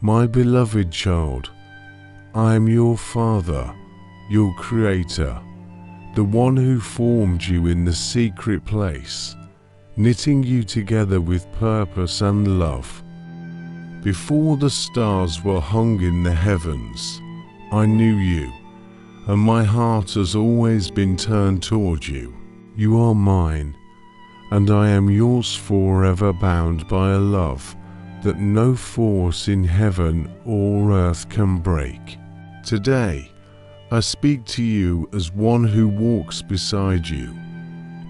My beloved child, I am your Father, your Creator, the one who formed you in the secret place, knitting you together with purpose and love. Before the stars were hung in the heavens, I knew you, and my heart has always been turned toward you. You are mine, and I am yours forever, bound by a love that no force in heaven or earth can break. Today, I speak to you as one who walks beside you,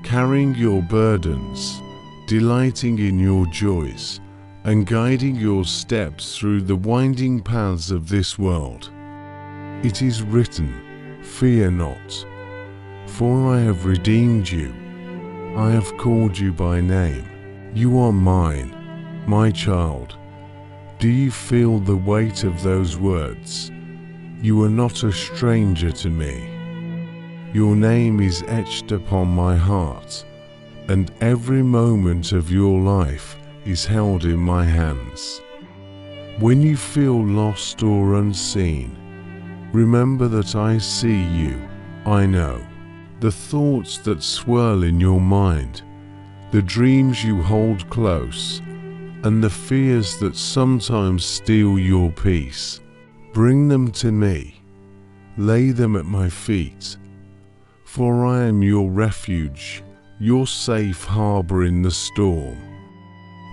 carrying your burdens, delighting in your joys, and guiding your steps through the winding paths of this world. It is written, "Fear not, for I have redeemed you. I have called you by name. You are mine, my child." Do you feel the weight of those words? You are not a stranger to me. Your name is etched upon my heart, and every moment of your life is held in my hands. When you feel lost or unseen, remember that I see you. I know the thoughts that swirl in your mind, the dreams you hold close, and the fears that sometimes steal your peace. Bring them to me. Lay them at my feet. For I am your refuge, your safe harbor in the storm.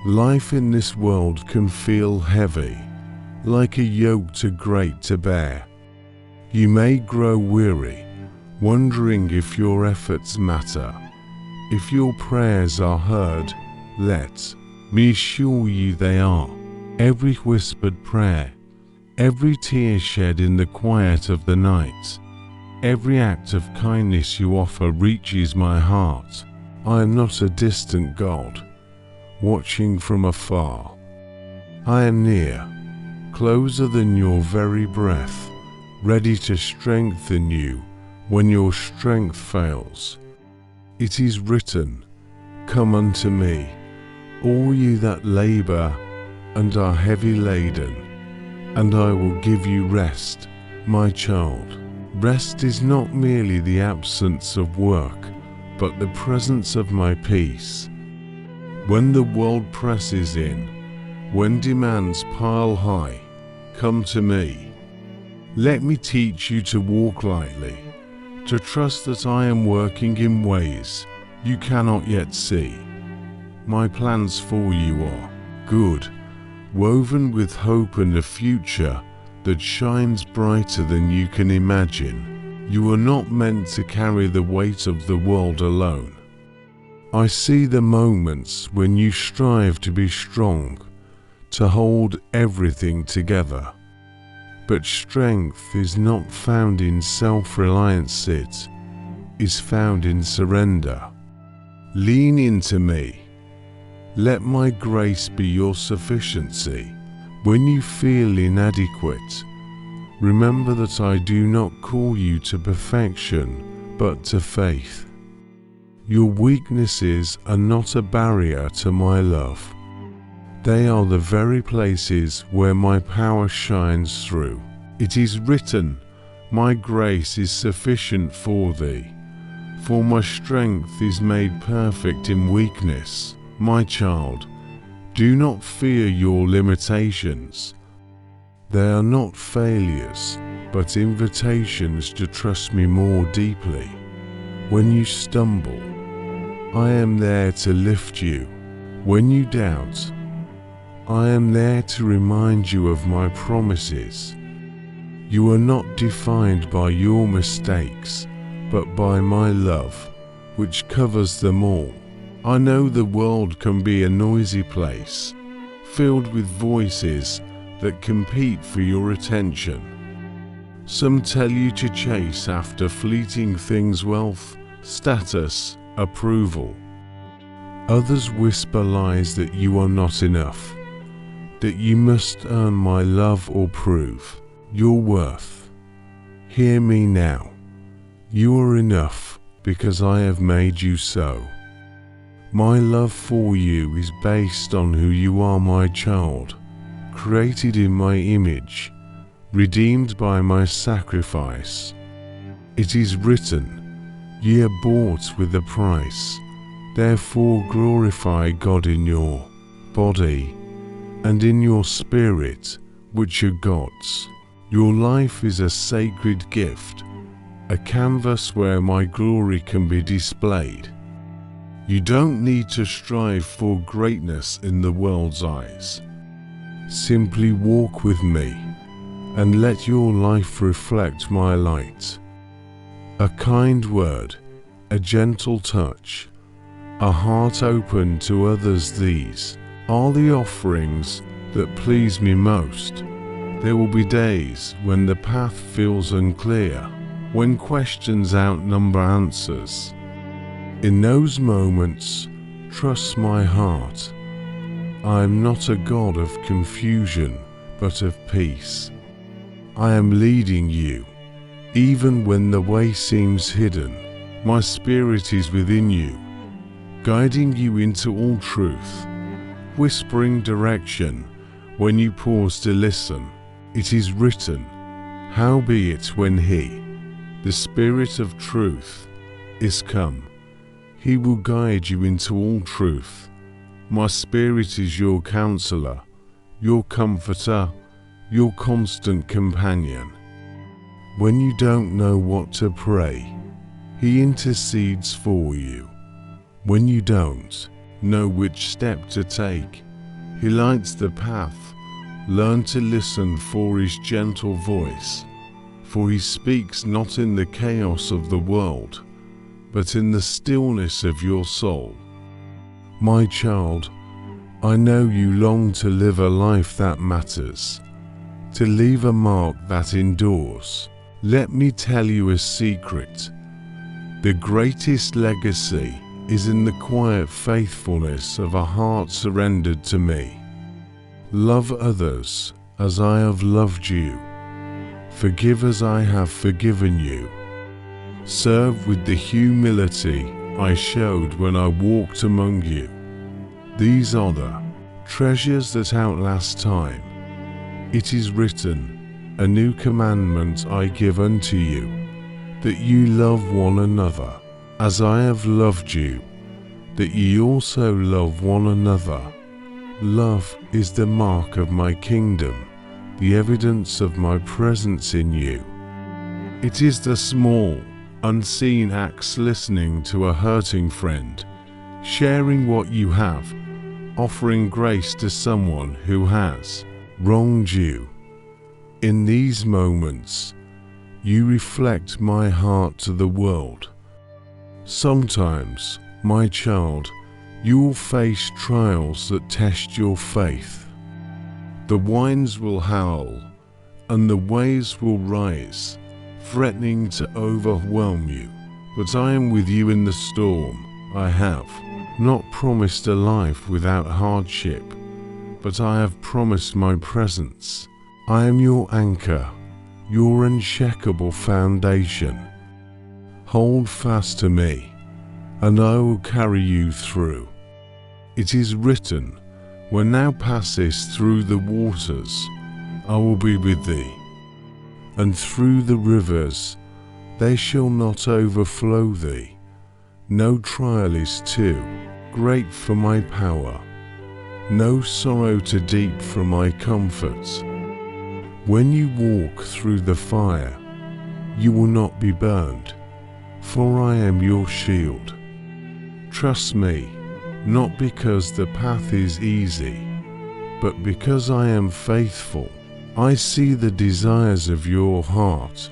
Life in this world can feel heavy, like a yoke too great to bear. You may grow weary, wondering if your efforts matter, if your prayers are heard. Let me assure you they are. Every whispered prayer, every tear shed in the quiet of the night, every act of kindness you offer reaches my heart. I am not a distant God, watching from afar. I am near, closer than your very breath, ready to strengthen you when your strength fails. It is written, "Come unto me, all you that labor and are heavy laden, and I will give you rest, my child." Rest is not merely the absence of work, but the presence of my peace. When the world presses in, when demands pile high, come to me. Let me teach you to walk lightly, to trust that I am working in ways you cannot yet see. My plans for you are good, woven with hope and a future that shines brighter than you can imagine. You are not meant to carry the weight of the world alone. I see the moments when you strive to be strong, to hold everything together. But strength is not found in self-reliance, it is found in surrender. Lean into me. Let my grace be your sufficiency. When you feel inadequate, remember that I do not call you to perfection, but to faith. Your weaknesses are not a barrier to my love. They are the very places where my power shines through. It is written, "My grace is sufficient for thee, for my strength is made perfect in weakness." My child, do not fear your limitations. They are not failures, but invitations to trust me more deeply. When you stumble, I am there to lift you. When you doubt, I am there to remind you of my promises. You are not defined by your mistakes, but by my love, which covers them all. I know the world can be a noisy place, filled with voices that compete for your attention. Some tell you to chase after fleeting things, wealth, status, approval. Others whisper lies that you are not enough, that you must earn my love or prove your worth. Hear me now. You are enough because I have made you so. My love for you is based on who you are, my child. created in my image, redeemed by my sacrifice. It is written, ye are bought with a price, therefore glorify God in your body and in your spirit, which are God's. Your life is a sacred gift, a canvas where my glory can be displayed. You don't need to strive for greatness in the world's eyes. Simply walk with me and let your life reflect my light. A kind word, a gentle touch, a heart open to others, these are the offerings that please me most. There will be days when the path feels unclear, when questions outnumber answers. In those moments, trust my heart. I am not a God of confusion, but of peace. I am leading you, even when the way seems hidden. My spirit is within you, guiding you into all truth, whispering direction when you pause to listen. It is written, howbeit when he, the Spirit of truth, is come, he will guide you into all truth. My spirit is your counselor, your comforter, your constant companion. When you don't know what to pray, he intercedes for you. When you don't know which step to take, he lights the path. Learn to listen for his gentle voice, for he speaks not in the chaos of the world, but in the stillness of your soul. My child, I know you long to live a life that matters, to leave a mark that endures. Let me tell you a secret. The greatest legacy is in the quiet faithfulness of a heart surrendered to me. Love others as I have loved you. Forgive as I have forgiven you. Serve with the humility I showed when I walked among you. These are the treasures that outlast time. It is written, a new commandment I give unto you, that you love one another, as I have loved you, that ye also love one another. Love is the mark of my kingdom, the evidence of my presence in you. It is the small, unseen acts, listening to a hurting friend, sharing what you have, offering grace to someone who has wronged you. In these moments, you reflect my heart to the world. Sometimes, my child, you will face trials that test your faith. The winds will howl, and the waves will rise, threatening to overwhelm you. But I am with you in the storm. I have not promised a life without hardship, but I have promised my presence. I am your anchor, your unshakable foundation. Hold fast to me, and I will carry you through. It is written, when thou passest through the waters, I will be with thee, and through the rivers, they shall not overflow thee. No trial is too great for my power, no sorrow too deep for my comfort. When you walk through the fire, you will not be burned, for I am your shield. Trust me, not because the path is easy, but because I am faithful. I see the desires of your heart,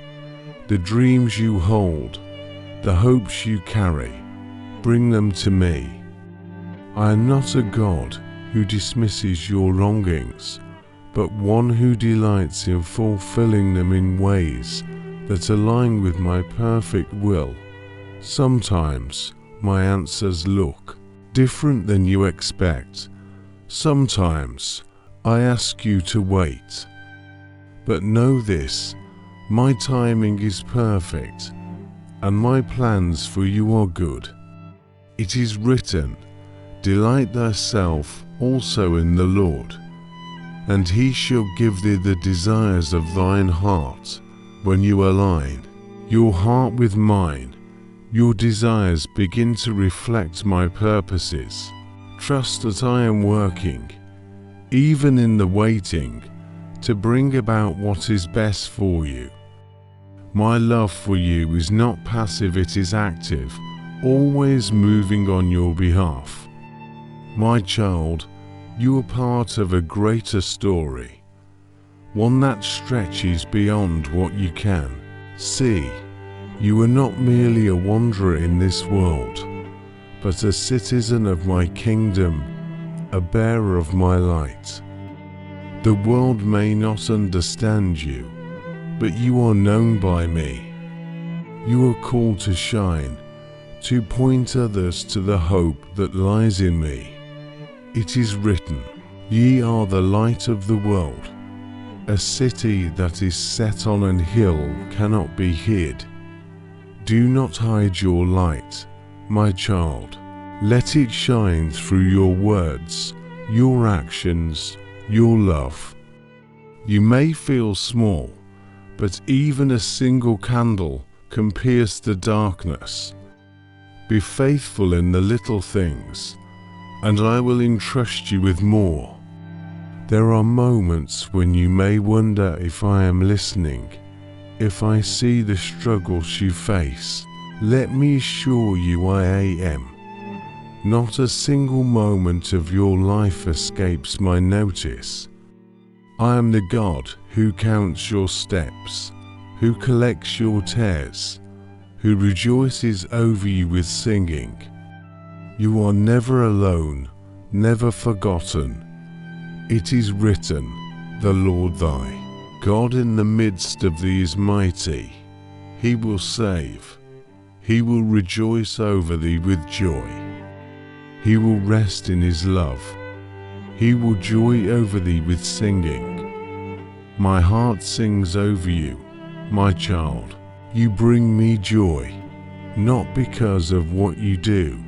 the dreams you hold, the hopes you carry. Bring them to me. I am not a God who dismisses your longings, but one who delights in fulfilling them in ways that align with my perfect will. Sometimes my answers look different than you expect. Sometimes I ask you to wait. But know this, my timing is perfect, and my plans for you are good. It is written, delight thyself also in the Lord, and he shall give thee the desires of thine heart. When you align your heart with mine, your desires begin to reflect my purposes. Trust that I am working, even in the waiting, to bring about what is best for you. My love for you is not passive, it is active, always moving on your behalf. My child, you are part of a greater story, one that stretches beyond what you can see. You are not merely a wanderer in this world, but a citizen of my kingdom, a bearer of my light. The world may not understand you, but you are known by me. You are called to shine, to point others to the hope that lies in me. It is written, ye are the light of the world. A city that is set on an hill cannot be hid. Do not hide your light, my child. Let it shine through your words, your actions, your love. You may feel small, but even a single candle can pierce the darkness. Be faithful in the little things, and I will entrust you with more. There are moments when you may wonder if I am listening, if I see the struggles you face. Let me assure you I am. Not a single moment of your life escapes my notice. I am the God who counts your steps, who collects your tears, who rejoices over you with singing. You are never alone, never forgotten. It is written, the Lord thy God in the midst of thee is mighty. He will save. He will rejoice over thee with joy. He will rest in his love. He will joy over thee with singing. My heart sings over you, my child. You bring me joy, not because of what you do,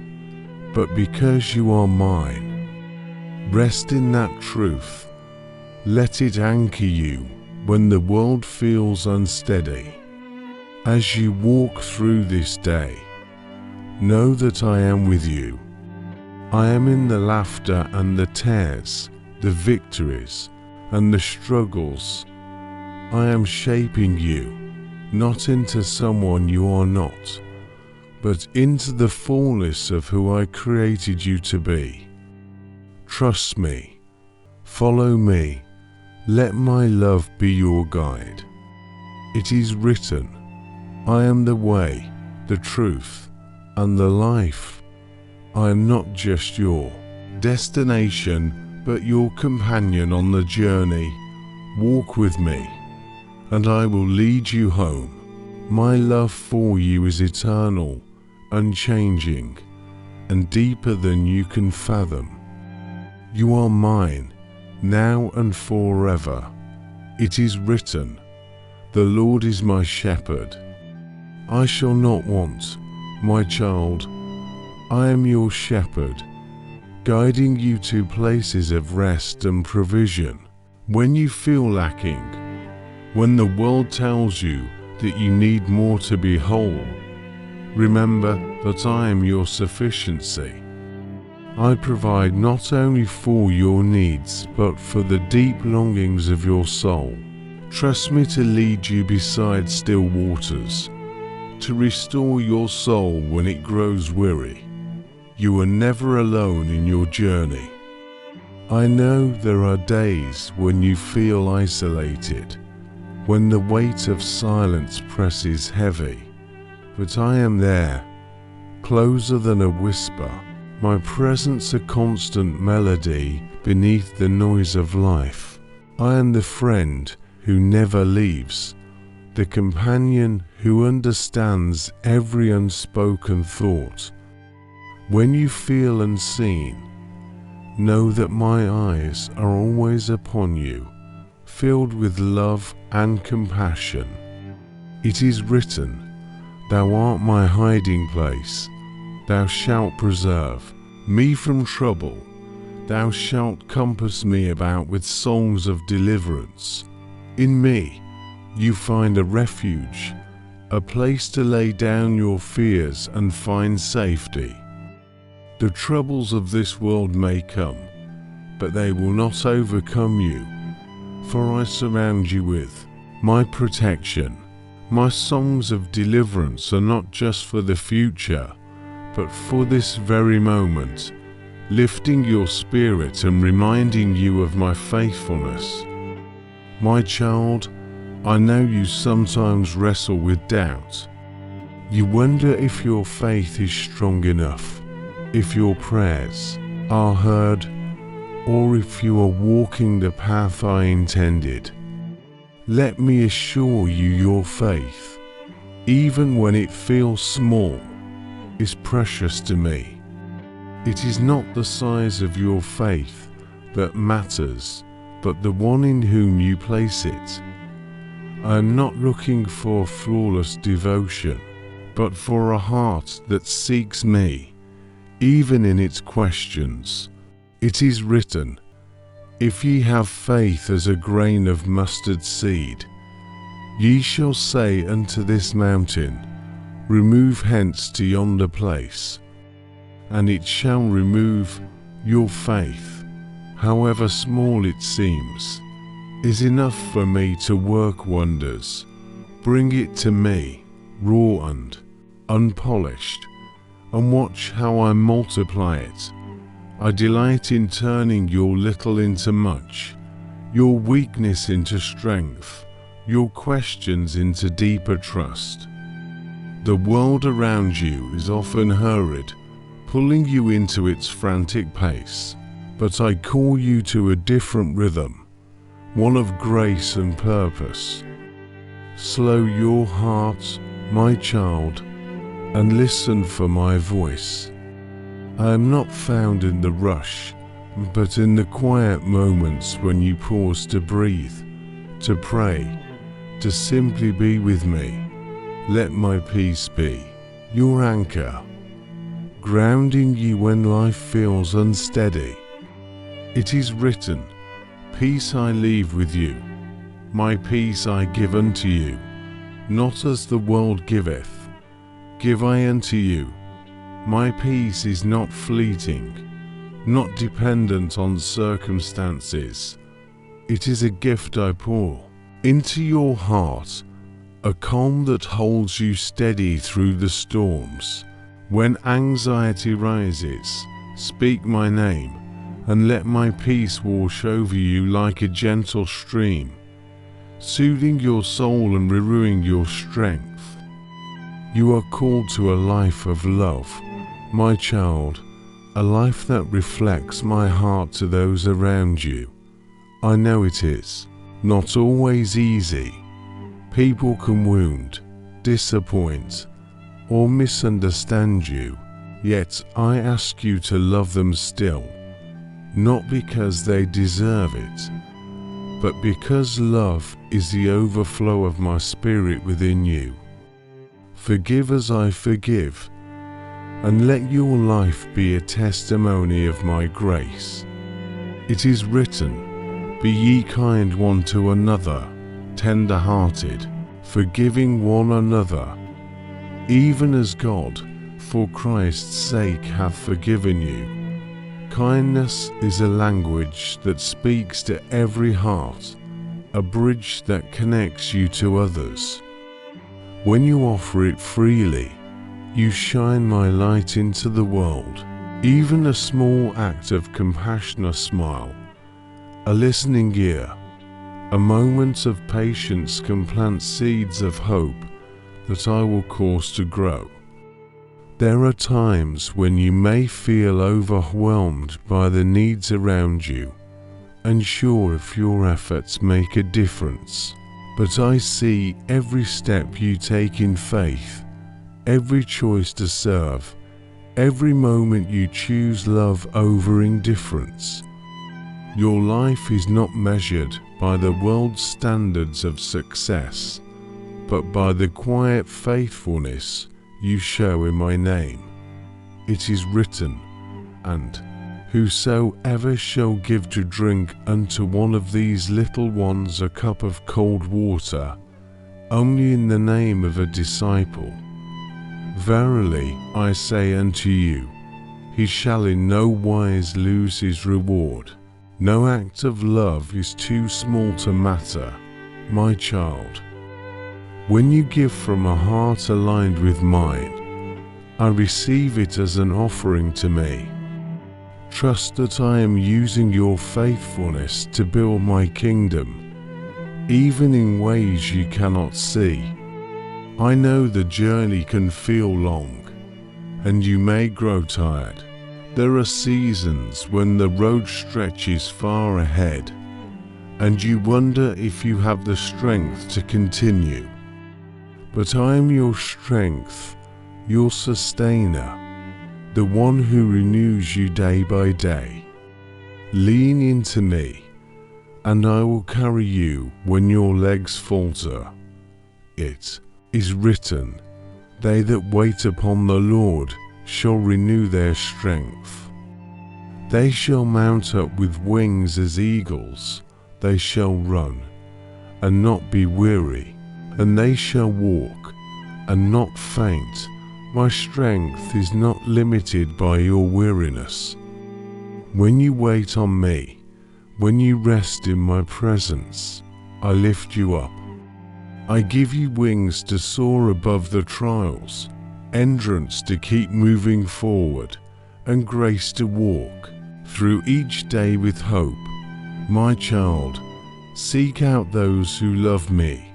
but because you are mine. Rest in that truth. Let it anchor you when the world feels unsteady. As you walk through this day, know that I am with you. I am in the laughter and the tears, the victories and the struggles. I am shaping you, not into someone you are not, but into the fullness of who I created you to be. Trust me, follow me, let my love be your guide. It is written, I am the way, the truth, and the life. I am not just your destination, but your companion on the journey. Walk with me, and I will lead you home. My love for you is eternal, unchanging, and deeper than you can fathom. You are mine, now and forever. It is written, the Lord is my shepherd. I shall not want, my child. I am your shepherd, guiding you to places of rest and provision. When you feel lacking, when the world tells you that you need more to be whole, remember that I am your sufficiency. I provide not only for your needs, but for the deep longings of your soul. Trust me to lead you beside still waters, to restore your soul when it grows weary. You are never alone in your journey. I know there are days when you feel isolated, when the weight of silence presses heavy, but I am there, closer than a whisper, my presence a constant melody beneath the noise of life. I am the friend who never leaves, the companion who understands every unspoken thought. When you feel unseen, know that my eyes are always upon you, filled with love and compassion. It is written, thou art my hiding place, thou shalt preserve me from trouble, Thou shalt compass me about with songs of deliverance. In me you find a refuge, a place to lay down your fears and find safety. The troubles of this world may come, but they will not overcome you, for I surround you with my protection. My songs of deliverance are not just for the future, but for this very moment, lifting your spirit and reminding you of my faithfulness. My child, I know you sometimes wrestle with doubt. You wonder if your faith is strong enough, if your prayers are heard, or if you are walking the path I intended. Let me assure you, your faith, even when it feels small, is precious to me. It is not the size of your faith that matters, but the one in whom you place it. I am not looking for flawless devotion, but for a heart that seeks me, even in its questions. It is written, if ye have faith as a grain of mustard seed, ye shall say unto this mountain, remove hence to yonder place, and it shall remove. Your faith, however small it seems, is enough for me to work wonders. Bring it to me, raw and unpolished, and watch how I multiply it. I delight in turning your little into much, your weakness into strength, your questions into deeper trust. The world around you is often hurried, pulling you into its frantic pace, but I call you to a different rhythm, one of grace and purpose. Slow your heart, my child, and listen for my voice. I am not found in the rush, but in the quiet moments when you pause to breathe, to pray, to simply be with me. Let my peace be your anchor, grounding you when life feels unsteady. It is written, peace I leave with you, my peace I give unto you. Not as the world giveth, give I unto you. My peace is not fleeting, not dependent on circumstances. It is a gift I pour into your heart, a calm that holds you steady through the storms. When anxiety rises, speak my name, and let my peace wash over you like a gentle stream, soothing your soul and renewing your strength. You are called to a life of love, my child, a life that reflects my heart to those around you. I know it is not always easy. People can wound, disappoint, or misunderstand you, yet I ask you to love them still, not because they deserve it, but because love is the overflow of my spirit within you. Forgive as I forgive, and let your life be a testimony of my grace. It is written, be ye kind one to another, tender-hearted, forgiving one another, even as God, for Christ's sake, hath forgiven you. Kindness is a language that speaks to every heart, a bridge that connects you to others. When you offer it freely, you shine my light into the world. Even a small act of compassion, a smile, a listening ear, a moment of patience can plant seeds of hope that I will cause to grow. There are times when you may feel overwhelmed by the needs around you, unsure if your efforts make a difference. But I see every step you take in faith, every choice to serve, every moment you choose love over indifference. Your life is not measured by the world's standards of success, but by the quiet faithfulness you show in my name. It is written, and Whosoever shall give to drink unto one of these little ones a cup of cold water, only in the name of a disciple, verily I say unto you, he shall in no wise lose his reward. No act of love is too small to matter, my child. When you give from a heart aligned with mine, I receive it as an offering to me. Trust that I am using your faithfulness to build my kingdom, even in ways you cannot see. I know the journey can feel long, and you may grow tired. There are seasons when the road stretches far ahead, and you wonder if you have the strength to continue. But I am your strength, your sustainer, the one who renews you day by day. Lean into me, and I will carry you when your legs falter. It is written, they that wait upon the Lord shall renew their strength. They shall mount up with wings as eagles. They shall run, and not be weary, and they shall walk, and not faint. My strength is not limited by your weariness. When you wait on me, when you rest in my presence, I lift you up. I give you wings to soar above the trials, endurance to keep moving forward, and grace to walk through each day with hope. My child, seek out those who love me,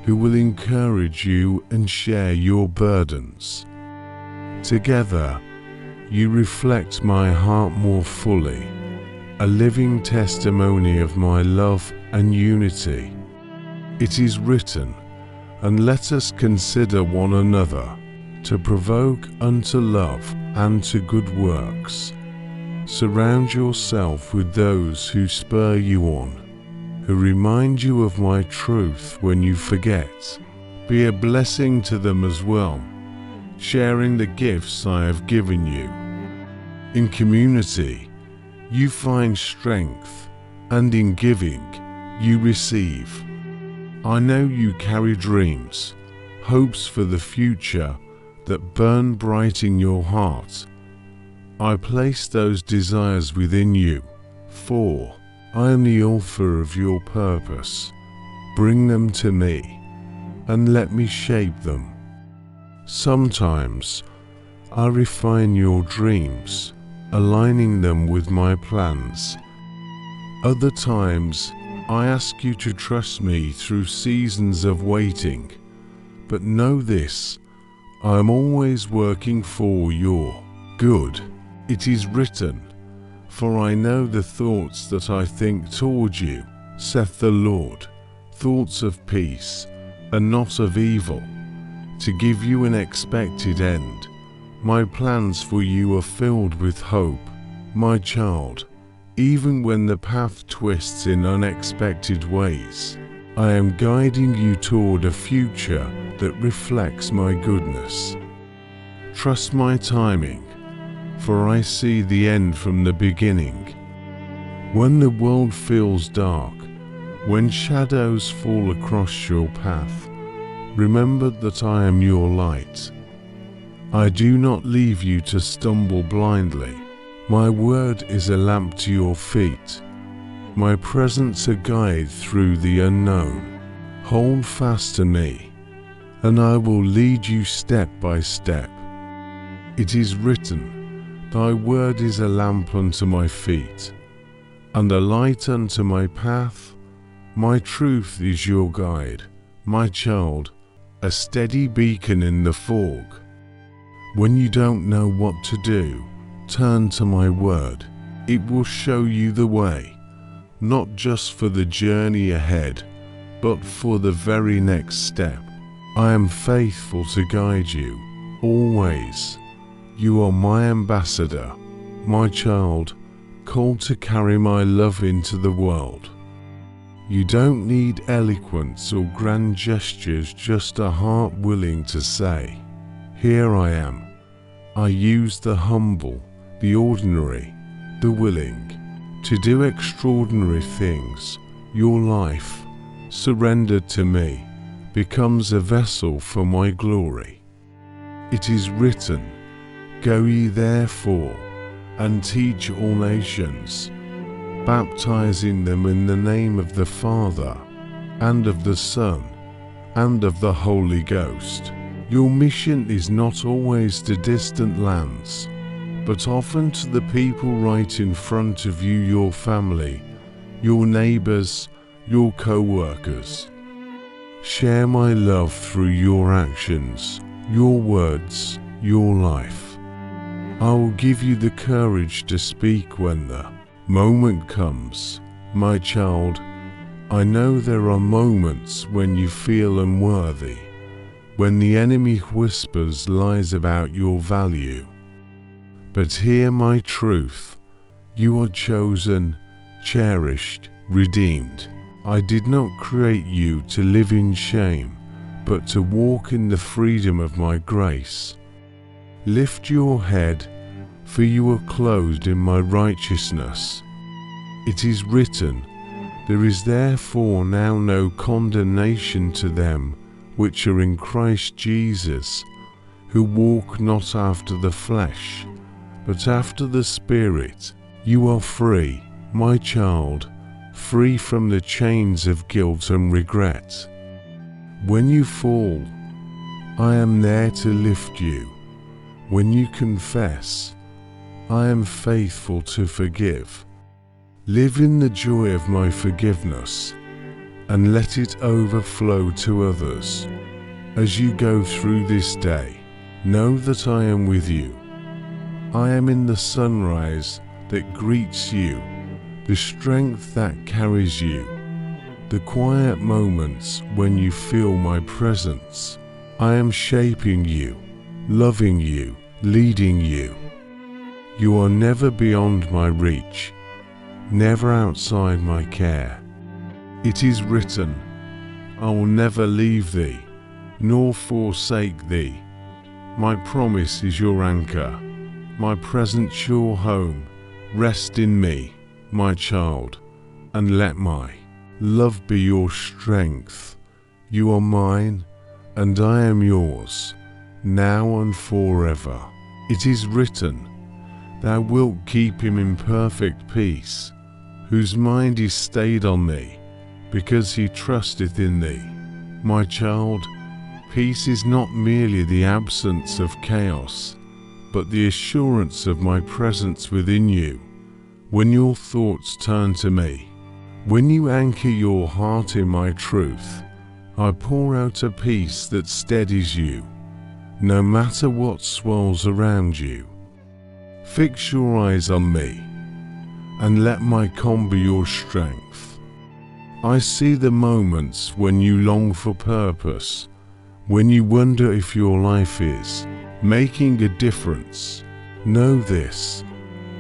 who will encourage you and share your burdens. Together, you reflect my heart more fully, a living testimony of my love and unity. It is written, and let us consider one another, to provoke unto love and to good works. Surround yourself with those who spur you on, who remind you of my truth when you forget. Be a blessing to them as well, sharing the gifts I have given you. In community, you find strength, and in giving, you receive. I know you carry dreams, hopes for the future that burn bright in your heart. I place those desires within you, for I am the author of your purpose. Bring them to me, and let me shape them. Sometimes I refine your dreams, aligning them with my plans. Other times I ask you to trust me through seasons of waiting. But know this, I am always working for your good. It is written, for I know the thoughts that I think toward you, saith the Lord, thoughts of peace, and not of evil, to give you an expected end. My plans for you are filled with hope, my child. Even when the path twists in unexpected ways, I am guiding you toward a future that reflects my goodness. Trust my timing, for I see the end from the beginning. When the world feels dark, when shadows fall across your path, remember that I am your light. I do not leave you to stumble blindly. My word is a lamp to your feet, my presence a guide through the unknown. Hold fast to me, and I will lead you step by step. It is written, thy word is a lamp unto my feet, and a light unto my path. My truth is your guide, my child, a steady beacon in the fog. When you don't know what to do, turn to my word. It will show you the way, not just for the journey ahead, but for the very next step. I am faithful to guide you, always. You are my ambassador, my child, called to carry my love into the world. You don't need eloquence or grand gestures, just a heart willing to say, here I am. I use the humble, the ordinary, the willing, to do extraordinary things. Your life, surrendered to me, becomes a vessel for my glory. It is written, "Go ye therefore, and teach all nations, baptizing them in the name of the Father, and of the Son, and of the Holy Ghost." Your mission is not always to distant lands, but often to the people right in front of you, your family, your neighbors, your co-workers. Share my love through your actions, your words, your life. I will give you the courage to speak when the moment comes. My child, I know there are moments when you feel unworthy, when the enemy whispers lies about your value. But hear my truth. You are chosen, cherished, redeemed. I did not create you to live in shame, but to walk in the freedom of my grace. Lift your head, for you are clothed in my righteousness. It is written, "There is therefore now no condemnation to them which are in Christ Jesus, who walk not after the flesh, but after the Spirit." You are free, my child, free from the chains of guilt and regret. When you fall, I am there to lift you. When you confess, I am faithful to forgive. Live in the joy of my forgiveness, and let it overflow to others. As you go through this day, know that I am with you. I am in the sunrise that greets you, the strength that carries you, the quiet moments when you feel my presence. I am shaping you, loving you, leading you. You are never beyond my reach, never outside my care. It is written, "I will never leave thee, nor forsake thee." My promise is your anchor, my present sure home. Rest in me, my child, and let my love be your strength. You are mine, and I am yours, now and forever. It is written, "Thou wilt keep him in perfect peace, whose mind is stayed on thee, because he trusteth in thee." My child, peace is not merely the absence of chaos, but the assurance of my presence within you. When your thoughts turn to me, when you anchor your heart in my truth, I pour out a peace that steadies you, no matter what swirls around you. Fix your eyes on me, and let my calm be your strength. I see the moments when you long for purpose, when you wonder if your life is making a difference. Know this,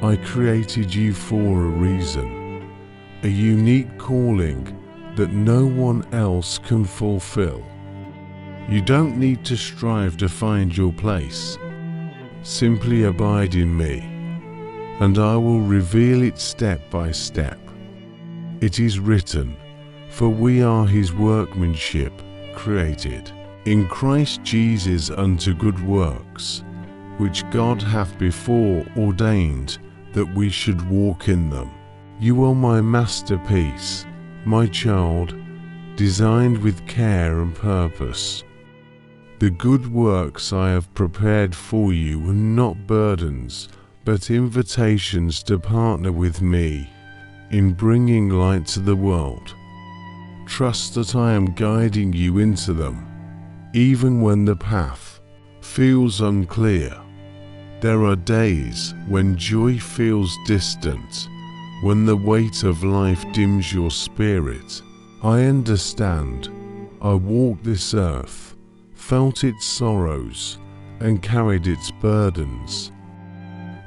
I created you for a reason, a unique calling that no one else can fulfill. You don't need to strive to find your place. Simply abide in me, and I will reveal it step by step. It is written, "For we are his workmanship, created in Christ Jesus unto good works, which God hath before ordained that we should walk in them." You are my masterpiece, my child, designed with care and purpose. The good works I have prepared for you are not burdens, but invitations to partner with me in bringing light to the world. Trust that I am guiding you into them, even when the path feels unclear. There are days when joy feels distant, when the weight of life dims your spirit. I understand. I walked this earth, felt its sorrows, and carried its burdens.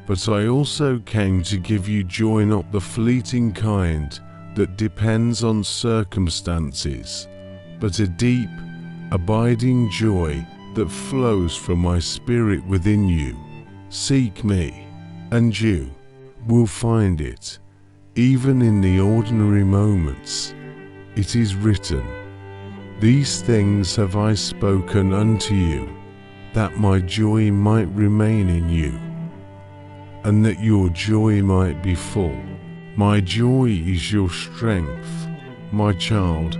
But I also came to give you joy, not the fleeting kind that depends on circumstances, but a deep, abiding joy that flows from my spirit within you. Seek me, and you will find it, even in the ordinary moments. It is written, "These things have I spoken unto you, that my joy might remain in you, and that your joy might be full." My joy is your strength, my child,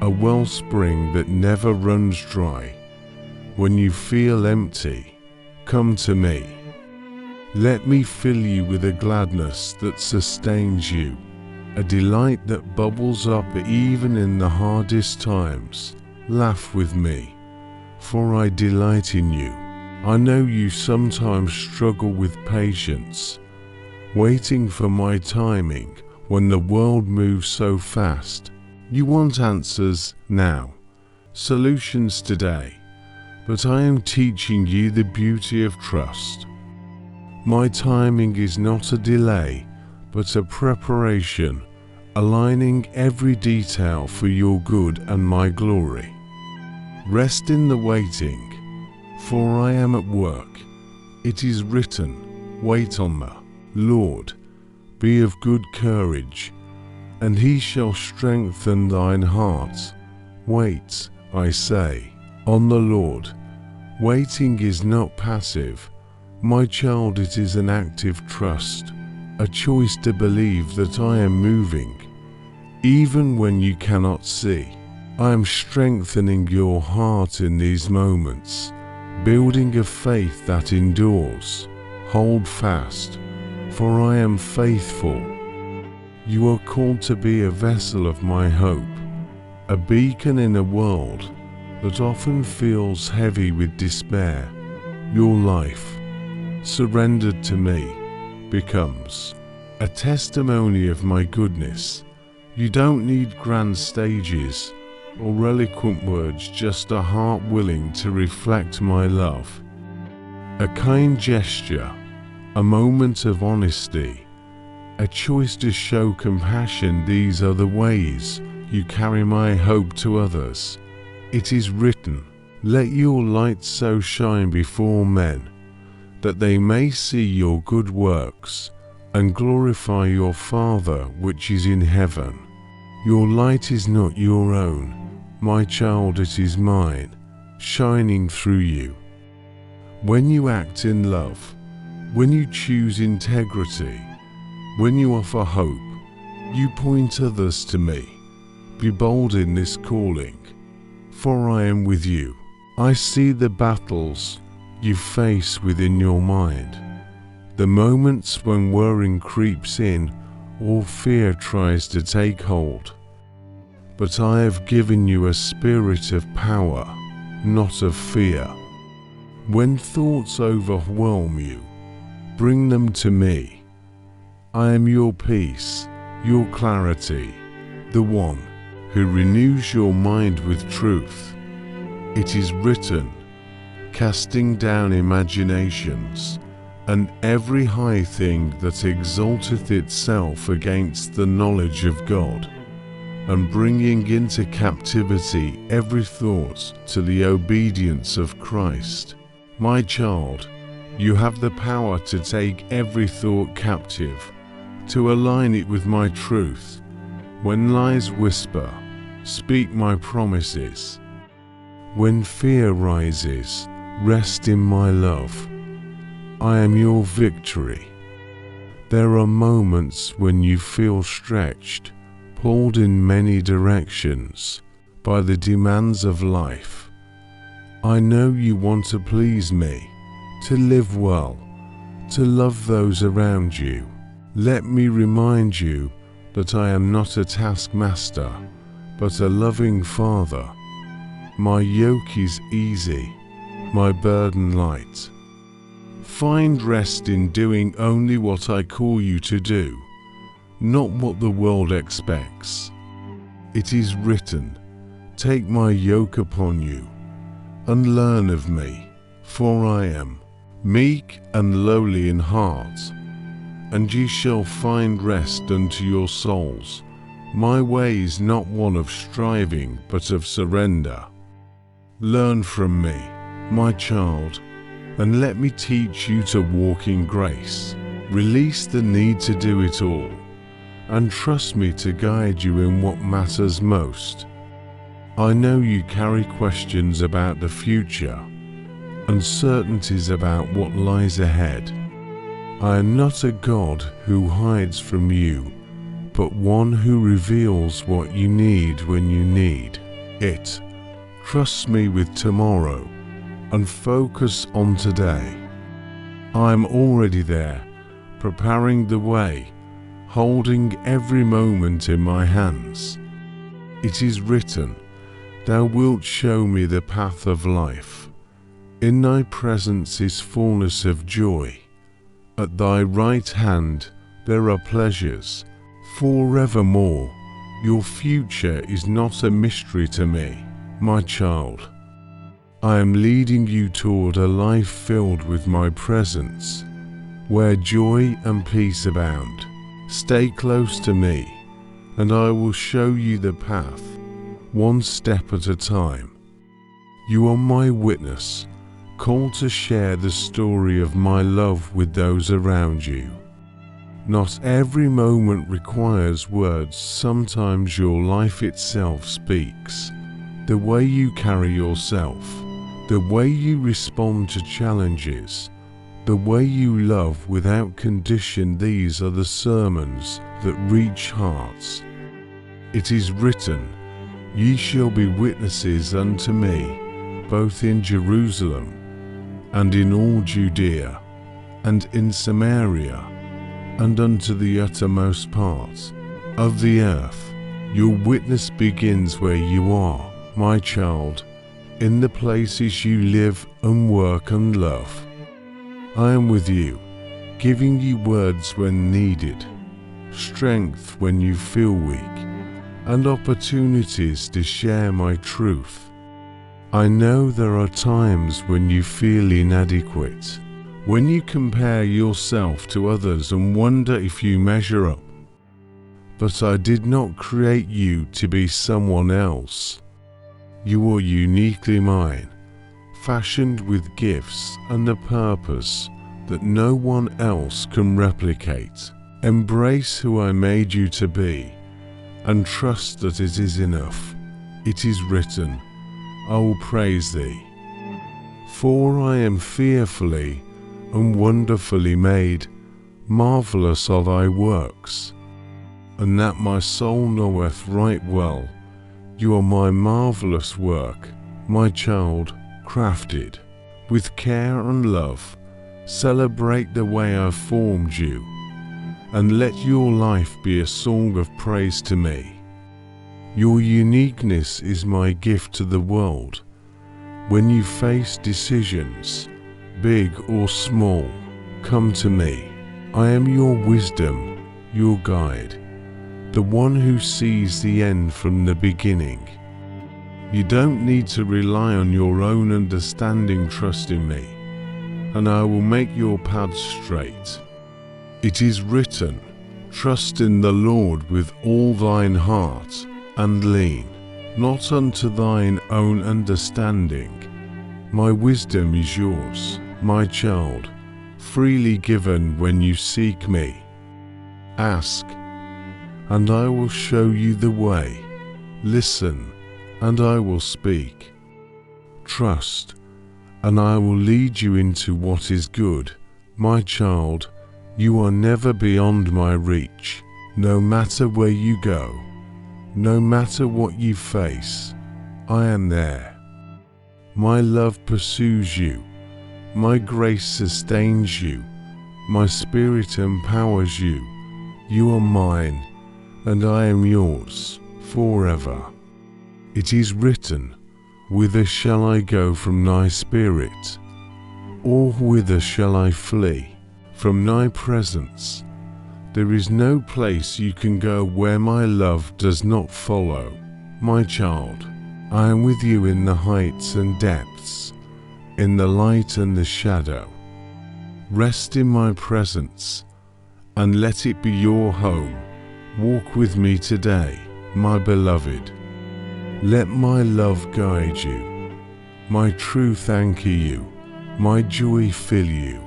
a wellspring that never runs dry. When you feel empty, come to me. Let me fill you with a gladness that sustains you, a delight that bubbles up even in the hardest times. Laugh with me, for I delight in you. I know you sometimes struggle with patience, waiting for my timing when the world moves so fast. You want answers now, solutions today, but I am teaching you the beauty of trust. My timing is not a delay, but a preparation, aligning every detail for your good and my glory. Rest in the waiting, for I am at work. It is written, "Wait on the Lord, be of good courage, and he shall strengthen thine heart." Wait, I say, on the Lord. Waiting is not passive, my child, it is an active trust, a choice to believe that I am moving, even when you cannot see. I am strengthening your heart in these moments, building a faith that endures. Hold fast, for I am faithful. You are called to be a vessel of my hope, a beacon in a world that often feels heavy with despair. Your life, surrendered to me, becomes a testimony of my goodness. You don't need grand stages or eloquent words, just a heart willing to reflect my love. A kind gesture, a moment of honesty, a choice to show compassion. These are the ways you carry my hope to others. It is written, "Let your light so shine before men, that they may see your good works and glorify your Father which is in heaven." Your light is not your own, my child, it is mine, shining through you. When you act in love, when you choose integrity, when you offer hope, you point others to me. Be bold in this calling, for I am with you. I see the battles you face within your mind, the moments when worrying creeps in or fear tries to take hold. But I have given you a spirit of power, not of fear. When thoughts overwhelm you, bring them to me. I am your peace, your clarity, the one who renews your mind with truth. It is written, "Casting down imaginations, and every high thing that exalteth itself against the knowledge of God, and bringing into captivity every thought to the obedience of Christ." My child, you have the power to take every thought captive, to align it with my truth. When lies whisper, speak my promises. When fear rises, rest in my love. I am your victory. There are moments when you feel stretched, pulled in many directions by the demands of life. I know you want to please me, to live well, to love those around you. Let me remind you that I am not a taskmaster, but a loving Father. My yoke is easy, my burden light. Find rest in doing only what I call you to do, not what the world expects. It is written, "Take my yoke upon you, and learn of me, for I am meek and lowly in heart, and ye shall find rest unto your souls. My way is not one of striving, but of surrender. Learn from me, my child, and let me teach you to walk in grace. Release the need to do it all, and trust me to guide you in what matters most. I know you carry questions about the future, uncertainties about what lies ahead. I am not a God who hides from you, but one who reveals what you need when you need it. Trust me with tomorrow, and focus on today. I am already there, preparing the way, holding every moment in my hands. It is written, Thou wilt show me the path of life. In thy presence is fullness of joy. At thy right hand there are pleasures forevermore. Your future is not a mystery to me, my child. I am leading you toward a life filled with my presence, where joy and peace abound. Stay close to me, and I will show you the path, one step at a time. You are my witness, called to share the story of my love with those around you. Not every moment requires words, sometimes your life itself speaks. The way you carry yourself, the way you respond to challenges, the way you love without condition, these are the sermons that reach hearts. It is written, Ye shall be witnesses unto me, both in Jerusalem, and in all Judea, and in Samaria, and unto the uttermost part of the earth. Your witness begins where you are, my child, in the places you live and work and love. I am with you, giving you words when needed, strength when you feel weak, and opportunities to share my truth. I know there are times when you feel inadequate, when you compare yourself to others and wonder if you measure up. But I did not create you to be someone else. You are uniquely mine, fashioned with gifts and a purpose that no one else can replicate. Embrace who I made you to be, and trust that it is enough. It is written, I will praise thee. For I am fearfully and wonderfully made, marvellous are thy works. And that my soul knoweth right well, you are my marvellous work, my child, crafted with care and love. Celebrate the way I formed you, and let your life be a song of praise to me. Your uniqueness is my gift to the world. When you face decisions, big or small, come to me. I am your wisdom, your guide, the one who sees the end from the beginning. You don't need to rely on your own understanding, trust in me, and I will make your paths straight. It is written, Trust in the Lord with all thine heart, and lean not unto thine own understanding. My wisdom is yours, my child, freely given when you seek me. Ask, and I will show you the way. Listen, and I will speak. Trust, and I will lead you into what is good. My child, you are never beyond my reach. No matter where you go, no matter what you face, I am there. My love pursues you. My grace sustains you. My spirit empowers you. You are mine, and I am yours forever. It is written, Whither shall I go from thy spirit? Or whither shall I flee from thy presence? There is no place you can go where my love does not follow. My child, I am with you in the heights and depths, in the light and the shadow. Rest in my presence, and let it be your home. Walk with me today, my beloved. Let my love guide you, my truth anchor you, my joy fill you.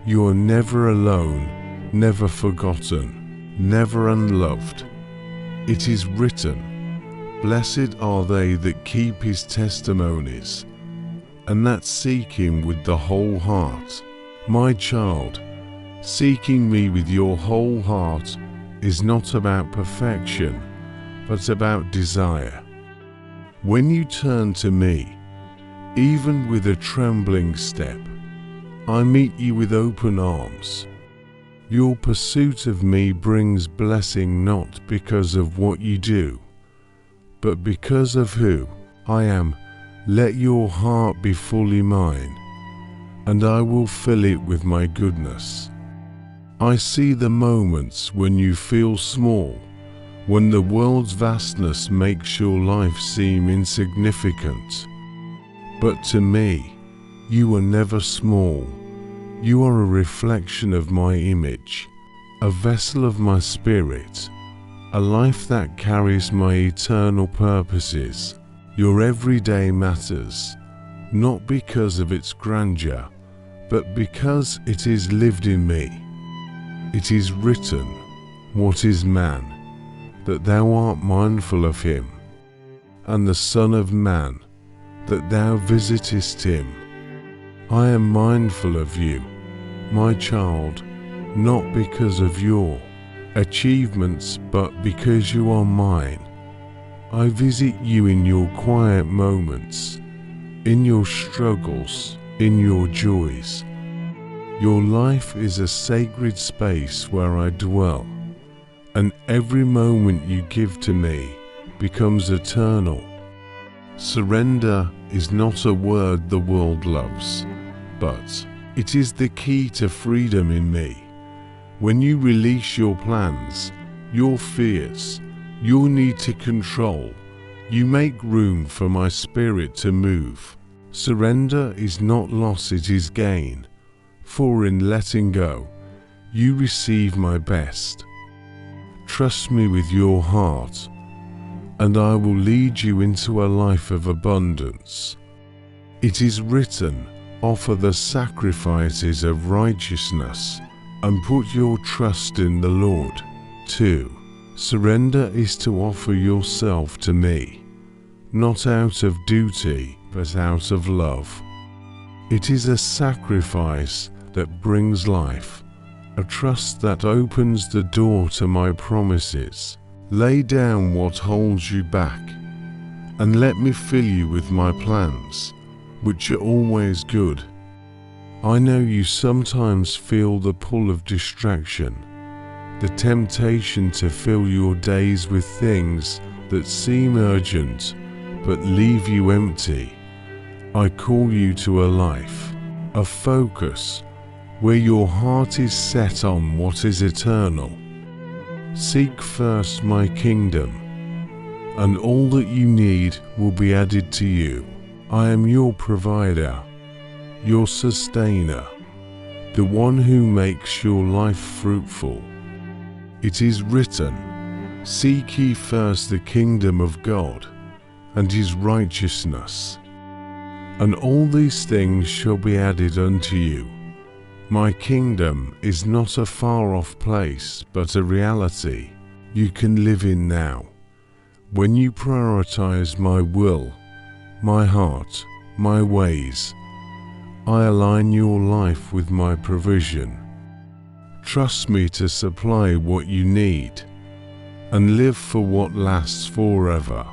You are never alone, never forgotten, never unloved. It is written, "Blessed are they that keep his testimonies, and that seek him with the whole heart." My child, seeking me with your whole heart is not about perfection, but about desire. When you turn to me, even with a trembling step, I meet you with open arms. Your pursuit of me brings blessing not because of what you do, but because of who I am. Let your heart be fully mine, and I will fill it with my goodness. I see the moments when you feel small, when the world's vastness makes your life seem insignificant. But to me, you are never small. You are a reflection of my image, a vessel of my spirit, a life that carries my eternal purposes. Your everyday matters, not because of its grandeur, but because it is lived in me. It is written, "What is man, that thou art mindful of him, and the Son of Man, that thou visitest him?" I am mindful of you, my child, not because of your achievements, but because you are mine. I visit you in your quiet moments, in your struggles, in your joys. Your life is a sacred space where I dwell, and every moment you give to me becomes eternal. Surrender is not a word the world loves, but it is the key to freedom in me. When you release your plans, your fears, your need to control, you make room for my spirit to move. Surrender is not loss, it is gain. For in letting go, you receive my best. Trust me with your heart, and I will lead you into a life of abundance. It is written, "Offer the sacrifices of righteousness, and put your trust in the Lord." 2. Surrender is to offer yourself to me, not out of duty, but out of love. It is a sacrifice that brings life, a trust that opens the door to my promises. Lay down what holds you back, and let me fill you with my plans, which are always good. I know you sometimes feel the pull of distraction, the temptation to fill your days with things that seem urgent but leave you empty. I call you to a life, a focus, where your heart is set on what is eternal. Seek first my kingdom, and all that you need will be added to you. I am your provider, your sustainer, the one who makes your life fruitful. It is written, "Seek ye first the kingdom of God and his righteousness, and all these things shall be added unto you." My kingdom is not a far-off place, but a reality you can live in now. When you prioritize my will, my heart, my ways, I align your life with my provision. Trust me to supply what you need, and live for what lasts forever.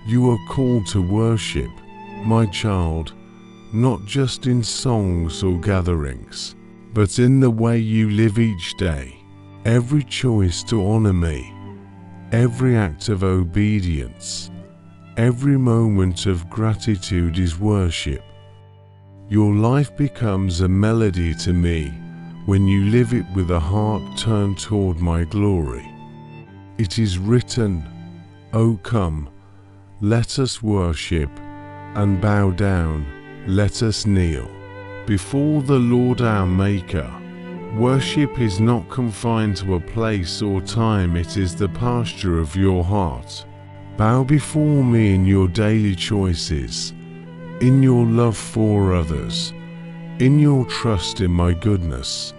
You are called to worship, my child, not just in songs or gatherings, but in the way you live each day. Every choice to honor me, every act of obedience, every moment of gratitude is worship. Your life becomes a melody to me when you live it with a heart turned toward my glory. It is written, "O come, let us worship, and bow down, let us kneel before the Lord our Maker." Worship is not confined to a place or time, it is the posture of your heart. Bow before me in your daily choices, in your love for others, in your trust in my goodness.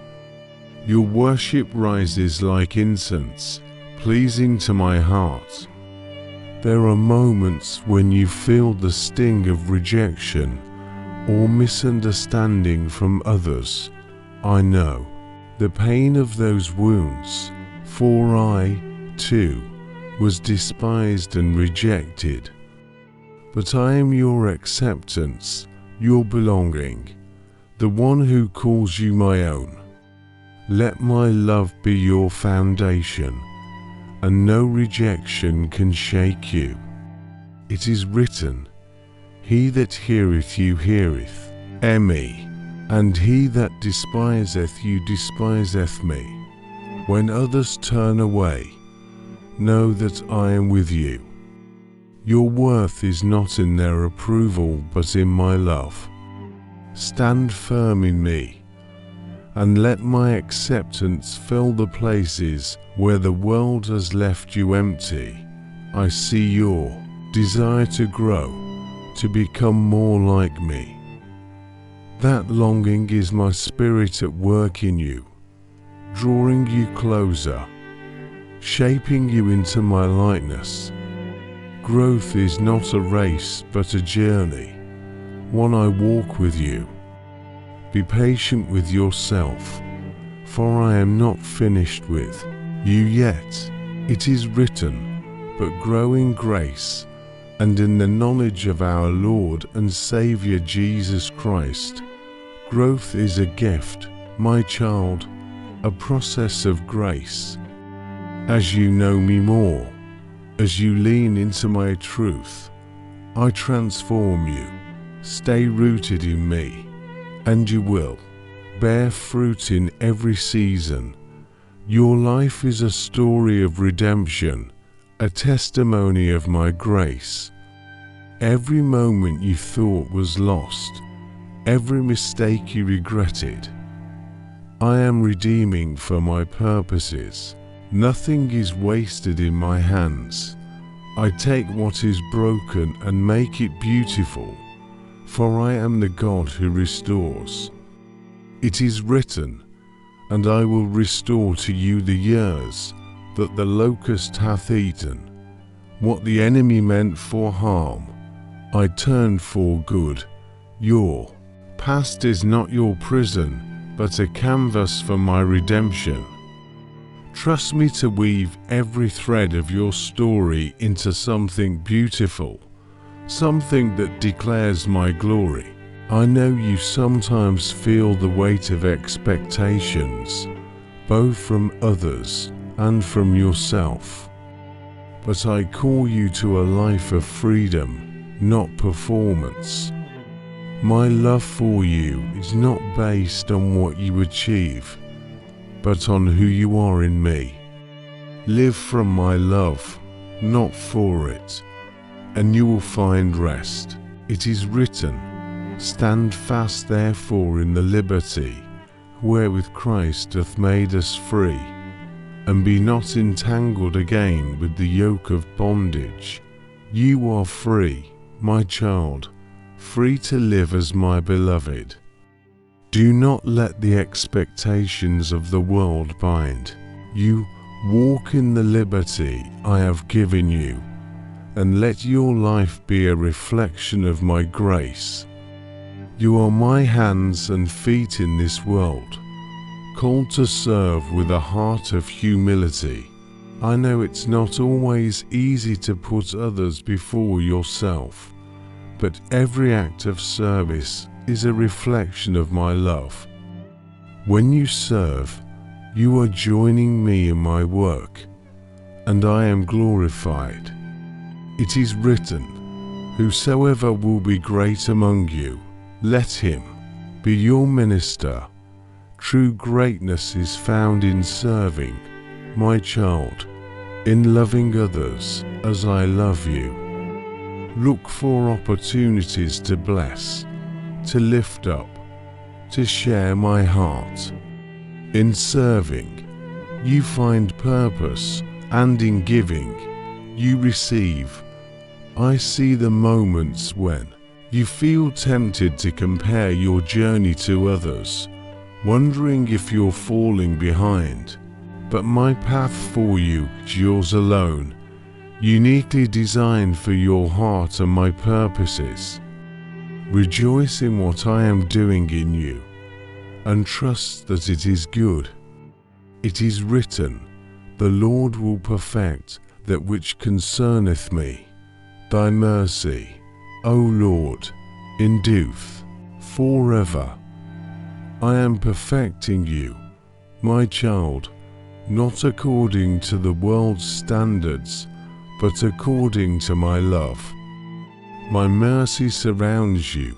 Your worship rises like incense, pleasing to my heart. There are moments when you feel the sting of rejection or misunderstanding from others. I know the pain of those wounds, for I, too, was despised and rejected. But I am your acceptance, your belonging, the one who calls you my own. Let my love be your foundation, and no rejection can shake you. It is written, He that heareth you heareth me, and he that despiseth you despiseth me. When others turn away, know that I am with you. Your worth is not in their approval, but in my love. Stand firm in me, and let my acceptance fill the places where the world has left you empty. I see your desire to grow, to become more like me. That longing is my spirit at work in you, drawing you closer, shaping you into my likeness. Growth is not a race, but a journey, one I walk with you. Be patient with yourself, for I am not finished with you yet. It is written, but grow in grace and in the knowledge of our Lord and Saviour Jesus Christ. Growth is a gift, my child, a process of grace. As you know me more, as you lean into my truth, I transform you. Stay rooted in me, and you will bear fruit in every season. Your life is a story of redemption, a testimony of my grace. Every moment you thought was lost, every mistake you regretted, I am redeeming for my purposes. Nothing is wasted in my hands. I take what is broken and make it beautiful, for I am the God who restores. It is written, and I will restore to you the years that the locust hath eaten. What the enemy meant for harm, I turn for good. Your past is not your prison, but a canvas for my redemption. Trust me to weave every thread of your story into something beautiful, something that declares my glory. I know you sometimes feel the weight of expectations, both from others and from yourself. But I call you to a life of freedom, not performance. My love for you is not based on what you achieve, but on who you are in me. Live from my love, not for it, and you will find rest. It is written, stand fast therefore in the liberty wherewith Christ doth made us free, and be not entangled again with the yoke of bondage. You are free, my child, free to live as my beloved. Do not let the expectations of the world bind you. Walk in the liberty I have given you, and let your life be a reflection of my grace. You are my hands and feet in this world, called to serve with a heart of humility. I know it's not always easy to put others before yourself, but every act of service is a reflection of my love. When you serve, you are joining me in my work, and I am glorified. It is written, whosoever will be great among you, let him be your minister. True greatness is found in serving, my child, in loving others as I love you. Look for opportunities to bless, to lift up, to share my heart. In serving, you find purpose, and in giving, you receive. I see the moments when you feel tempted to compare your journey to others, wondering if you're falling behind. But my path for you is yours alone, uniquely designed for your heart and my purposes. Rejoice in what I am doing in you, and trust that it is good. It is written, the Lord will perfect that which concerneth me. Thy mercy, O Lord, endureth forever. I am perfecting you, my child, not according to the world's standards, but according to my love. My mercy surrounds you,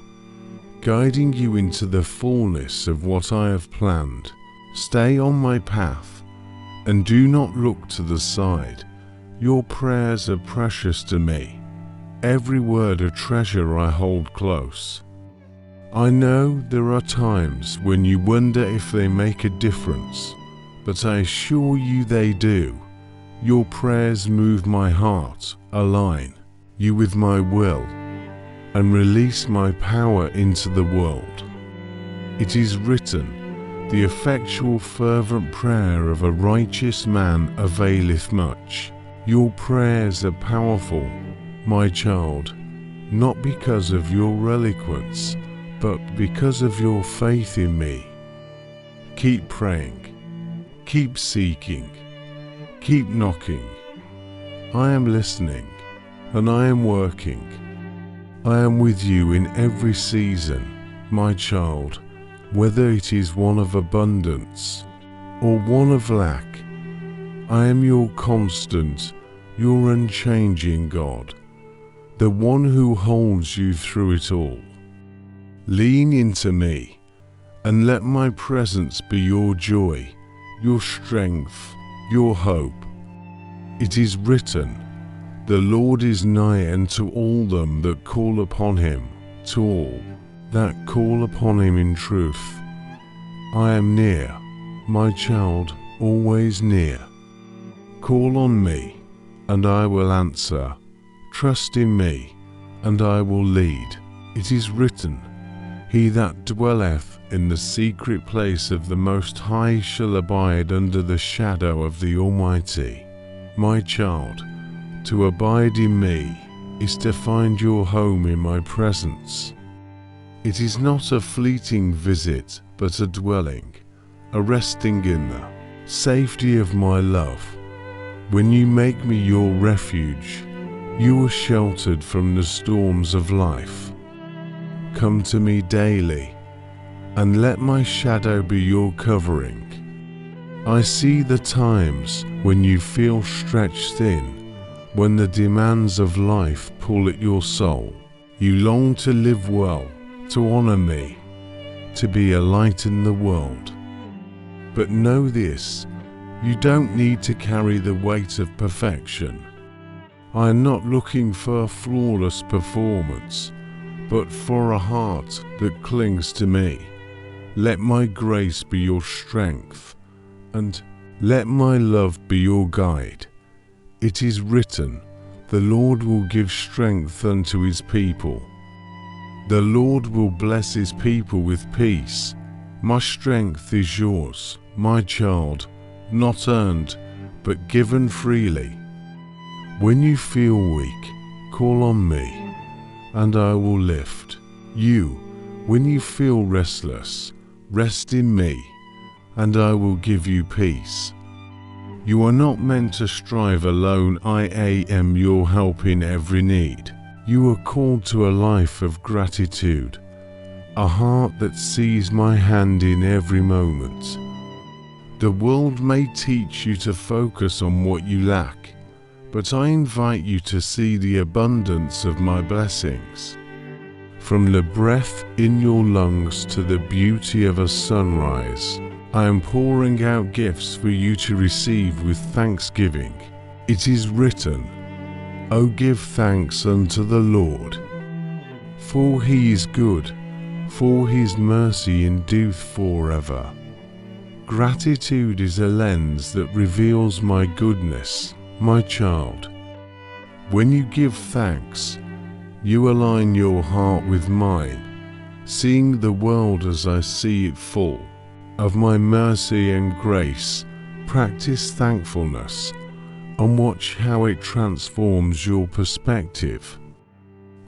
guiding you into the fullness of what I have planned. Stay on my path, and do not look to the side. Your prayers are precious to me. Every word a treasure I hold close. I know there are times when you wonder if they make a difference, but I assure you they do. Your prayers move my heart, align you with my will, and release my power into the world. It is written, the effectual fervent prayer of a righteous man availeth much. Your prayers are powerful, my child, not because of your eloquence, but because of your faith in me. Keep praying, keep seeking, keep knocking. I am listening, and I am working. I am with you in every season, my child, whether it is one of abundance or one of lack. I am your constant, your unchanging God, the one who holds you through it all. Lean into me, and let my presence be your joy, your strength, your hope. It is written, the Lord is nigh unto all them that call upon him, to all that call upon him in truth. I am near, my child, always near. Call on me, and I will answer. Trust in me, and I will lead. It is written, he that dwelleth in the secret place of the Most High shall abide under the shadow of the Almighty. My child, to abide in me is to find your home in my presence. It is not a fleeting visit, but a dwelling, a resting in the safety of my love. When you make me your refuge, you are sheltered from the storms of life. Come to me daily, and let my shadow be your covering. I see the times when you feel stretched thin, when the demands of life pull at your soul. You long to live well, to honor me, to be a light in the world. But know this, you don't need to carry the weight of perfection. I am not looking for a flawless performance, but for a heart that clings to me. Let my grace be your strength, and let my love be your guide. It is written, the Lord will give strength unto his people. The Lord will bless his people with peace. My strength is yours, my child, not earned, but given freely. When you feel weak, call on me, and I will lift you. When you feel restless, rest in me, and I will give you peace. You are not meant to strive alone. I am your help in every need. You are called to a life of gratitude, a heart that sees my hand in every moment. The world may teach you to focus on what you lack, but I invite you to see the abundance of my blessings. From the breath in your lungs to the beauty of a sunrise, I am pouring out gifts for you to receive with thanksgiving. It is written, O give thanks unto the Lord, for he is good, for his mercy endureth forever. Gratitude is a lens that reveals my goodness, my child. When you give thanks, you align your heart with mine, seeing the world as I see it full. of my mercy and grace. Practice thankfulness and watch how it transforms your perspective.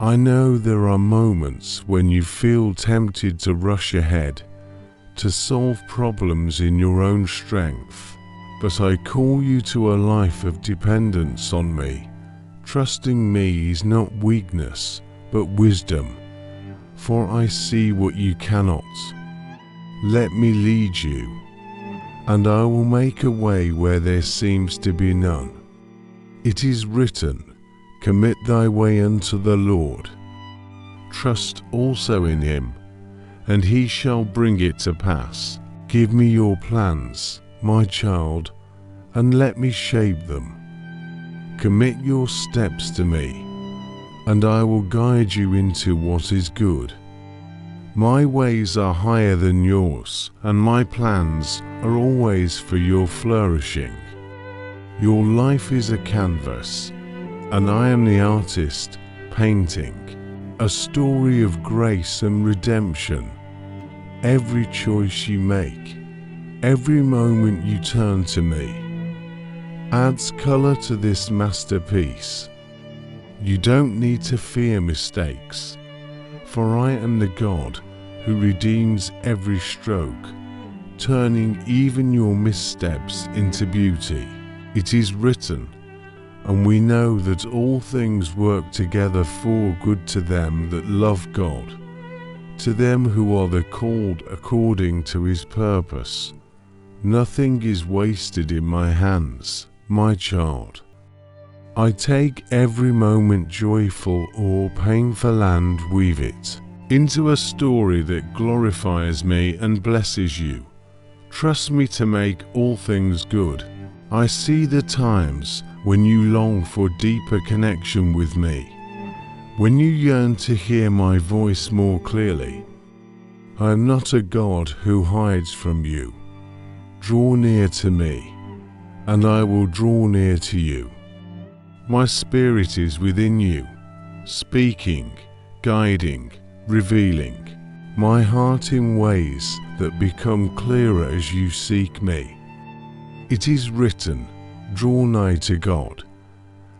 I know there are moments when you feel tempted to rush ahead, to solve problems in your own strength, but I call you to a life of dependence on me. Trusting me is not weakness, but wisdom, for I see what you cannot. Let me lead you, and I will make a way where there seems to be none. It is written, commit thy way unto the Lord. Trust also in him, and he shall bring it to pass. Give me your plans, my child, and let me shape them. Commit your steps to me, and I will guide you into what is good. My ways are higher than yours, and my plans are always for your flourishing. Your life is a canvas, and I am the artist painting a story of grace and redemption. Every choice you make, every moment you turn to me, adds color to this masterpiece. You don't need to fear mistakes, for I am the God who redeems every stroke, turning even your missteps into beauty. It is written, and we know that all things work together for good to them that love God, to them who are the called according to his purpose. Nothing is wasted in my hands, my child. I take every moment joyful or painful and weave it into a story that glorifies me and blesses you. Trust me to make all things good. I see the times when you long for deeper connection with me, when you yearn to hear my voice more clearly. I am not a God who hides from you. Draw near to me, and I will draw near to you. My spirit is within you, speaking, guiding, revealing my heart in ways that become clearer as you seek me. It is written, draw nigh to God,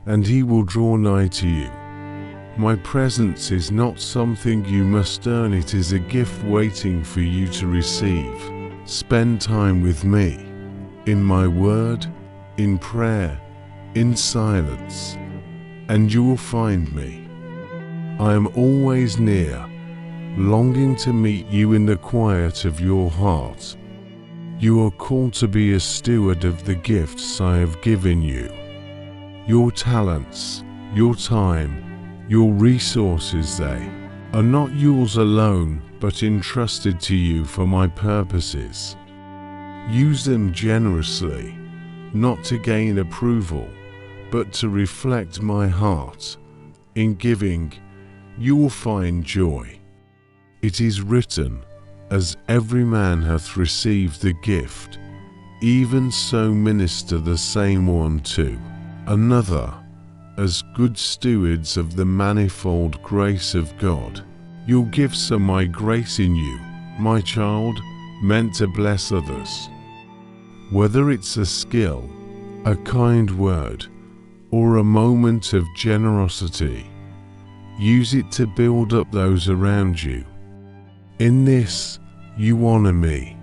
and he will draw nigh to you. My presence is not something you must earn, it is a gift waiting for you to receive. Spend time with me, in my word, in prayer, in silence, and you will find me. I am always near, longing to meet you in the quiet of your heart. You are called to be a steward of the gifts I have given you. Your talents, your time, your resources, they are not yours alone, but entrusted to you for my purposes. Use them generously, not to gain approval, but to reflect my heart. In giving, you will find joy. It is written, as every man hath received the gift, even so minister the same one to another, as good stewards of the manifold grace of God. Your gifts are my grace in you, my child, meant to bless others. Whether it's a skill, a kind word, or a moment of generosity, use it to build up those around you. In this, you honor me.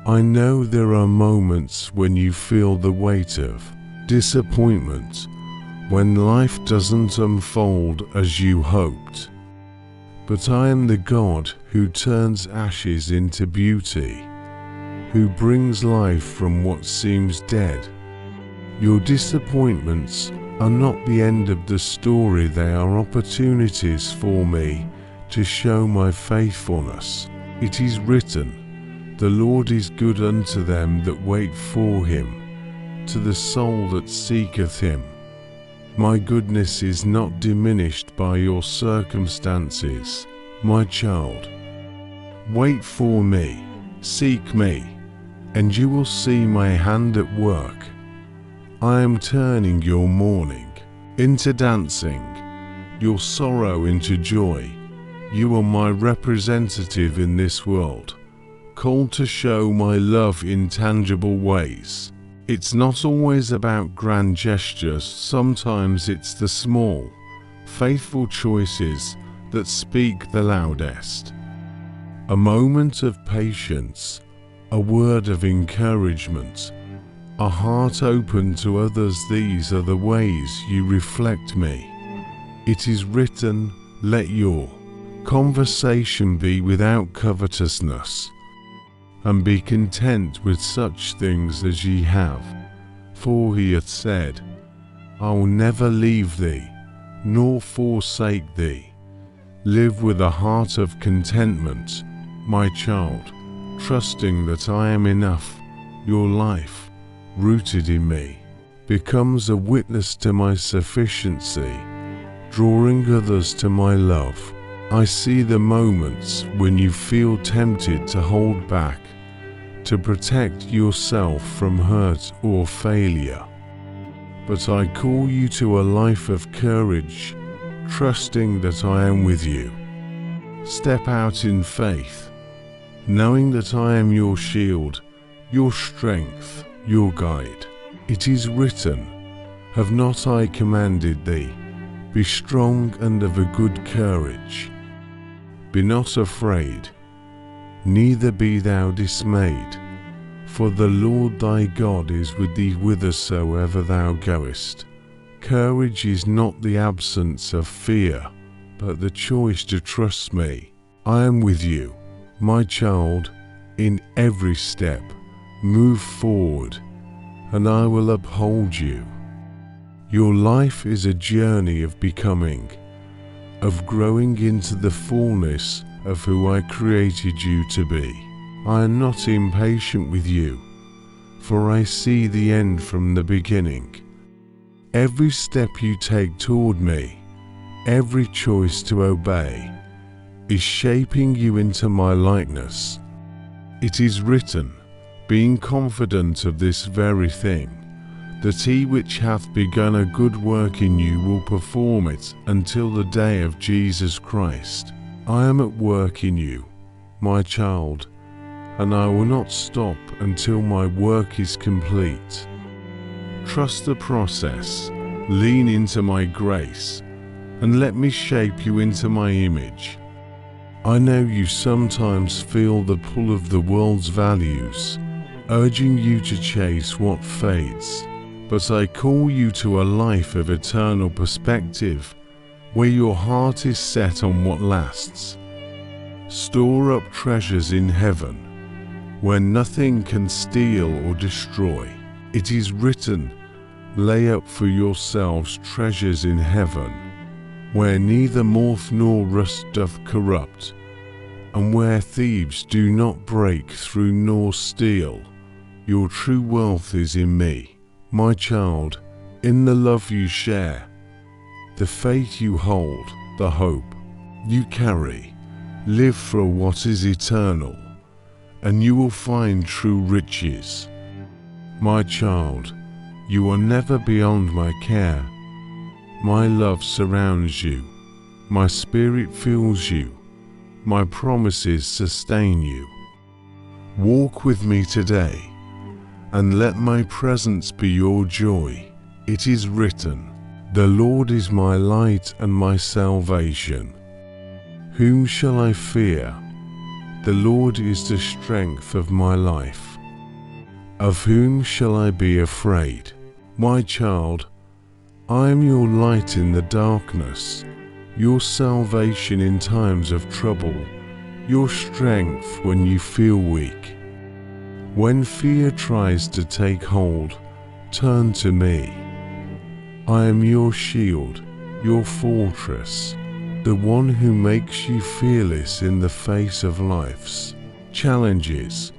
I know there are moments when you feel the weight of disappointment, when life doesn't unfold as you hoped. But I am the God who turns ashes into beauty, who brings life from what seems dead. Your disappointments are not the end of the story, they are opportunities for me to show my faithfulness. It is written, the Lord is good unto them that wait for him, to the soul that seeketh him. My goodness is not diminished by your circumstances, my child. Wait for me, seek me, and you will see my hand at work. I am turning your mourning into dancing, your sorrow into joy. You are my representative in this world, called to show my love in tangible ways. It's not always about grand gestures, sometimes it's the small, faithful choices that speak the loudest. A moment of patience, a word of encouragement, a heart open to others, these are the ways you reflect me. It is written, let your conversation be without covetousness, and be content with such things as ye have. For he hath said, I will never leave thee, nor forsake thee. Live with a heart of contentment, my child, trusting that I am enough. Your life, rooted in me, becomes a witness to my sufficiency, drawing others to my love. I see the moments when you feel tempted to hold back, to protect yourself from hurt or failure. But I call you to a life of courage, trusting that I am with you. Step out in faith, knowing that I am your shield, your strength, your guide. It is written, have not I commanded thee? Be strong and of a good courage. Be not afraid, neither be thou dismayed, for the Lord thy God is with thee whithersoever thou goest. Courage is not the absence of fear, but the choice to trust me. I am with you, my child, in every step. Move forward, and I will uphold you. Your life is a journey of becoming, of growing into the fullness of who I created you to be. I am not impatient with you, for I see the end from the beginning. Every step you take toward me, every choice to obey, is shaping you into my likeness. It is written, being confident of this very thing, that he which hath begun a good work in you will perform it until the day of Jesus Christ. I am at work in you, my child, and I will not stop until my work is complete. Trust the process, lean into my grace, and let me shape you into my image. I know you sometimes feel the pull of the world's values, urging you to chase what fades. But I call you to a life of eternal perspective, where your heart is set on what lasts. Store up treasures in heaven, where nothing can steal or destroy. It is written, lay up for yourselves treasures in heaven, where neither moth nor rust doth corrupt, and where thieves do not break through nor steal. Your true wealth is in me, my child, in the love you share, the faith you hold, the hope you carry. Live for what is eternal, and you will find true riches. My child, you are never beyond my care. My love surrounds you, my spirit fills you, my promises sustain you. Walk with me today, and let my presence be your joy. It is written, the Lord is my light and my salvation. Whom shall I fear? The Lord is the strength of my life. Of whom shall I be afraid? My child, I am your light in the darkness, your salvation in times of trouble, your strength when you feel weak. When fear tries to take hold, turn to me. I am your shield, your fortress, the one who makes you fearless in the face of life's challenges.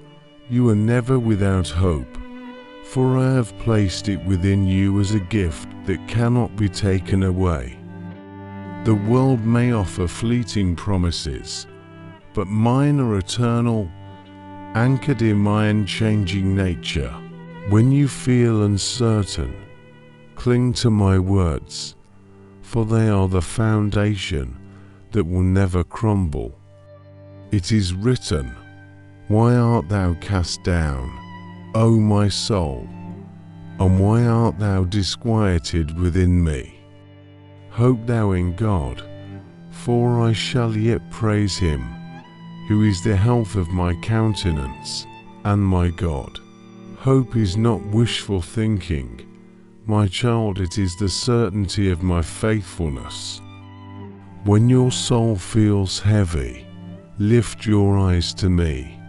You are never without hope, for I have placed it within you as a gift that cannot be taken away. The world may offer fleeting promises, but mine are eternal, anchored in my unchanging nature. When you feel uncertain, cling to my words, for they are the foundation that will never crumble. It is written, Why art thou cast down, O my soul? And why art thou disquieted within me? Hope thou in God, for I shall yet praise him, who is the health of my countenance and my God. Hope is not wishful thinking, my child, it is the certainty of my faithfulness. When your soul feels heavy, lift your eyes to me.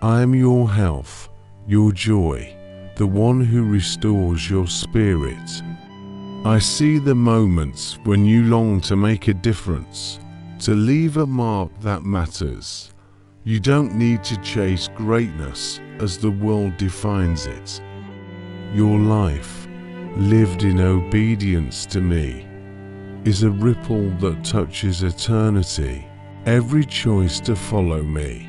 I am your health, your joy, the one who restores your spirit. I see the moments when you long to make a difference, to leave a mark that matters. You don't need to chase greatness as the world defines it. Your life, lived in obedience to me, is a ripple that touches eternity. Every choice to follow me,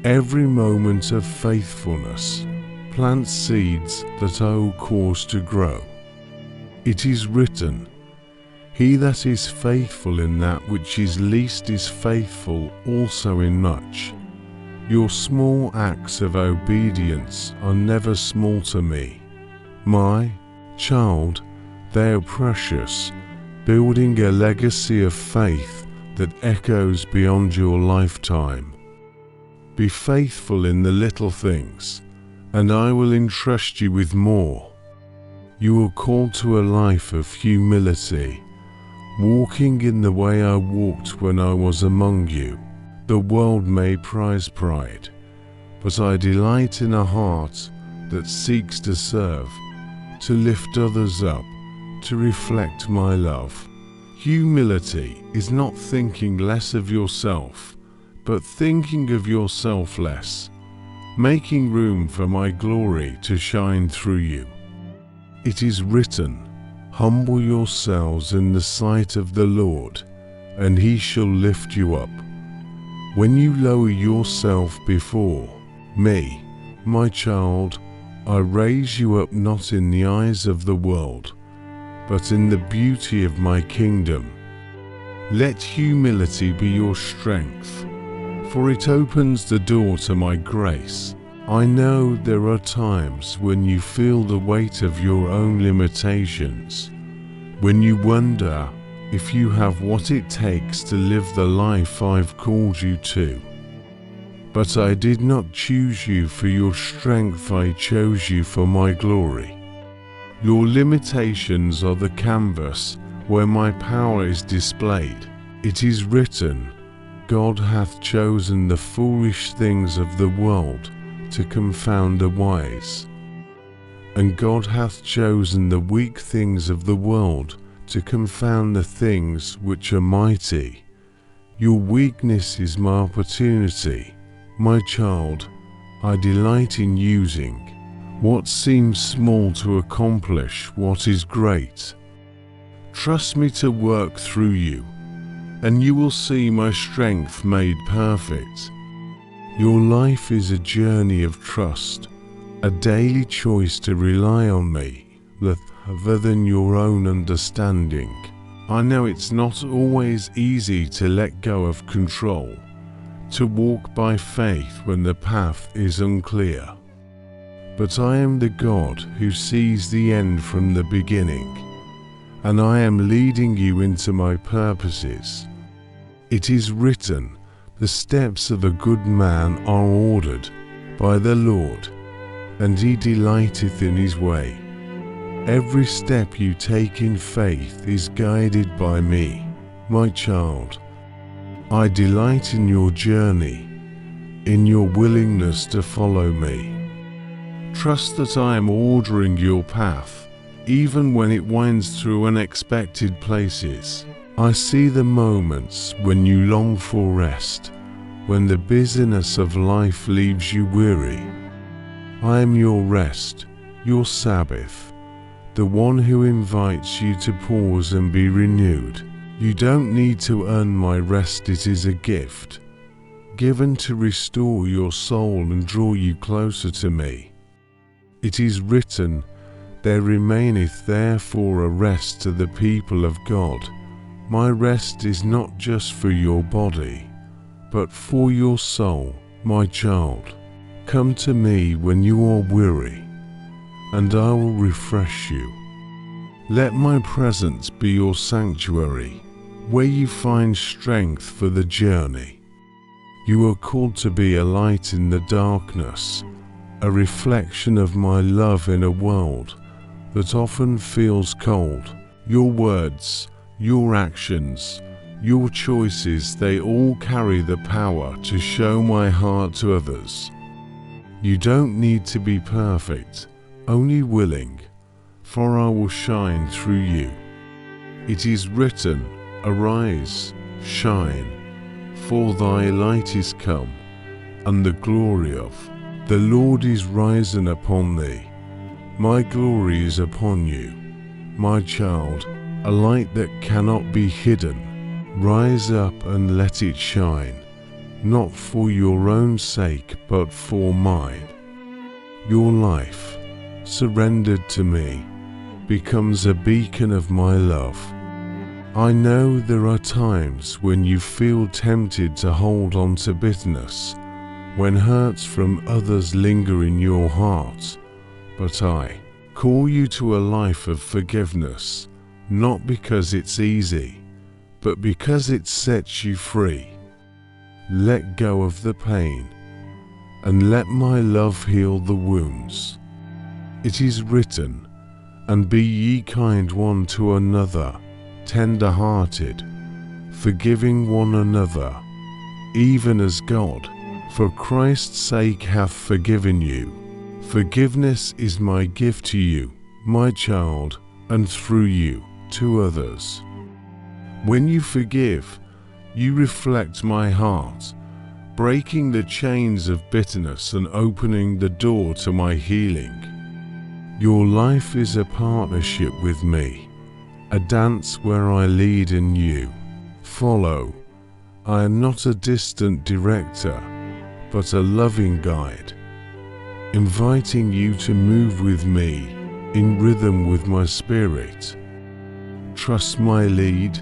every moment of faithfulness, plants seeds that I will cause to grow. It is written, he that is faithful in that which is least is faithful also in much. Your small acts of obedience are never small to me. My child, they are precious, building a legacy of faith that echoes beyond your lifetime. Be faithful in the little things, and I will entrust you with more. You are called to a life of humility, walking in the way I walked when I was among you. The world may prize pride, but I delight in a heart that seeks to serve, to lift others up, to reflect my love. Humility is not thinking less of yourself, but thinking of yourself less, making room for my glory to shine through you. It is written, humble yourselves in the sight of the Lord, and he shall lift you up. When you lower yourself before me, my child, I raise you up not in the eyes of the world, but in the beauty of my kingdom. Let humility be your strength, for it opens the door to my grace. I know there are times when you feel the weight of your own limitations, when you wonder if you have what it takes to live the life I've called you to. But I did not choose you for your strength, I chose you for my glory. Your limitations are the canvas where my power is displayed. It is written, God hath chosen the foolish things of the world to confound the wise. And God hath chosen the weak things of the world to confound the things which are mighty. Your weakness is my opportunity. My child, I delight in using what seems small to accomplish what is great. Trust me to work through you, and you will see my strength made perfect. Your life is a journey of trust, a daily choice to rely on me rather than your own understanding. I know it's not always easy to let go of control, to walk by faith when the path is unclear. But I am the God who sees the end from the beginning, and I am leading you into my purposes. It is written, the steps of a good man are ordered by the Lord, and he delighteth in his way. Every step you take in faith is guided by me, my child. I delight in your journey, in your willingness to follow me. Trust that I am ordering your path, even when it winds through unexpected places. I see the moments when you long for rest, when the busyness of life leaves you weary. I am your rest, your Sabbath, the one who invites you to pause and be renewed. You don't need to earn my rest, it is a gift, given to restore your soul and draw you closer to me. It is written, there remaineth therefore a rest to the people of God. My rest is not just for your body, but for your soul, My child, come to me when you are weary, and I will refresh you. Let my presence be your sanctuary, where you find strength for the journey. You are called to be a light in the darkness, a reflection of my love in a world that often feels cold. Your words, your actions, your choices, they all carry the power to show my heart to others. You don't need to be perfect, only willing, for I will shine through you. It is written, arise, shine, for thy light is come, and the glory of the Lord is risen upon thee. My glory is upon you, my child, a light that cannot be hidden. Rise up and let it shine, not for your own sake, but for mine. Your life, surrendered to me, becomes a beacon of my love. I know there are times when you feel tempted to hold on to bitterness, when hurts from others linger in your heart, but I call you to a life of forgiveness, not because it's easy, but because it sets you free. Let go of the pain, and let my love heal the wounds. It is written, and be ye kind one to another, tender-hearted, forgiving one another, even as God, for Christ's sake, hath forgiven you. Forgiveness is my gift to you, my child, and through you, to others. When you forgive, you reflect my heart, breaking the chains of bitterness and opening the door to my healing. Your life is a partnership with me, a dance where I lead and you follow. I am not a distant director, but a loving guide, inviting you to move with me in rhythm with my spirit. Trust my lead,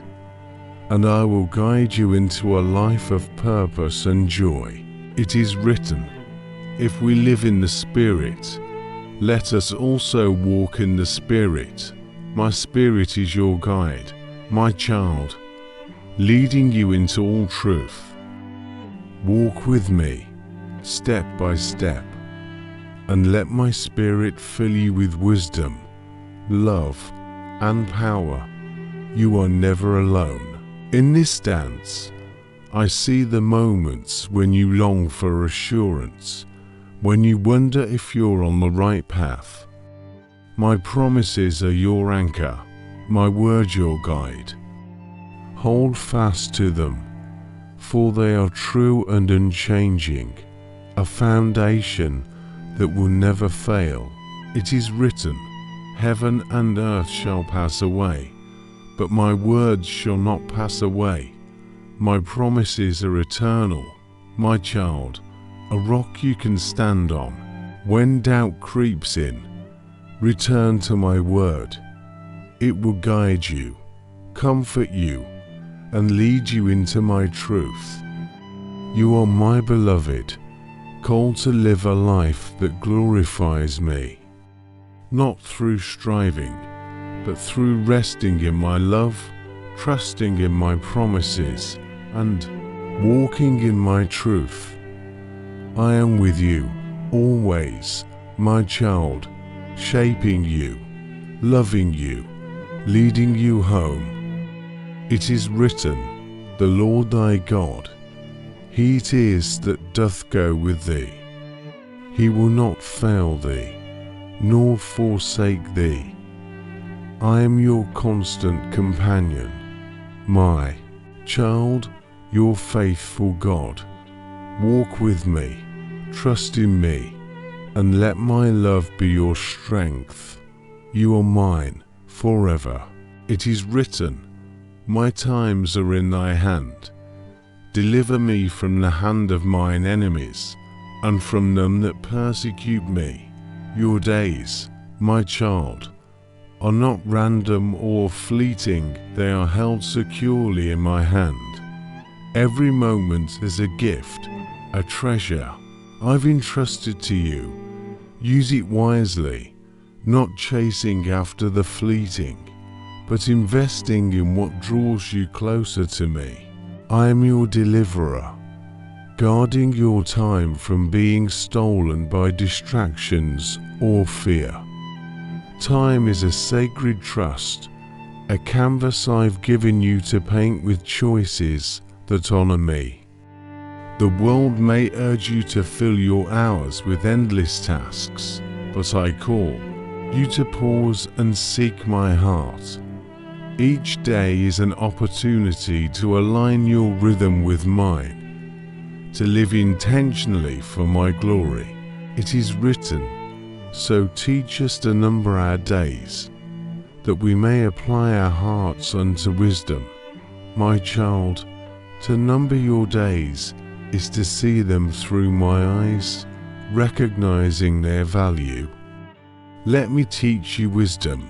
and I will guide you into a life of purpose and joy. It is written, if we live in the Spirit, let us also walk in the Spirit. My Spirit is your guide, my child, leading you into all truth. Walk with me, step by step, and let my Spirit fill you with wisdom, love, and power. You are never alone. In this dance, I see the moments when you long for assurance, when you wonder if you're on the right path. My promises are your anchor, my word your guide. Hold fast to them, for they are true and unchanging, a foundation that will never fail. It is written, heaven and earth shall pass away, but my words shall not pass away. My promises are eternal, my child, a rock you can stand on. When doubt creeps in, return to my word. It will guide you, comfort you, and lead you into my truth. You are my beloved, called to live a life that glorifies me, not through striving, but through resting in my love, trusting in my promises, and walking in my truth. I am with you, always, my child, shaping you, loving you, leading you home. It is written, the Lord thy God, he it is that doth go with thee. He will not fail thee, nor forsake thee. I am your constant companion, my child, your faithful God. Walk with me, trust in me, and let my love be your strength. You are mine forever. It is written, my times are in thy hand. Deliver me from the hand of mine enemies, and from them that persecute me. Your days, my child, are not random or fleeting, they are held securely in my hand. Every moment is a gift, a treasure I've entrusted to you. Use it wisely, not chasing after the fleeting, but investing in what draws you closer to me. I am your deliverer, guarding your time from being stolen by distractions or fear. Time is a sacred trust, a canvas I've given you to paint with choices that honor me. The world may urge you to fill your hours with endless tasks, but I call you to pause and seek my heart. Each day is an opportunity to align your rhythm with mine, to live intentionally for my glory. It is written, so teach us to number our days, that we may apply our hearts unto wisdom. My child, to number your days is to see them through my eyes, recognizing their value. Let me teach you wisdom,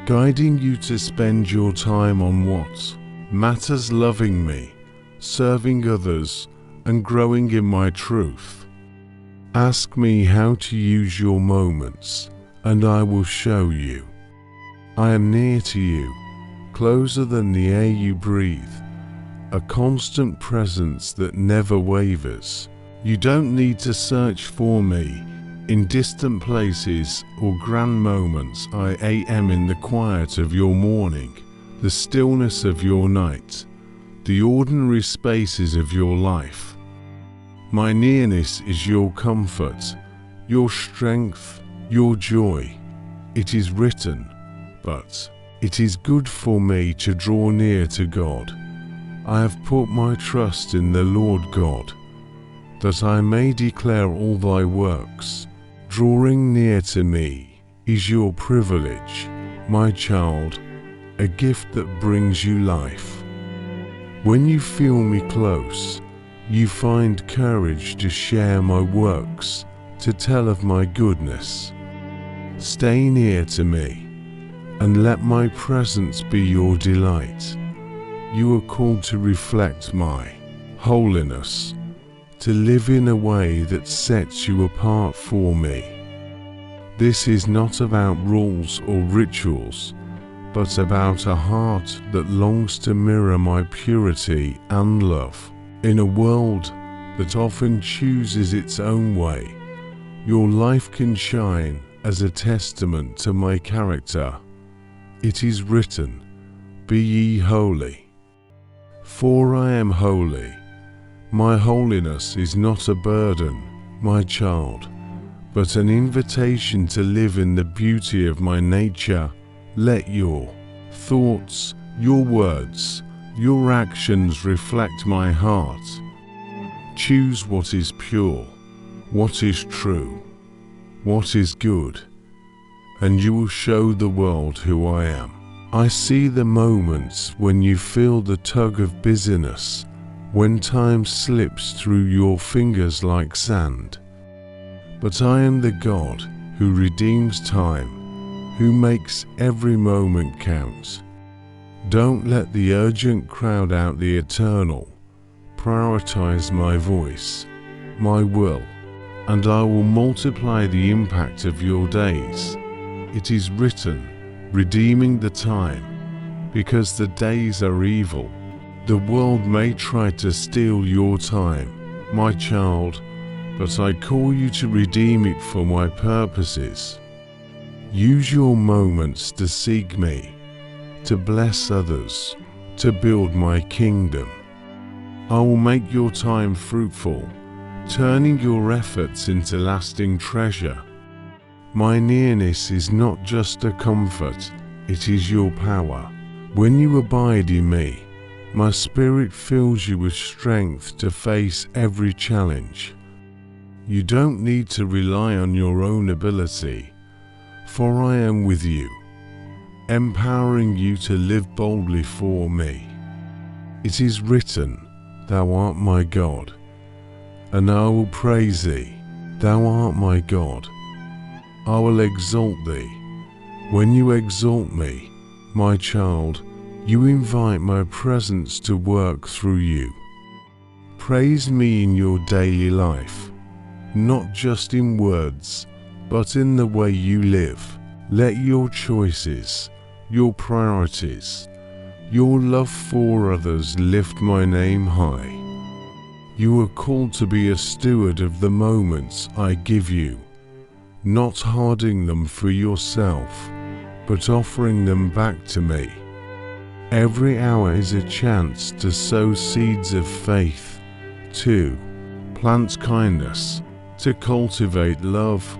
guiding you to spend your time on what matters, loving me, serving others, and growing in my truth. Ask me how to use your moments, and I will show you. I am near to you, closer than the air you breathe, a constant presence that never wavers. You don't need to search for me in distant places or grand moments. I am in the quiet of your morning, the stillness of your night, the ordinary spaces of your life. My nearness is your comfort, your strength, your joy. It is written, but it is good for me to draw near to God. I have put my trust in the Lord God, that I may declare all thy works. Drawing near to me is your privilege, my child, a gift that brings you life. When you feel me close, you find courage to share my works, to tell of my goodness. Stay near to me, and let my presence be your delight. You are called to reflect my holiness, to live in a way that sets you apart for me. This is not about rules or rituals, but about a heart that longs to mirror my purity and love. In a world that often chooses its own way, your life can shine as a testament to my character. It is written, be ye holy, for I am holy. My holiness is not a burden, my child, but an invitation to live in the beauty of my nature. Let your thoughts, your words, your actions reflect my heart. Choose what is pure, what is true, what is good, and you will show the world who I am. I see the moments when you feel the tug of busyness, when time slips through your fingers like sand. But I am the God who redeems time, who makes every moment count. Don't let the urgent crowd out the eternal. Prioritize my voice, my will, and I will multiply the impact of your days. It is written, redeeming the time, because the days are evil. The world may try to steal your time, my child, but I call you to redeem it for my purposes. Use your moments to seek me, to bless others, to build my kingdom. I will make your time fruitful, turning your efforts into lasting treasure. My nearness is not just a comfort, it is your power. When you abide in me, my spirit fills you with strength to face every challenge. You don't need to rely on your own ability, for I am with you, empowering you to live boldly for me. It is written, thou art my God, and I will praise thee. Thou art my God. I will exalt thee. When you exalt me, my child, you invite my presence to work through you. Praise me in your daily life, not just in words, but in the way you live. Let your choices, your priorities, your love for others lift my name high. You are called to be a steward of the moments I give you, not hoarding them for yourself, but offering them back to me. Every hour is a chance to sow seeds of faith, to plant kindness, to cultivate love.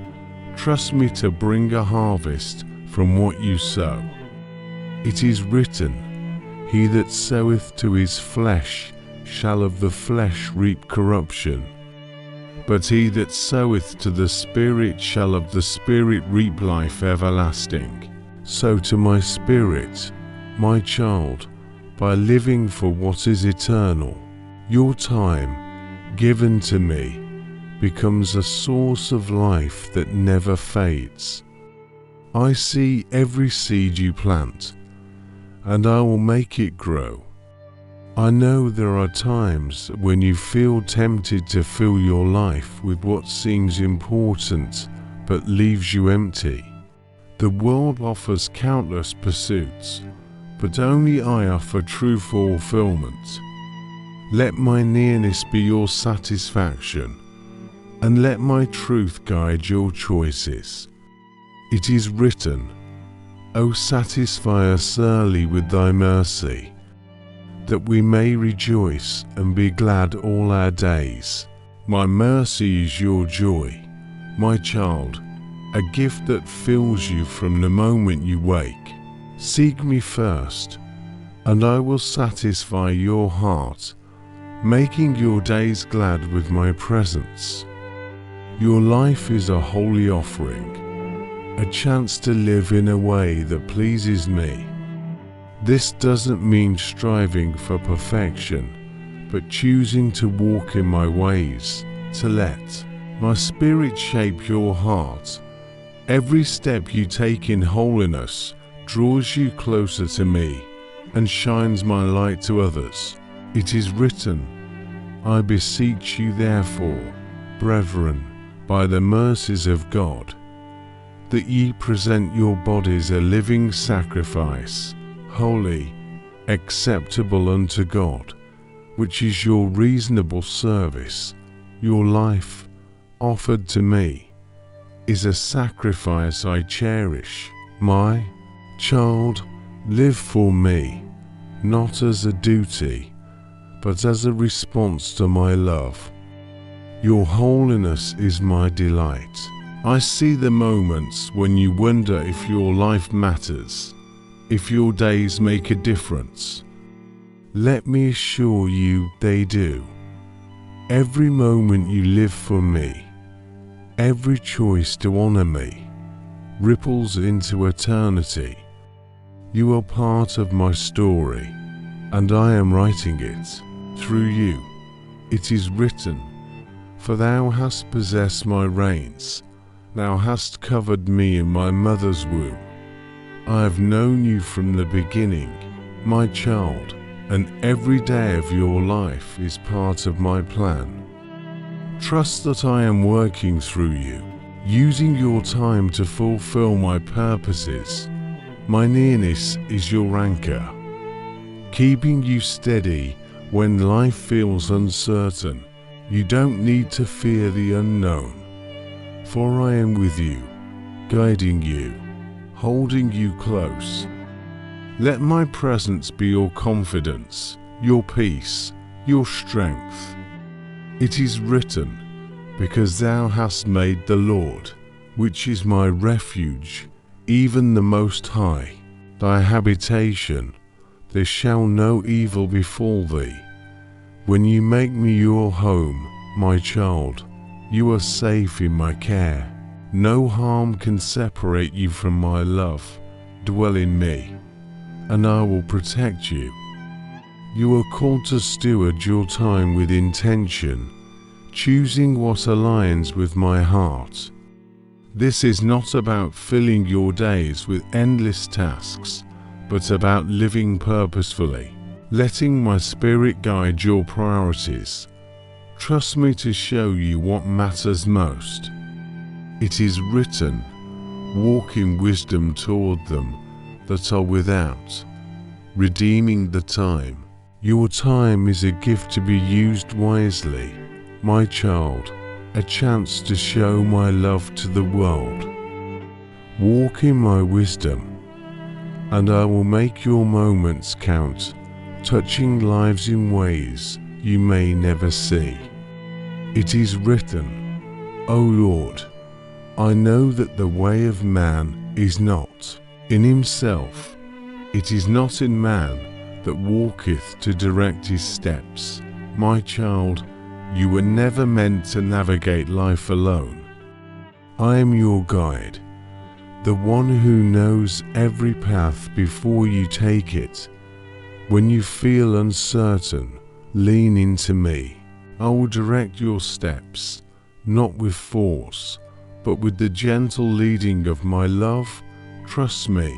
Trust me to bring a harvest from what you sow. It is written, he that soweth to his flesh shall of the flesh reap corruption, but he that soweth to the Spirit shall of the Spirit reap life everlasting. So to my spirit, my child, by living for what is eternal, your time, given to me, becomes a source of life that never fades. I see every seed you plant, and I will make it grow. I know there are times when you feel tempted to fill your life with what seems important but leaves you empty. The world offers countless pursuits, but only I offer true fulfillment. Let my nearness be your satisfaction, and let my truth guide your choices. It is written, O satisfy us early with thy mercy, that we may rejoice and be glad all our days. My mercy is your joy, my child, a gift that fills you from the moment you wake. Seek me first, and I will satisfy your heart, making your days glad with my presence. Your life is a holy offering, a chance to live in a way that pleases me. This doesn't mean striving for perfection, but choosing to walk in my ways, to let my spirit shape your heart. Every step you take in holiness draws you closer to me and shines my light to others. It is written, I beseech you therefore, brethren, by the mercies of God, that ye present your bodies a living sacrifice, holy, acceptable unto God, which is your reasonable service. Your life, offered to me, is a sacrifice I cherish. My child, live for me, not as a duty, but as a response to my love. Your holiness is my delight. I see the moments when you wonder if your life matters, if your days make a difference. Let me assure you they do. Every moment you live for me, every choice to honor me, ripples into eternity. You are part of my story, and I am writing it through you. It is written, for thou hast possessed my reins, thou hast covered me in my mother's womb. I have known you from the beginning, my child, and every day of your life is part of my plan. Trust that I am working through you, using your time to fulfill my purposes. My nearness is your anchor, keeping you steady when life feels uncertain. You don't need to fear the unknown, for I am with you, guiding you, holding you close. Let my presence be your confidence, your peace, your strength. It is written, because thou hast made the Lord, which is my refuge, even the Most High, thy habitation, there shall no evil befall thee. When you make me your home, my child, you are safe in my care. No harm can separate you from my love. Dwell in me, and I will protect you. You are called to steward your time with intention, choosing what aligns with my heart. This is not about filling your days with endless tasks, but about living purposefully, letting my spirit guide your priorities, Trust me to show you what matters most. It is written, walk in wisdom toward them that are without, redeeming the time. Your time is a gift to be used wisely, my child, a chance to show my love to the world. Walk in my wisdom, and I will make your moments count, touching lives in ways you may never see. It is written, O Lord, I know that the way of man is not in himself. It is not in man that walketh to direct his steps. My child, you were never meant to navigate life alone. I am your guide, the one who knows every path before you take it. When you feel uncertain, lean into me. I will direct your steps, not with force, but with the gentle leading of my love. Trust me,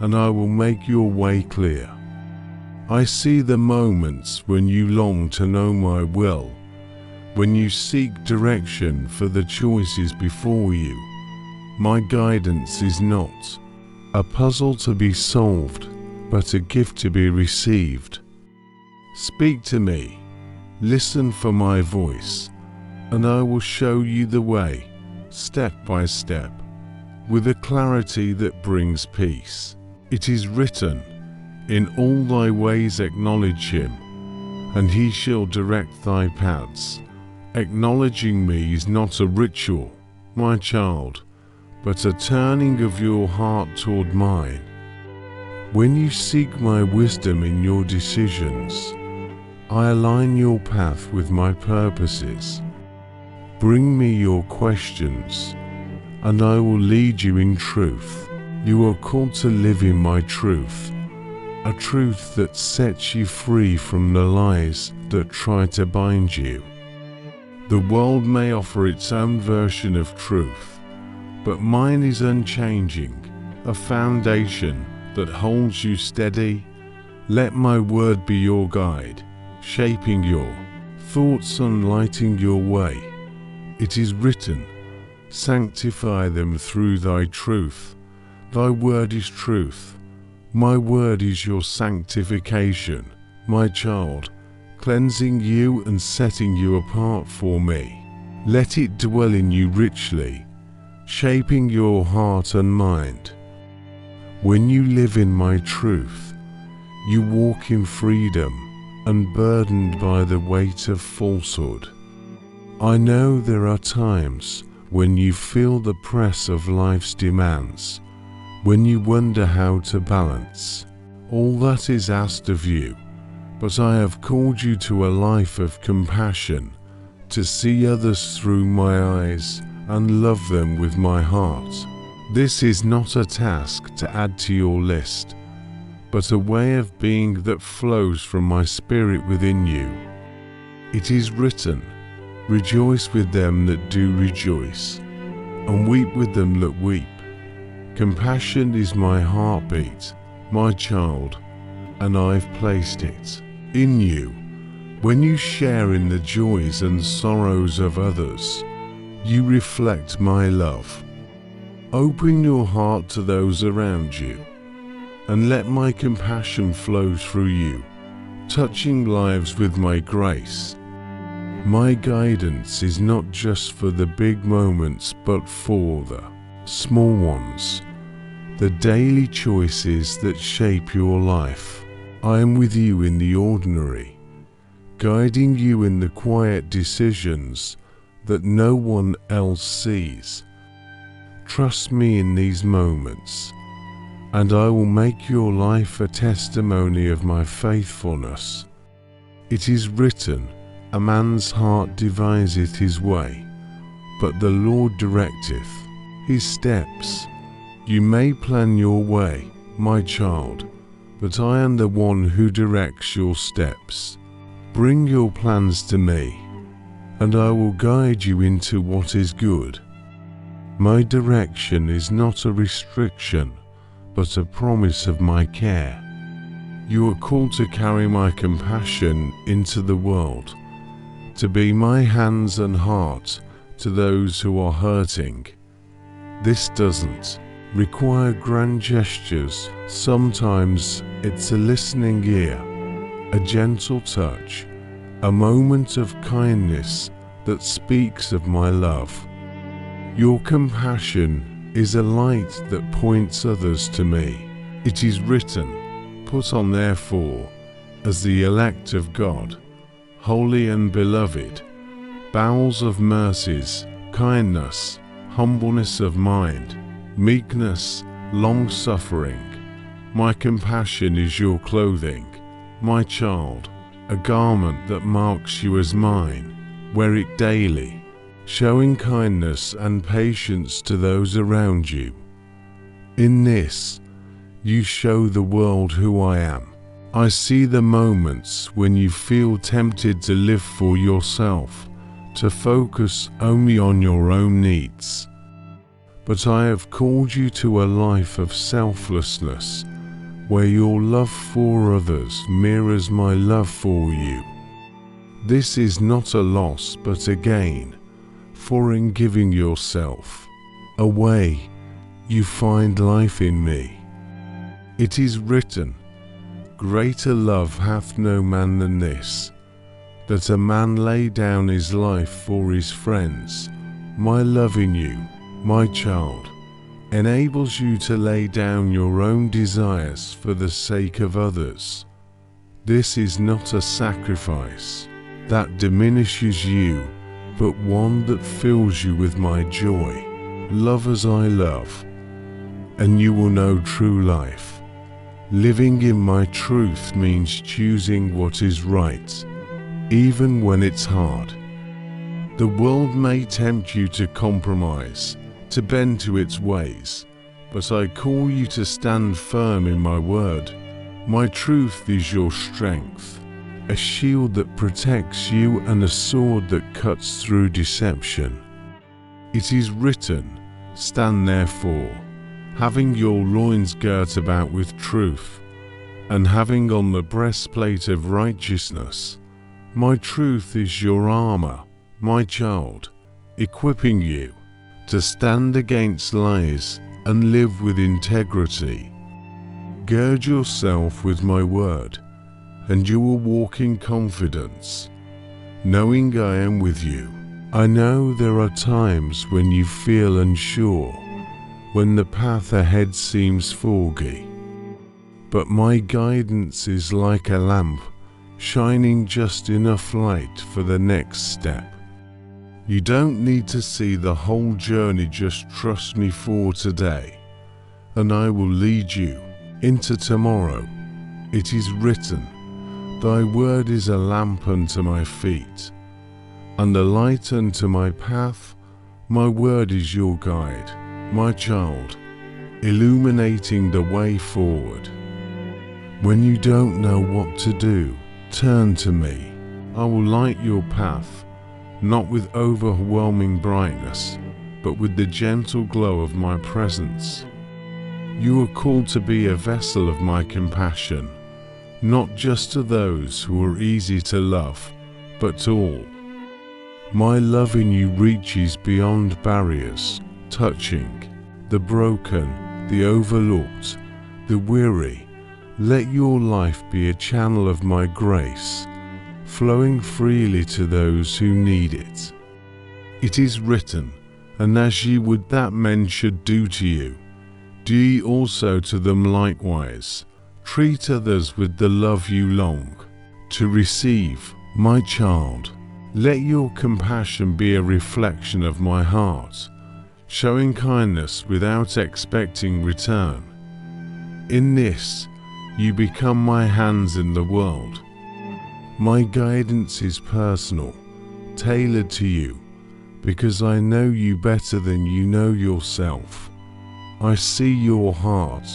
and I will make your way clear. I see the moments when you long to know my will, when you seek direction for the choices before you. My guidance is not a puzzle to be solved, but a gift to be received. Speak to me, listen for my voice, and I will show you the way, step by step, with a clarity that brings peace. It is written, in all thy ways acknowledge him, and he shall direct thy paths. Acknowledging me is not a ritual, my child, but a turning of your heart toward mine. When you seek my wisdom in your decisions, I align your path with my purposes. Bring me your questions, and I will lead you in truth. You are called to live in my truth, a truth that sets you free from the lies that try to bind you. The world may offer its own version of truth, but mine is unchanging, a foundation that holds you steady. Let my word be your guide, shaping your thoughts and lighting your way. It is written, sanctify them through thy truth. Thy word is truth. My word is your sanctification, my child, cleansing you and setting you apart for me. Let it dwell in you richly, shaping your heart and mind. When you live in my truth, you walk in freedom, unburdened by the weight of falsehood. I know there are times when you feel the press of life's demands, when you wonder how to balance all that is asked of you, but I have called you to a life of compassion, to see others through my eyes and love them with my heart. This is not a task to add to your list, but a way of being that flows from my spirit within you. It is written, rejoice with them that do rejoice, and weep with them that weep. Compassion is my heartbeat, my child, and I've placed it in you. When you share in the joys and sorrows of others, you reflect my love. Open your heart to those around you, and let my compassion flow through you, touching lives with my grace. My guidance is not just for the big moments, but for the small ones, the daily choices that shape your life. I am with you in the ordinary, guiding you in the quiet decisions that no one else sees. Trust me in these moments, and I will make your life a testimony of my faithfulness. It is written, a man's heart deviseth his way, but the Lord directeth his steps. You may plan your way, my child, but I am the one who directs your steps. Bring your plans to me, and I will guide you into what is good. My direction is not a restriction, but a promise of my care. You are called to carry my compassion into the world, to be my hands and heart to those who are hurting. This doesn't require grand gestures. Sometimes it's a listening ear, a gentle touch, a moment of kindness that speaks of my love. Your compassion is a light that points others to me. It is written, put on therefore, as the elect of God, holy and beloved, bowels of mercies, kindness, humbleness of mind, meekness, long-suffering. My compassion is your clothing, my child, a garment that marks you as mine. Wear it daily, showing kindness and patience to those around you. In this, you show the world who I am. I see the moments when you feel tempted to live for yourself, to focus only on your own needs. But I have called you to a life of selflessness, where your love for others mirrors my love for you. This is not a loss but a gain, for in giving yourself away, you find life in me. It is written, greater love hath no man than this, that a man lay down his life for his friends. My love in you, my child, enables you to lay down your own desires for the sake of others. This is not a sacrifice that diminishes you, but one that fills you with my joy. Love as I love, and you will know true life. Living in my truth means choosing what is right, even when it's hard. The world may tempt you to compromise, to bend to its ways, but I call you to stand firm in my word. My truth is your strength, a shield that protects you and a sword that cuts through deception. It is written, stand therefore, having your loins girt about with truth, and having on the breastplate of righteousness. My truth is your armor, my child, equipping you to stand against lies and live with integrity. Gird yourself with my word, and you will walk in confidence, knowing I am with you. I know there are times when you feel unsure, when the path ahead seems foggy, but my guidance is like a lamp, shining just enough light for the next step. You don't need to see the whole journey, just trust me for today, and I will lead you into tomorrow. It is written, thy word is a lamp unto my feet, and a light unto my path. My word is your guide, my child, illuminating the way forward. When you don't know what to do, turn to me. I will light your path, not with overwhelming brightness, but with the gentle glow of my presence. You are called to be a vessel of my compassion, not just to those who are easy to love, but to all. My love in you reaches beyond barriers, touching the broken, the overlooked, the weary. Let your life be a channel of my grace, flowing freely to those who need it. It is written, and as ye would that men should do to you, do ye also to them likewise. Treat others with the love you long to receive, my child. Let your compassion be a reflection of my heart, showing kindness without expecting return. In this, you become my hands in the world. My guidance is personal, tailored to you, because I know you better than you know yourself. I see your heart,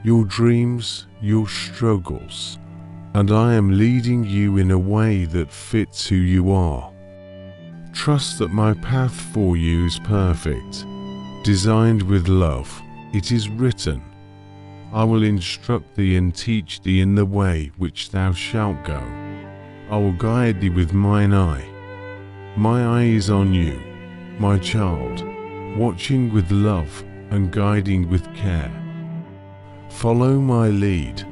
your dreams, your struggles, and I am leading you in a way that fits who you are. Trust that my path for you is perfect, designed with love. It is written, I will instruct thee and teach thee in the way which thou shalt go. I will guide thee with mine eye. My eye is on you, my child, watching with love and guiding with care. Follow my lead,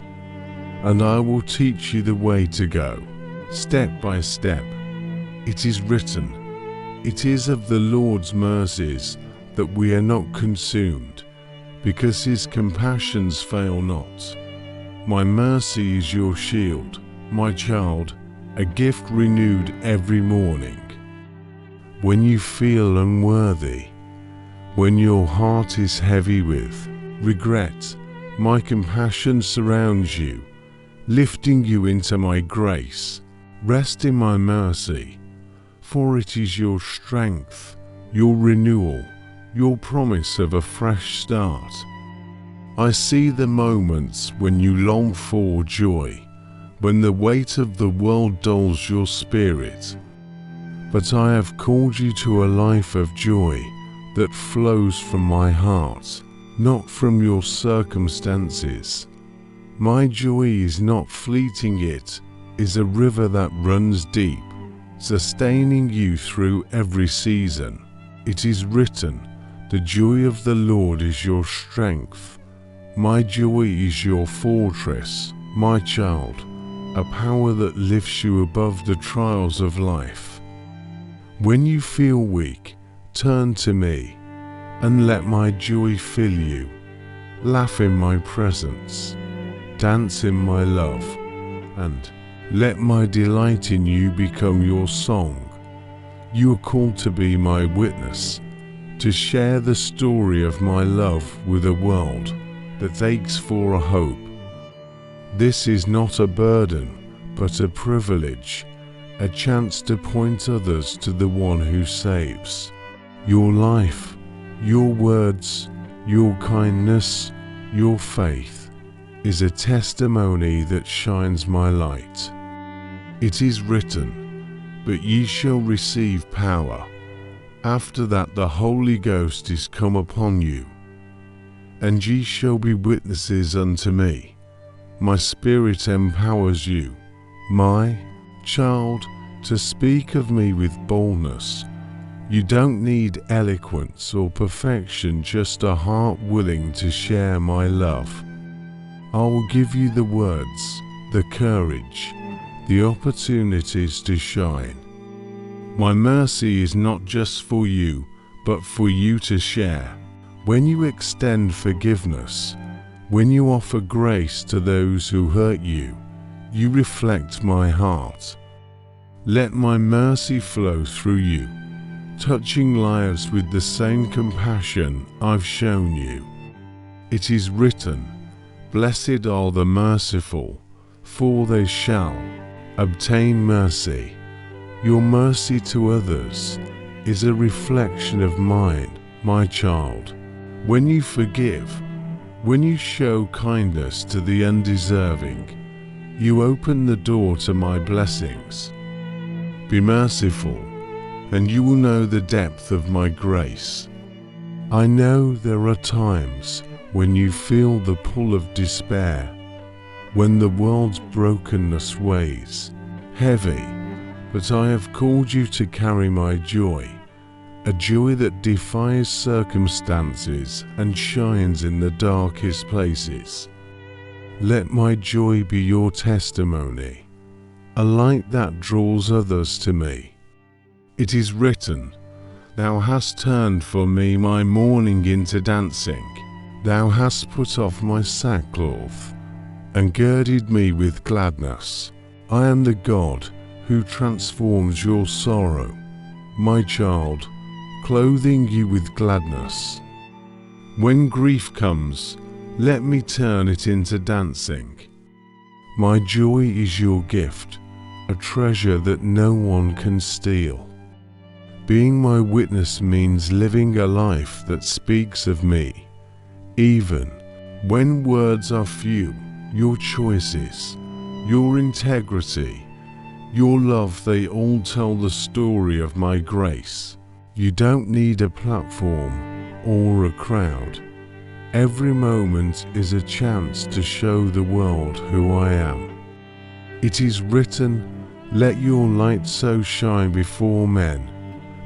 and I will teach you the way to go, step by step. It is written, it is of the Lord's mercies that we are not consumed, because his compassions fail not. My mercy is your shield, my child, a gift renewed every morning. When you feel unworthy, when your heart is heavy with regret, my compassion surrounds you, lifting you into my grace. Rest in my mercy, for it is your strength, your renewal, your promise of a fresh start. I see the moments when you long for joy, when the weight of the world dulls your spirit. But I have called you to a life of joy that flows from my heart, not from your circumstances. My joy is not fleeting, it is a river that runs deep, sustaining you through every season. It is written, the joy of the Lord is your strength. My joy is your fortress, my child, a power that lifts you above the trials of life. When you feel weak, turn to me, and let my joy fill you. Laugh in my presence, dance in my love, and let my delight in you become your song. You are called to be my witness, to share the story of my love with a world that aches for a hope. This is not a burden, but a privilege, a chance to point others to the one who saves. Your life, your words, your kindness, your faith is a testimony that shines my light. It is written, but ye shall receive power. After that the Holy Ghost is come upon you, and ye shall be witnesses unto me. My Spirit empowers you, my child, to speak of me with boldness. You don't need eloquence or perfection, just a heart willing to share my love. I will give you the words, the courage, the opportunities to shine. My mercy is not just for you, but for you to share. When you extend forgiveness, when you offer grace to those who hurt you, you reflect my heart. Let my mercy flow through you, touching lives with the same compassion I've shown you. It is written, blessed are the merciful, for they shall obtain mercy. Your mercy to others is a reflection of mine, my child. When you forgive, when you show kindness to the undeserving, you open the door to my blessings. Be merciful, and you will know the depth of my grace. I know there are times when you feel the pull of despair, when the world's brokenness weighs heavy, but I have called you to carry my joy, a joy that defies circumstances and shines in the darkest places. Let my joy be your testimony, a light that draws others to me. It is written, thou hast turned for me my mourning into dancing. Thou hast put off my sackcloth and girded me with gladness. I am the God who transforms your sorrow, my child, clothing you with gladness. When grief comes, let me turn it into dancing. My joy is your gift, a treasure that no one can steal. Being my witness means living a life that speaks of me, even when words are few. Your choices, your integrity, your love, they all tell the story of my grace. You don't need a platform or a crowd. Every moment is a chance to show the world who I am. It is written, Let your light so shine before men,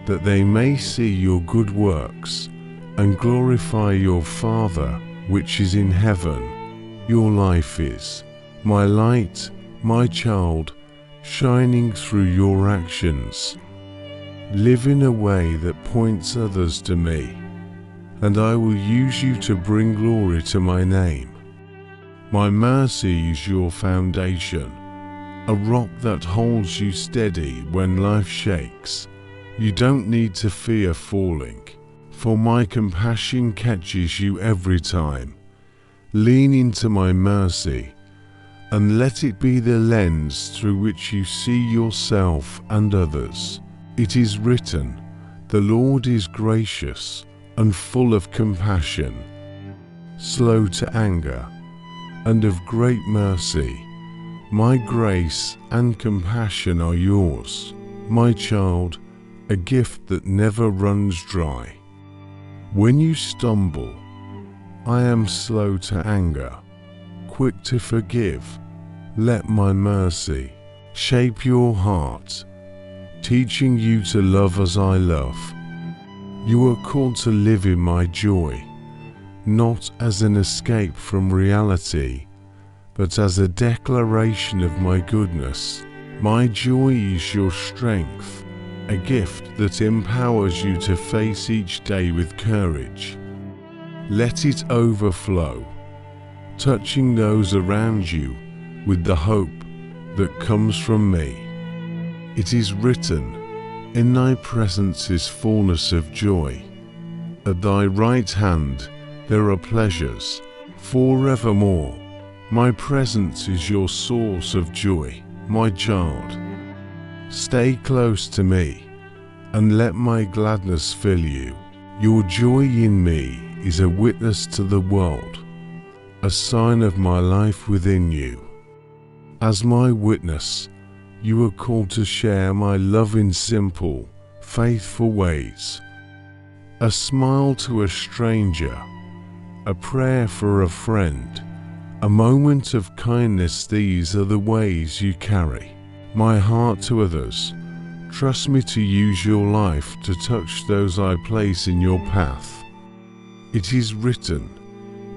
that they may see your good works, and glorify your Father which is in heaven. Your life is my light, my child, shining through your actions. Live in a way that points others to me, and I will use you to bring glory to my name. My mercy is your foundation, a rock that holds you steady when life shakes. You don't need to fear falling, for my compassion catches you every time. Lean into my mercy, and let it be the lens through which you see yourself and others. It is written, "The Lord is gracious and full of compassion, slow to anger, and of great mercy. My grace and compassion are yours, my child, a gift that never runs dry. When you stumble, I am slow to anger, quick to forgive. Let my mercy shape your heart, teaching you to love as I love. You are called to live in my joy, not as an escape from reality, but as a declaration of my goodness. My joy is your strength, a gift that empowers you to face each day with courage. Let it overflow, touching those around you with the hope that comes from me. It is written, "In thy presence is fullness of joy. At thy right hand there are pleasures forevermore." My presence is your source of joy, my child. Stay close to me, and let my gladness fill you. Your joy in me is a witness to the world, a sign of my life within you. As my witness, you are called to share my love in simple, faithful ways. A smile to a stranger, a prayer for a friend, a moment of kindness, these are the ways you carry my heart to others. Trust me to use your life to touch those I place in your path. It is written,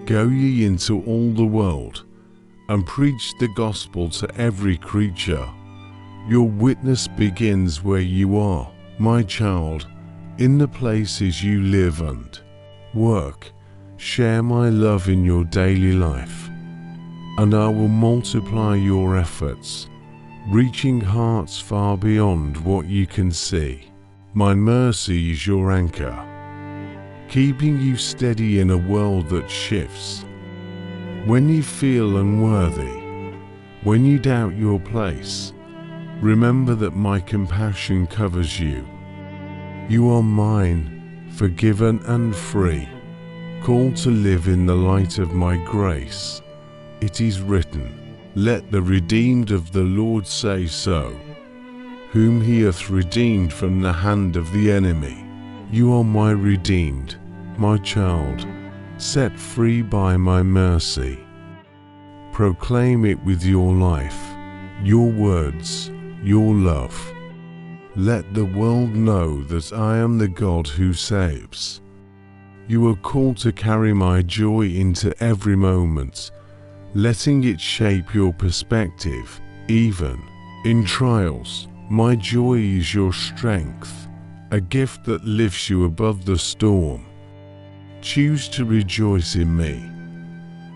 "Go ye into all the world, and preach the gospel to every creature." Your witness begins where you are, my child, in the places you live and work. Share my love in your daily life, and I will multiply your efforts, reaching hearts far beyond what you can see. My mercy is your anchor, keeping you steady in a world that shifts. When you feel unworthy, when you doubt your place, remember that my compassion covers you. You are mine, forgiven and free, called to live in the light of my grace. It is written, "Let the redeemed of the Lord say so, whom he hath redeemed from the hand of the enemy." You are my redeemed, my child, set free by my mercy. Proclaim it with your life, your words, your love. Let the world know that I am the God who saves. You are called to carry my joy into every moment, letting it shape your perspective, even in trials. My joy is your strength, a gift that lifts you above the storm. Choose to rejoice in me,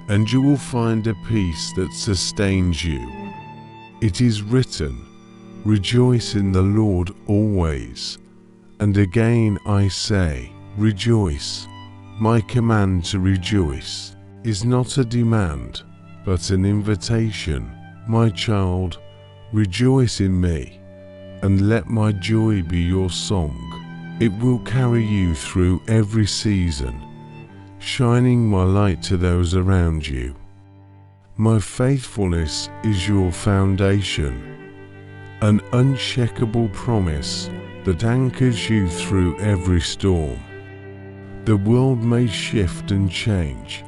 and you will find a peace that sustains you. It is written, "Rejoice in the Lord always." And again I say, rejoice. My command to rejoice is not a demand, but an invitation. My child, rejoice in me, and let my joy be your song. It will carry you through every season, shining my light to those around you. My faithfulness is your foundation, an unshakable promise that anchors you through every storm. The world may shift and change,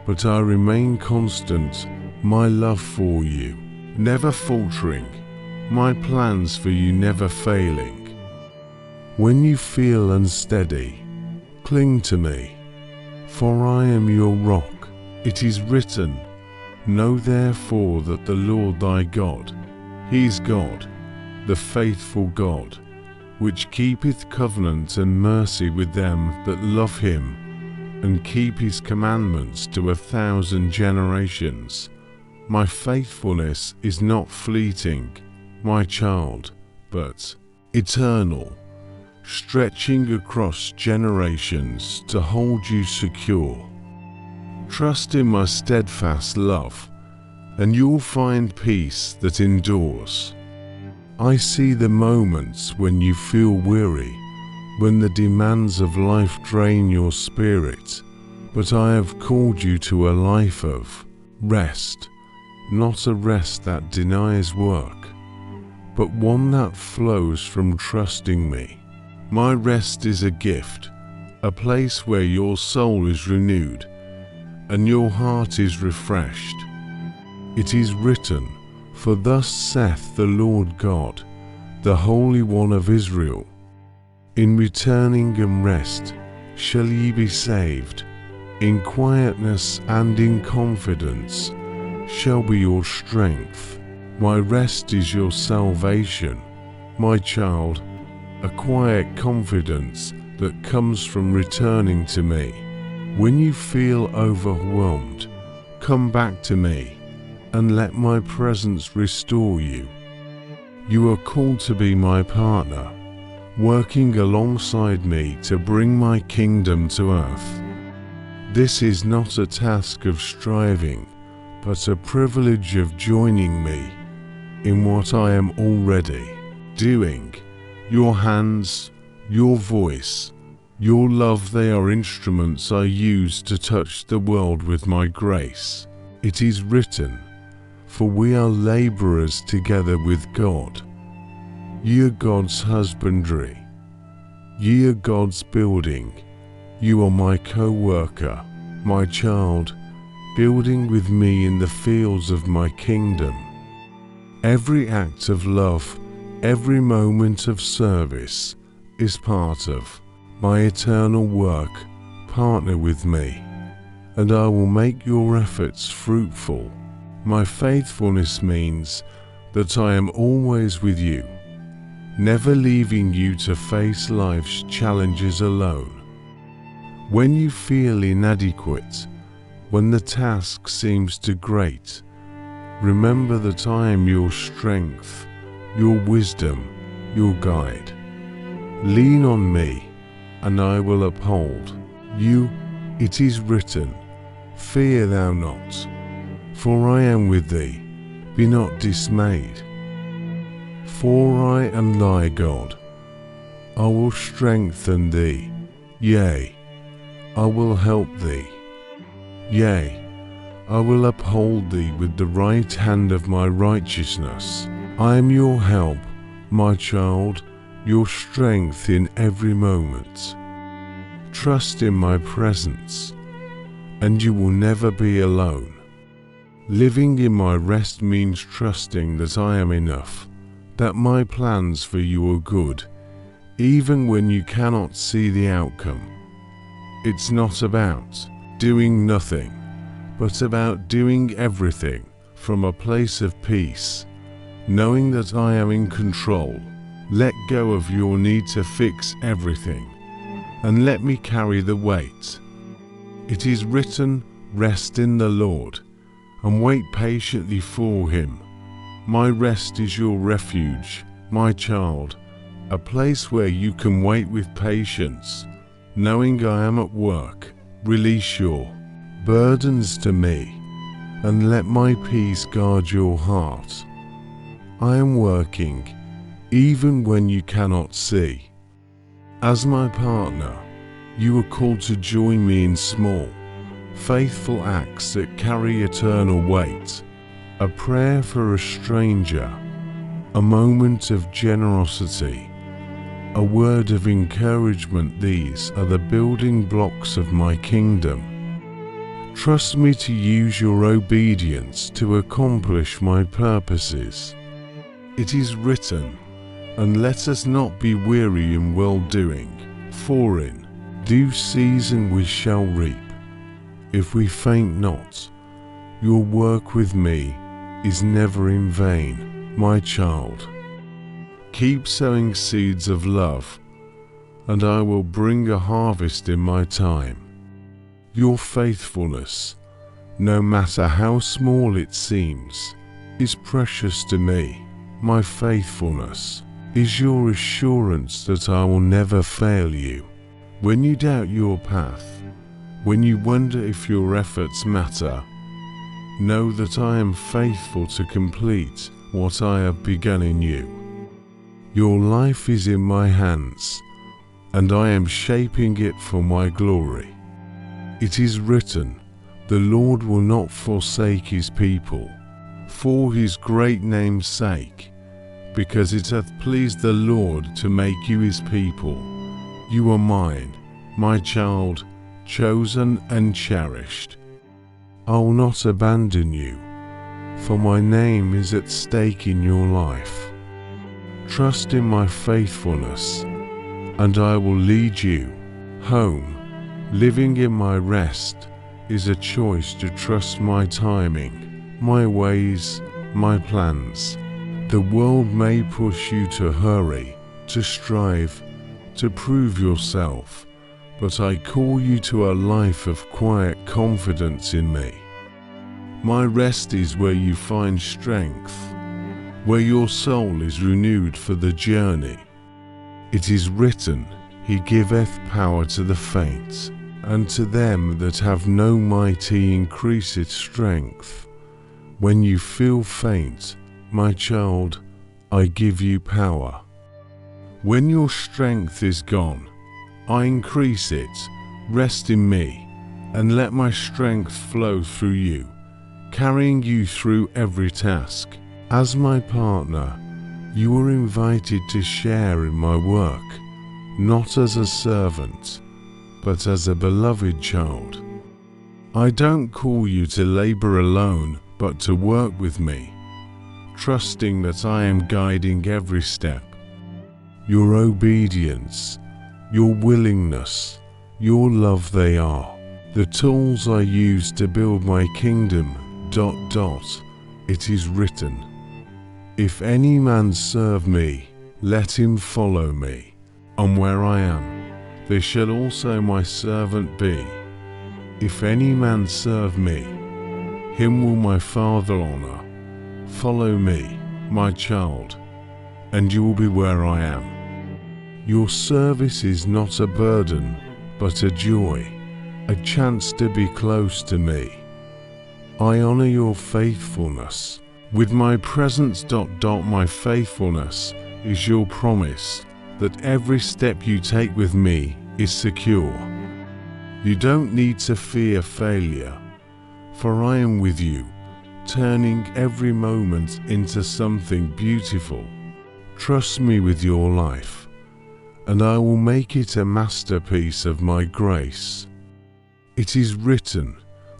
but I remain constant, my love for you, never faltering, my plans for you never failing. When you feel unsteady, cling to me, for I am your rock. It is written, know therefore that the Lord thy God, he is God, the faithful God, which keepeth covenant and mercy with them that love him, and keep his commandments to 1,000 generations. My faithfulness is not fleeting, my child, but eternal, stretching across generations to hold you secure. Trust in my steadfast love, and you'll find peace that endures. I see the moments when you feel weary, when the demands of life drain your spirit, but I have called you to a life of rest, not a rest that denies work, but one that flows from trusting me. My rest is a gift, a place where your soul is renewed and your heart is refreshed. It is written, for thus saith the Lord God, the Holy One of Israel, in returning and rest shall ye be saved, in quietness and in confidence shall be your strength. My rest is your salvation, my child, a quiet confidence that comes from returning to me. When you feel overwhelmed, come back to me and let my presence restore you. You are called to be my partner, working alongside me to bring my kingdom to earth. This is not a task of striving, but a privilege of joining me in what I am already doing. Your hands, your voice, your love, they are instruments I use to touch the world with my grace. It is written, for we are laborers together with God. Ye are God's husbandry. Ye are God's building. You are my co-worker, my child, building with me in the fields of my kingdom. Every act of love, every moment of service is part of my eternal work. Partner with me, and I will make your efforts fruitful. My faithfulness means that I am always with you, never leaving you to face life's challenges alone. When you feel inadequate, when the task seems too great, remember that I am your strength, your wisdom, your guide. Lean on me, and I will uphold you. It is written, fear thou not, for I am with thee, be not dismayed. For I am thy God, I will strengthen thee, yea, I will help thee. Yea, I will uphold thee with the right hand of my righteousness. I am your help, my child, your strength in every moment. Trust in my presence, and you will never be alone. Living in my rest means trusting that I am enough, that my plans for you are good, even when you cannot see the outcome. It's not about doing nothing, but about doing everything from a place of peace, knowing that I am in control. Let go of your need to fix everything, and let me carry the weight. It is written, rest in the Lord, and wait patiently for him. My rest is your refuge, my child, a place where you can wait with patience, knowing I am at work. Release your burdens to me, and let my peace guard your heart. I am working, even when you cannot see. As my partner, you are called to join me in small, faithful acts that carry eternal weight. A prayer for a stranger, a moment of generosity, a word of encouragement. These are the building blocks of my kingdom. Trust me to use your obedience to accomplish my purposes. It is written, and let us not be weary in well-doing, for in due season we shall reap, if we faint not. Your work with me is never in vain, my child. Keep sowing seeds of love, and I will bring a harvest in my time. Your faithfulness, no matter how small it seems, is precious to me. My faithfulness is your assurance that I will never fail you. When you doubt your path, when you wonder if your efforts matter, know that I am faithful to complete what I have begun in you. Your life is in my hands, and I am shaping it for my glory. It is written, the Lord will not forsake his people, for his great name's sake, because it hath pleased the Lord to make you his people. You are mine, my child, chosen and cherished. I will not abandon you, for my name is at stake in your life. Trust in my faithfulness, and I will lead you home. Living in my rest is a choice to trust my timing, my ways, my plans. The world may push you to hurry, to strive, to prove yourself, but I call you to a life of quiet confidence in me. My rest is where you find strength, where your soul is renewed for the journey. It is written, he giveth power to the faint, and to them that have no might he increaseth strength. When you feel faint, my child, I give you power. When your strength is gone, I increase it. Rest in me, and let my strength flow through you, carrying you through every task. As my partner, you are invited to share in my work, not as a servant, but as a beloved child. I don't call you to labor alone, but to work with me, trusting that I am guiding every step. Your obedience, your willingness, your love, they are the tools I use to build my kingdom. It is written, if any man serve me, let him follow me, and where I am, there shall also my servant be. If any man serve me, him will my Father honor. Follow me, my child, and you will be where I am. Your service is not a burden, but a joy, a chance to be close to me. I honor your faithfulness. With my presence. My faithfulness is your promise that every step you take with me is secure. You don't need to fear failure, for I am with you, turning every moment into something beautiful. Trust me with your life, and I will make it a masterpiece of my grace. It is written,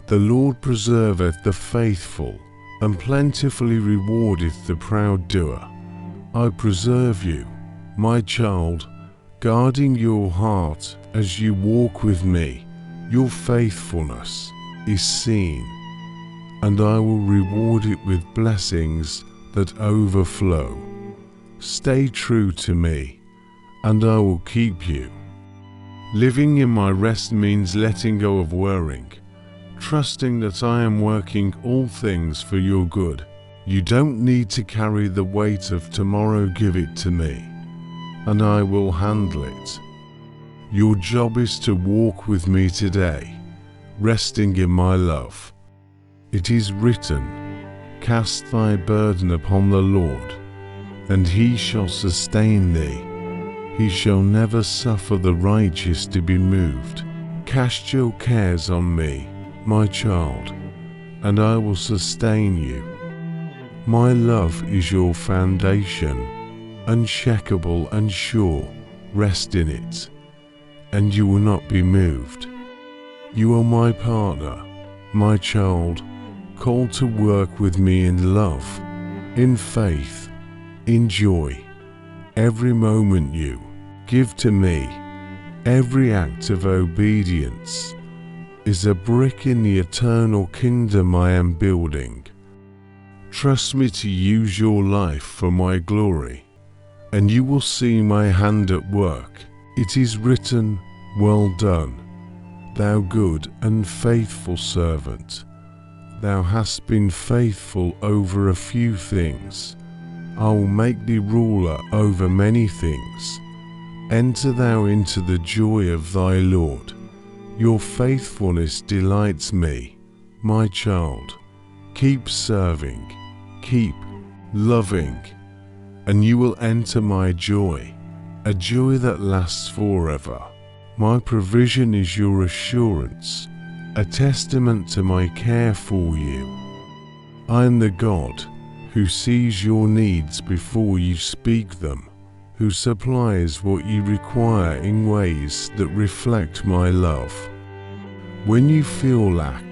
the Lord preserveth the faithful, and plentifully rewardeth the proud doer. I preserve you, my child, guarding your heart as you walk with me. Your faithfulness is seen, and I will reward it with blessings that overflow. Stay true to me, and I will keep you. Living in my rest means letting go of worrying, trusting that I am working all things for your good. You don't need to carry the weight of tomorrow. Give it to me, and I will handle it. Your job is to walk with me today, resting in my love. It is written, cast thy burden upon the Lord, and he shall sustain thee. He shall never suffer the righteous to be moved. Cast your cares on me, my child, and I will sustain you. My love is your foundation, unshakable and sure. Rest in it, and you will not be moved. You are my partner, my child, called to work with me in love, in faith, Enjoy every moment you give to me. Every act of obedience is a brick in the eternal kingdom I am building. Trust me to use your life for my glory, and you will see my hand at work. It is written, "Well done, thou good and faithful servant. Thou hast been faithful over a few things. I will make thee ruler over many things. Enter thou into the joy of thy Lord. Your faithfulness delights me, my child. Keep serving, keep loving, and you will enter my joy, a joy that lasts forever. My provision is your assurance, a testament to my care for you. I am the God who sees your needs before you speak them, who supplies what you require in ways that reflect my love. When you feel lack,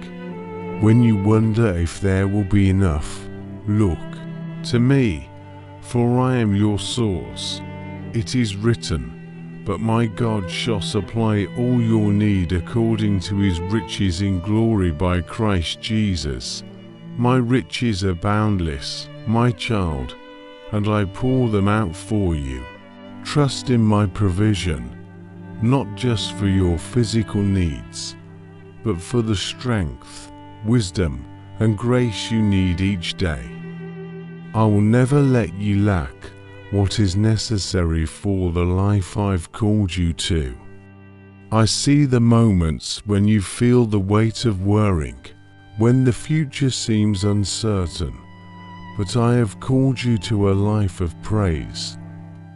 when you wonder if there will be enough, look to me, for I am your source. It is written, "But my God shall supply all your need according to his riches in glory by Christ Jesus." My riches are boundless, my child, and I pour them out for you. Trust in my provision, not just for your physical needs, but for the strength, wisdom, and grace you need each day. I will never let you lack what is necessary for the life I've called you to. I see the moments when you feel the weight of worrying, when the future seems uncertain, but I have called you to a life of praise,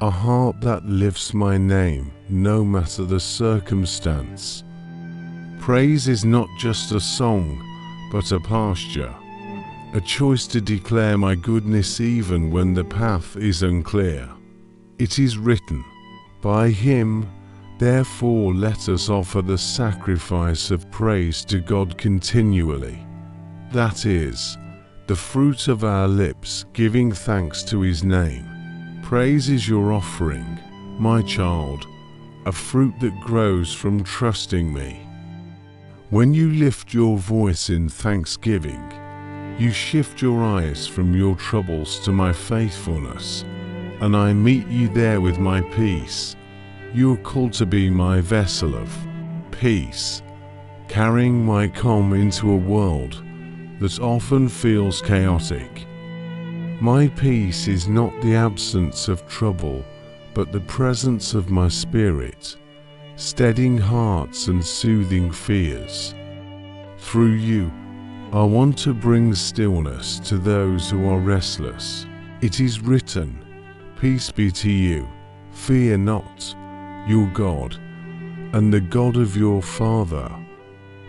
a heart that lifts my name no matter the circumstance. Praise is not just a song, but a posture, a choice to declare my goodness even when the path is unclear. It is written, "By him, therefore let us offer the sacrifice of praise to God continually." That is, the fruit of our lips giving thanks to his name. Praise is your offering, my child, a fruit that grows from trusting me. When you lift your voice in thanksgiving, you shift your eyes from your troubles to my faithfulness, and I meet you there with my peace. You are called to be my vessel of peace, carrying my calm into a world that often feels chaotic. My peace is not the absence of trouble, but the presence of my spirit, steadying hearts and soothing fears. Through you, I want to bring stillness to those who are restless. It is written, "Peace be to you, fear not, your God, and the God of your Father,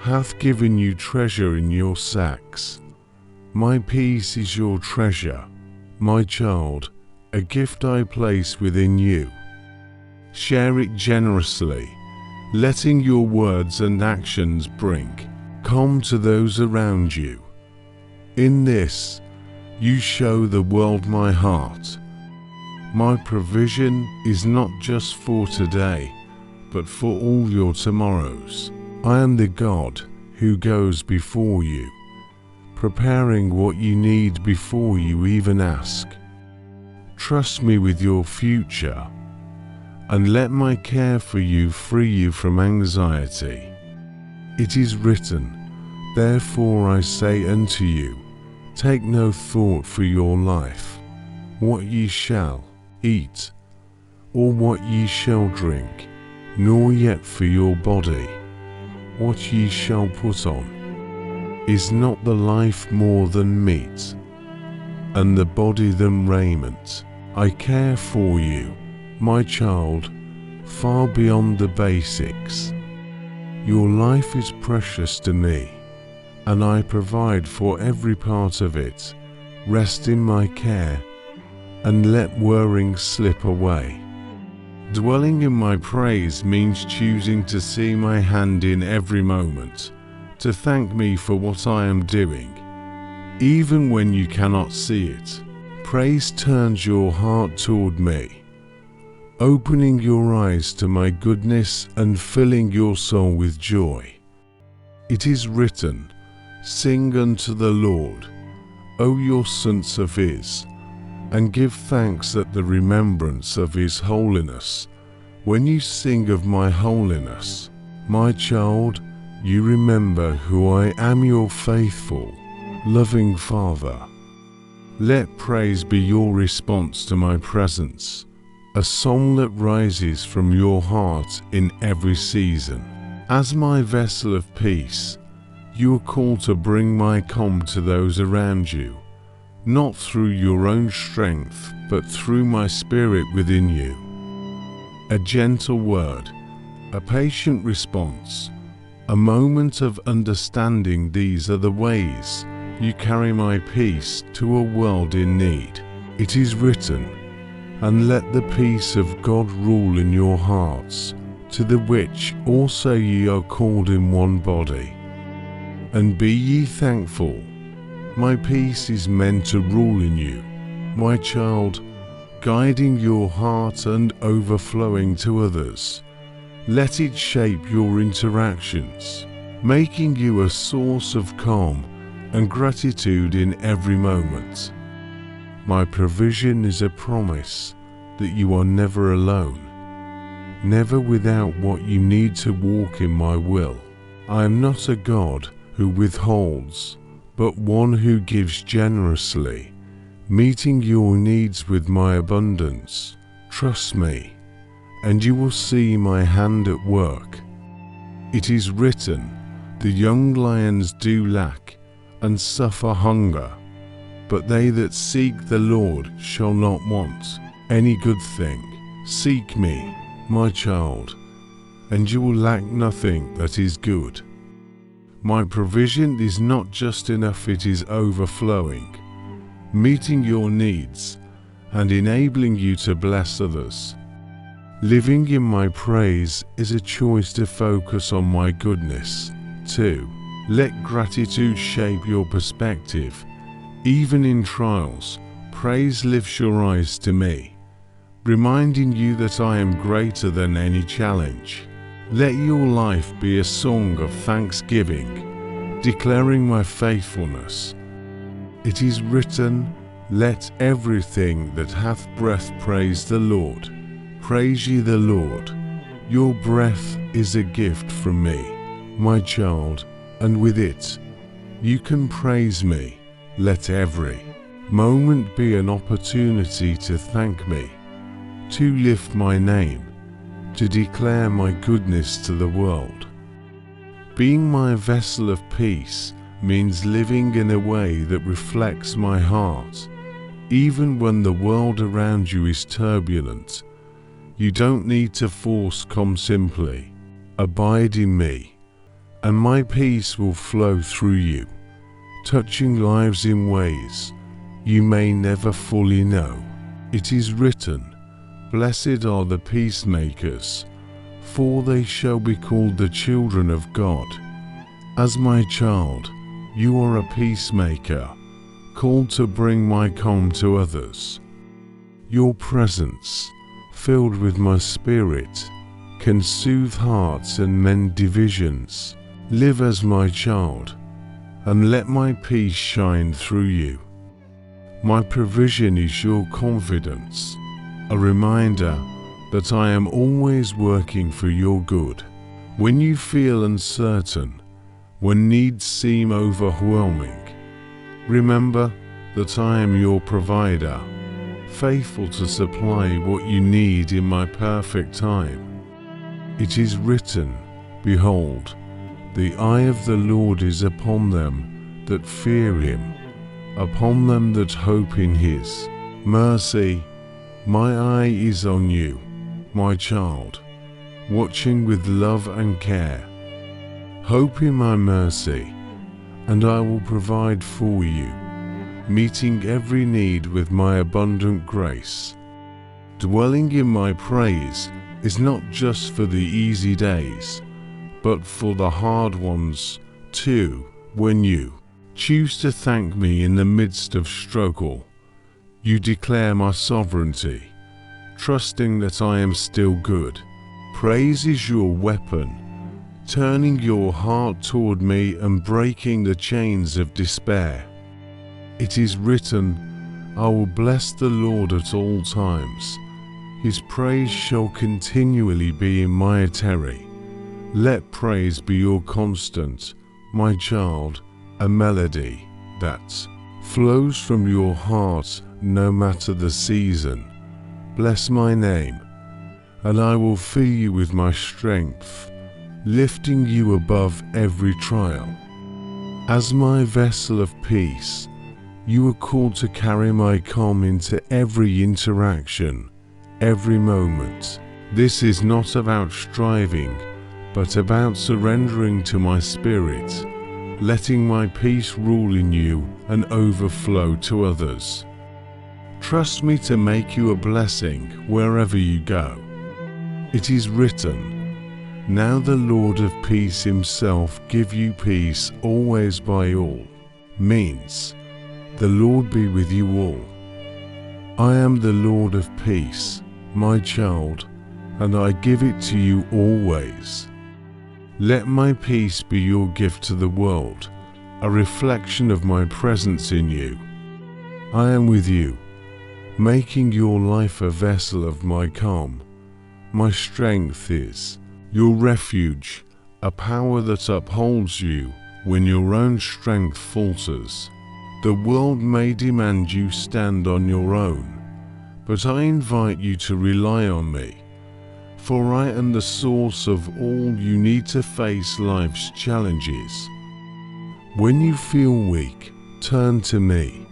hath given you treasure in your sacks." My peace is your treasure, my child, a gift I place within you. Share it generously, letting your words and actions bring calm to those around you. In this, you show the world my heart. My provision is not just for today, but for all your tomorrows. I am the God who goes before you, preparing what you need before you even ask. Trust me with your future, and let my care for you free you from anxiety. It is written, "Therefore I say unto you, take no thought for your life, what ye shall eat, or what ye shall drink, nor yet for your body, what ye shall put on. Is not the life more than meat, and the body than raiment? I care for you, my child, far beyond the basics. Your life is precious to me, and I provide for every part of it. Rest in my care, and let worrying slip away. Dwelling in my praise means choosing to see my hand in every moment, to thank me for what I am doing, even when you cannot see it. Praise turns your heart toward me, opening your eyes to my goodness and filling your soul with joy. It is written, "Sing unto the Lord, O your sons of his, and give thanks at the remembrance of his holiness. When you sing of my holiness, my child, you remember who I am, your faithful, loving Father." Let praise be your response to my presence, a song that rises from your heart in every season. As my vessel of peace, you are called to bring my calm to those around you, not through your own strength, but through my spirit within you. A gentle word, a patient response, a moment of understanding, these are the ways you carry my peace to a world in need. It is written, "And let the peace of God rule in your hearts, to the which also ye are called in one body. And be ye thankful. My peace is meant to rule in you, my child, guiding your heart and overflowing to others. Let it shape your interactions, making you a source of calm and gratitude in every moment. My provision is a promise that you are never alone, never without what you need to walk in my will. I am not a God who withholds, but one who gives generously, meeting your needs with my abundance. Trust me, and you will see my hand at work. It is written, the young lions do lack and suffer hunger, but they that seek the Lord shall not want any good thing. Seek me, my child, and you will lack nothing that is good. My provision is not just enough, it is overflowing, meeting your needs and enabling you to bless others. Living in my praise is a choice to focus on my goodness. 2. Let gratitude shape your perspective. Even in trials, praise lifts your eyes to me, reminding you that I am greater than any challenge. Let your life be a song of thanksgiving, declaring my faithfulness. It is written, "Let everything that hath breath praise the Lord. Praise ye the Lord. Your breath is a gift from me, my child, and with it you can praise me. Let every moment be an opportunity to thank me, to lift my name, to declare my goodness to the world." Being my vessel of peace means living in a way that reflects my heart. Even when the world around you is turbulent, you don't need to force calm. Simply abide in me, and my peace will flow through you, touching lives in ways you may never fully know. It is written, "Blessed are the peacemakers, for they shall be called the children of God." As my child, you are a peacemaker, called to bring my calm to others. Your presence, filled with my spirit, can soothe hearts and mend divisions. Live as my child, and let my peace shine through you. My provision is your confidence, a reminder that I am always working for your good. When you feel uncertain, when needs seem overwhelming, remember that I am your provider, faithful to supply what you need in my perfect time. It is written, "Behold, the eye of the Lord is upon them that fear him, upon them that hope in his mercy." My eye is on you, my child, watching with love and care. Hope in my mercy, and I will provide for you, meeting every need with my abundant grace. Dwelling in my praise is not just for the easy days, but for the hard ones too. When you choose to thank me in the midst of struggle, You declare my sovereignty, trusting that I am still good. Praise is your weapon, turning your heart toward me and breaking the chains of despair. It is written, I will bless the Lord at all times. His praise shall continually be in my artery. Let praise be your constant, my child, a melody that flows from your heart no matter the season. Bless my name, and I will fill you with my strength, lifting you above every trial. As my vessel of peace, you are called to carry my calm into every interaction, every moment. This is not about striving, but about surrendering to my spirit, letting my peace rule in you and overflow to others. Trust me to make you a blessing wherever you go. It is written, now the Lord of peace himself give you peace always by all means. The Lord be with you all. I am the Lord of peace, my child, and I give it to you always. Let my peace be your gift to the world, a reflection of my presence in you. I am with you, making your life a vessel of my calm. My strength is your refuge, a power that upholds you when your own strength falters. The world may demand you stand on your own, but I invite you to rely on me, for I am the source of all you need to face life's challenges. When you feel weak, turn to me,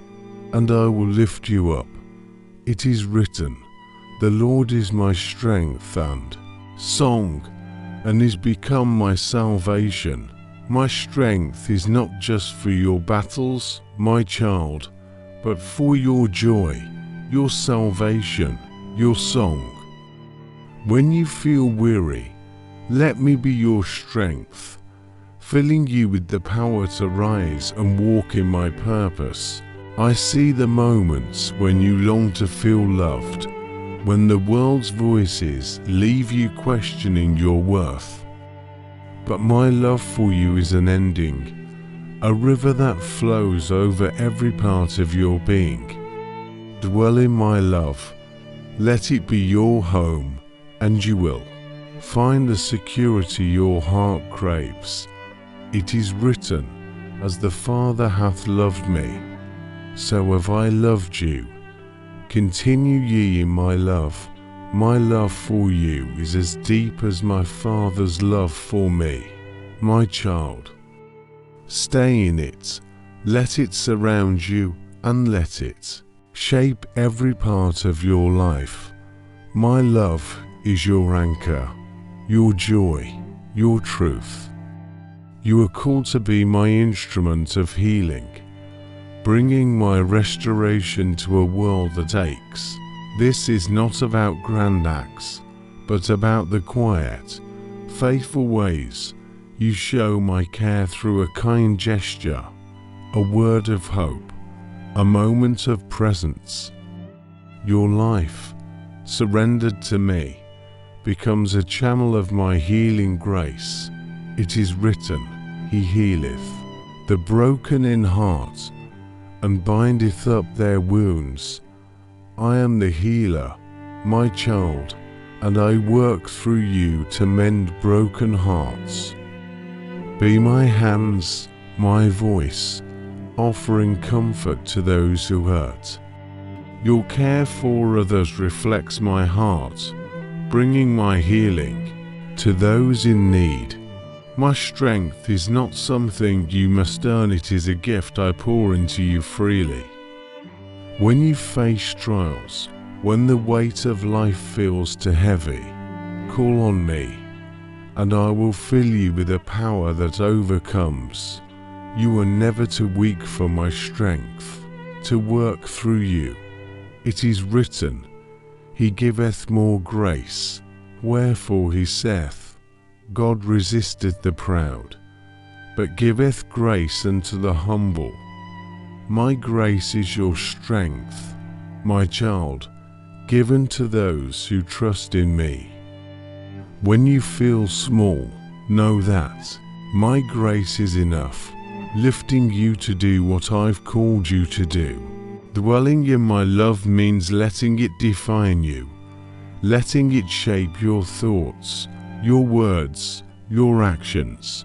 and I will lift you up. It is written, the Lord is my strength and song, and is become my salvation. My strength is not just for your battles, my child, but for your joy, your salvation, your song. When you feel weary, let me be your strength, filling you with the power to rise and walk in my purpose. I see the moments when you long to feel loved, when the world's voices leave you questioning your worth. But my love for you is unending, a river that flows over every part of your being. Dwell in my love, let it be your home, and you will find the security your heart craves. It is written, as the Father hath loved me, so have I loved you. Continue ye in my love. My love for you is as deep as my Father's love for me. My child, stay in it, let it surround you, and let it shape every part of your life. My love is your anchor, your joy, your truth. You are called to be my instrument of healing, bringing my restoration to a world that aches. This is not about grand acts, but about the quiet, faithful ways you show my care through a kind gesture, a word of hope, a moment of presence. Your life, surrendered to me, becomes a channel of my healing grace. It is written, he healeth the broken in heart, and bindeth up their wounds. I am the healer, my child, and I work through you to mend broken hearts. Be my hands, my voice, offering comfort to those who hurt. Your care for others reflects my heart, bringing my healing to those in need. My strength is not something you must earn, it is a gift I pour into you freely. When you face trials, when the weight of life feels too heavy, call on me, and I will fill you with a power that overcomes. You are never too weak for my strength to work through you. It is written, he giveth more grace, wherefore he saith, God resisteth the proud, but giveth grace unto the humble. My grace is your strength, my child, given to those who trust in me. When you feel small, know that my grace is enough, lifting you to do what I've called you to do. Dwelling in my love means letting it define you, letting it shape your thoughts, your words, your actions.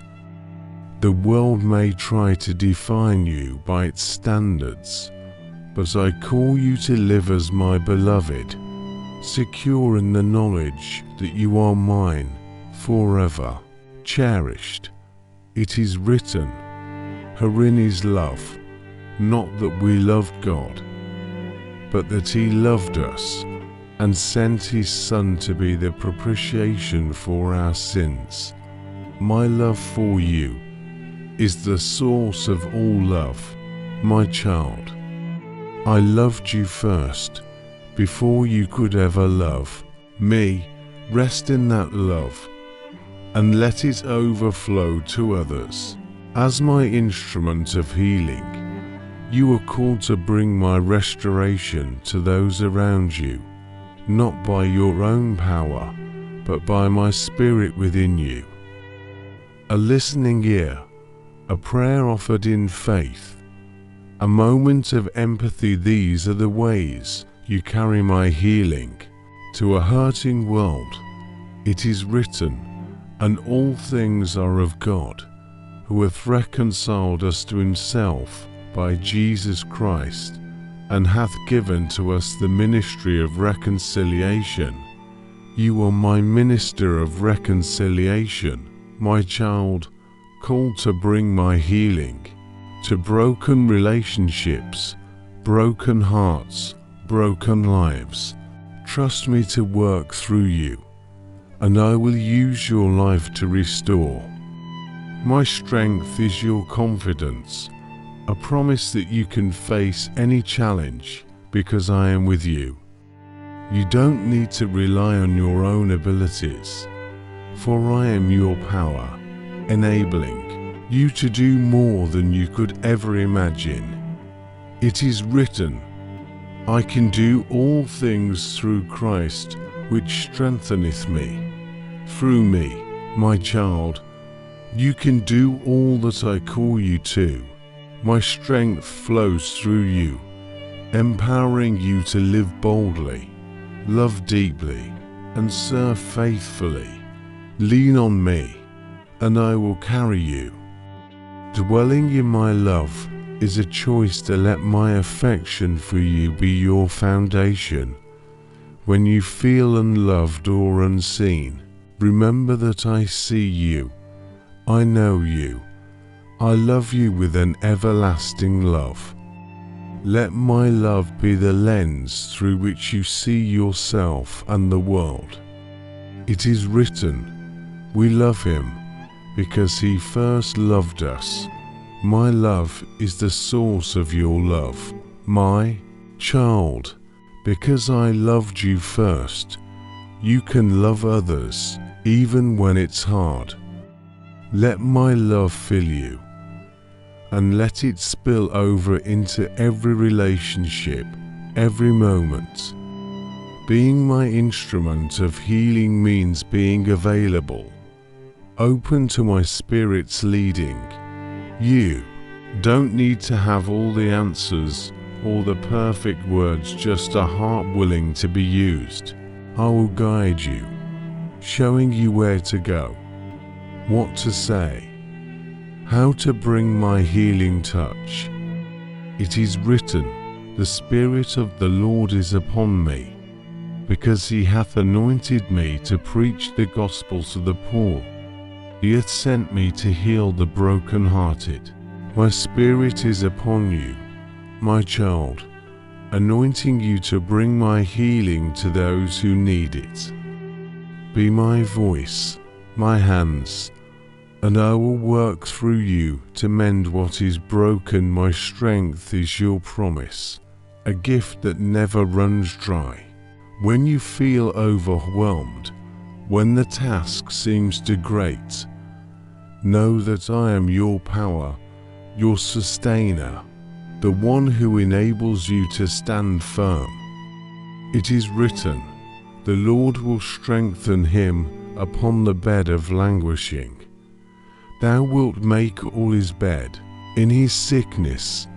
The world may try to define you by its standards, but I call you to live as my beloved, secure in the knowledge that you are mine forever, cherished. It is written, herein is love, not that we loved God, but that He loved us and sent His Son to be the propitiation for our sins. My love for you is the source of all love, my child. I loved you first, before you could ever love me. Rest in that love, and let it overflow to others. As my instrument of healing, you are called to bring my restoration to those around you, not by your own power, but by my Spirit within you. A listening ear, a prayer offered in faith, a moment of empathy. These are the ways you carry my healing to a hurting world. It is written, and all things are of God, who hath reconciled us to Himself by Jesus Christ, and hath given to us the ministry of reconciliation. You are my minister of reconciliation, my child, called to bring my healing to broken relationships, broken hearts, broken lives. Trust me to work through you, and I will use your life to restore. My strength is your confidence, a promise that you can face any challenge because I am with you. You don't need to rely on your own abilities, for I am your power, enabling you to do more than you could ever imagine. It is written, I can do all things through Christ, which strengtheneth me. Through me, my child, you can do all that I call you to. My strength flows through you, empowering you to live boldly, love deeply, and serve faithfully. Lean on me, and I will carry you. Dwelling in my love is a choice to let my affection for you be your foundation. When you feel unloved or unseen, remember that I see you, I know you, I love you with an everlasting love. Let my love be the lens through which you see yourself and the world. It is written, we love Him because He first loved us. My love is the source of your love, my child. Because I loved you first, you can love others even when it's hard. Let my love fill you, and let it spill over into every relationship, every moment. Being my instrument of healing means being available, open to my Spirit's leading. You don't need to have all the answers or the perfect words, just a heart willing to be used. I will guide you, showing you where to go, what to say, how to bring my healing touch. It is written, the Spirit of the Lord is upon me, because He hath anointed me to preach the gospel to the poor. He hath sent me to heal the brokenhearted. My Spirit is upon you, my child, anointing you to bring my healing to those who need it. Be my voice, my hands, and I will work through you to mend what is broken. My strength is your promise, a gift that never runs dry. When you feel overwhelmed, when the task seems too great, know that I am your power, your sustainer, the one who enables you to stand firm. It is written, the Lord will strengthen him upon the bed of languishing. Thou wilt make all his bed. In his sickness,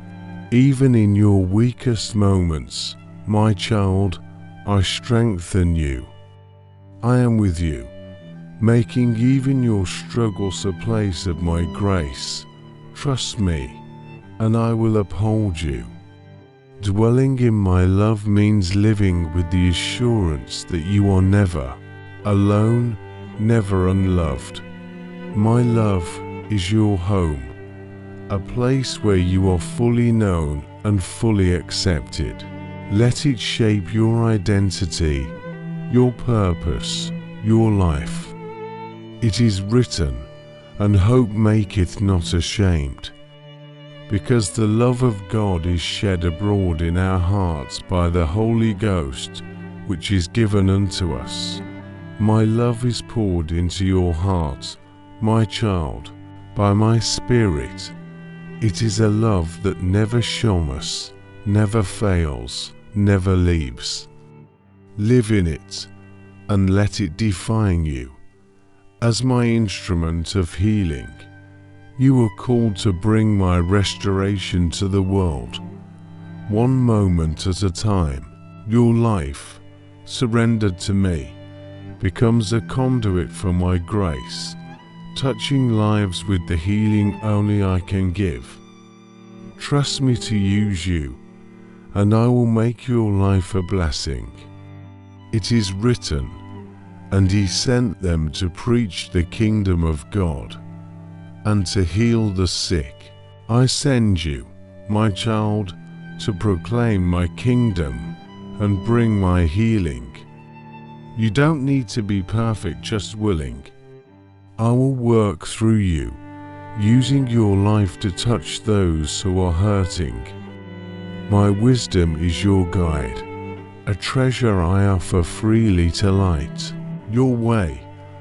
even in your weakest moments, my child, I strengthen you. I am with you, making even your struggles a place of my grace. Trust me, and I will uphold you. Dwelling in my love means living with the assurance that you are never alone, never unloved. My love is your home, a place where you are fully known and fully accepted. Let it shape your identity, your purpose, your life. It is written, and hope maketh not ashamed. Because the love of God is shed abroad in our hearts by the Holy Ghost, which is given unto us. My love is poured into your heart, my child, by my Spirit. It is a love that never showeth, never fails, never leaves. Live in it, and let it define you. As my instrument of healing, you are called to bring my restoration to the world. One moment at a time, your life, surrendered to me, becomes a conduit for my grace, touching lives with the healing only I can give. Trust me to use you, and I will make your life a blessing. It is written, and he sent them to preach the kingdom of God, and to heal the sick. I send you, my child, to proclaim my kingdom and bring my healing. You don't need to be perfect, just willing. I will work through you, using your life to touch those who are hurting. My wisdom is your guide, a treasure I offer freely to light your way.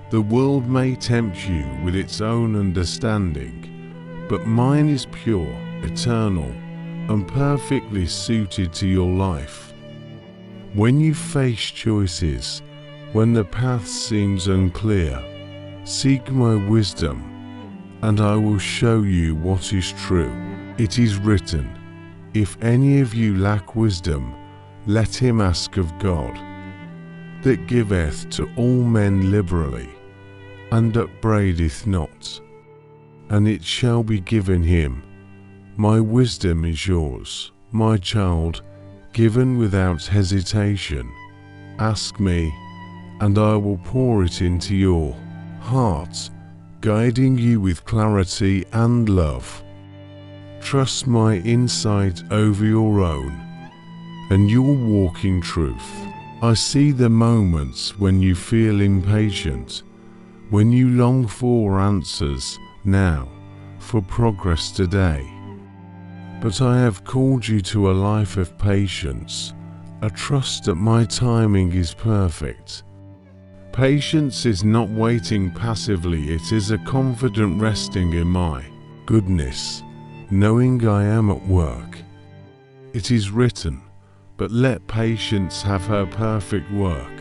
The world may tempt you with its own understanding, but mine is pure, eternal, and perfectly suited to your life. When you face choices, when the path seems unclear, seek my wisdom, and I will show you what is true. It is written, if any of you lack wisdom, let him ask of God, that giveth to all men liberally, and upbraideth not, and it shall be given him. My wisdom is yours, my child, given without hesitation. Ask me, and I will pour it into your heart, guiding you with clarity and love. Trust my insight over your own, and you'll walk in truth. I see the moments when you feel impatient, when you long for answers now, for progress today. But I have called you to a life of patience, a trust that my timing is perfect. Patience is not waiting passively, it is a confident resting in my goodness, knowing I am at work. It is written, but let patience have her perfect work,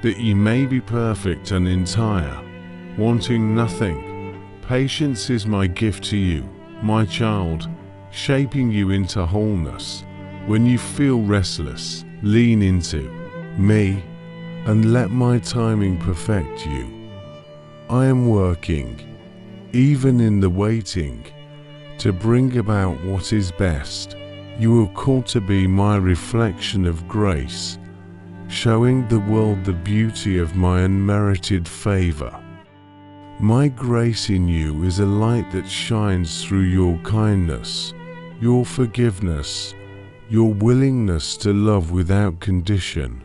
that ye may be perfect and entire, wanting nothing. Patience is my gift to you, my child, shaping you into wholeness. When you feel restless, lean into me, and let my timing perfect you. I am working, even in the waiting, to bring about what is best. You are called to be my reflection of grace, showing the world the beauty of my unmerited favor. My grace in you is a light that shines through your kindness, your forgiveness, your willingness to love without condition.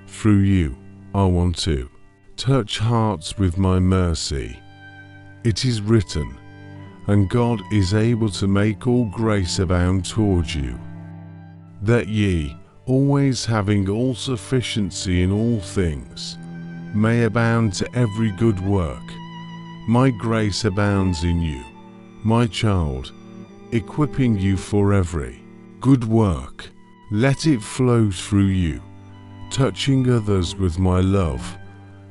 Through you, I want to touch hearts with my mercy. It is written, and God is able to make all grace abound towards you, that ye, always having all sufficiency in all things, may abound to every good work. My grace abounds in you, my child, equipping you for every good work. Let it flow through you, touching others with my love,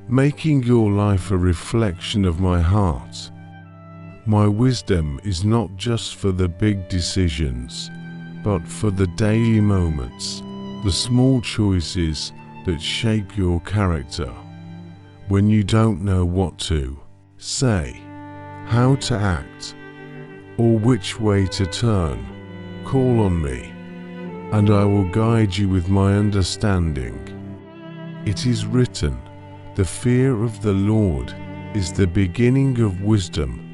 making your life a reflection of my heart. My wisdom is not just for the big decisions, but for the daily moments, the small choices that shape your character. When you don't know what to say, how to act, or which way to turn, call on me, and I will guide you with my understanding. It is written, the fear of the Lord is the beginning of wisdom.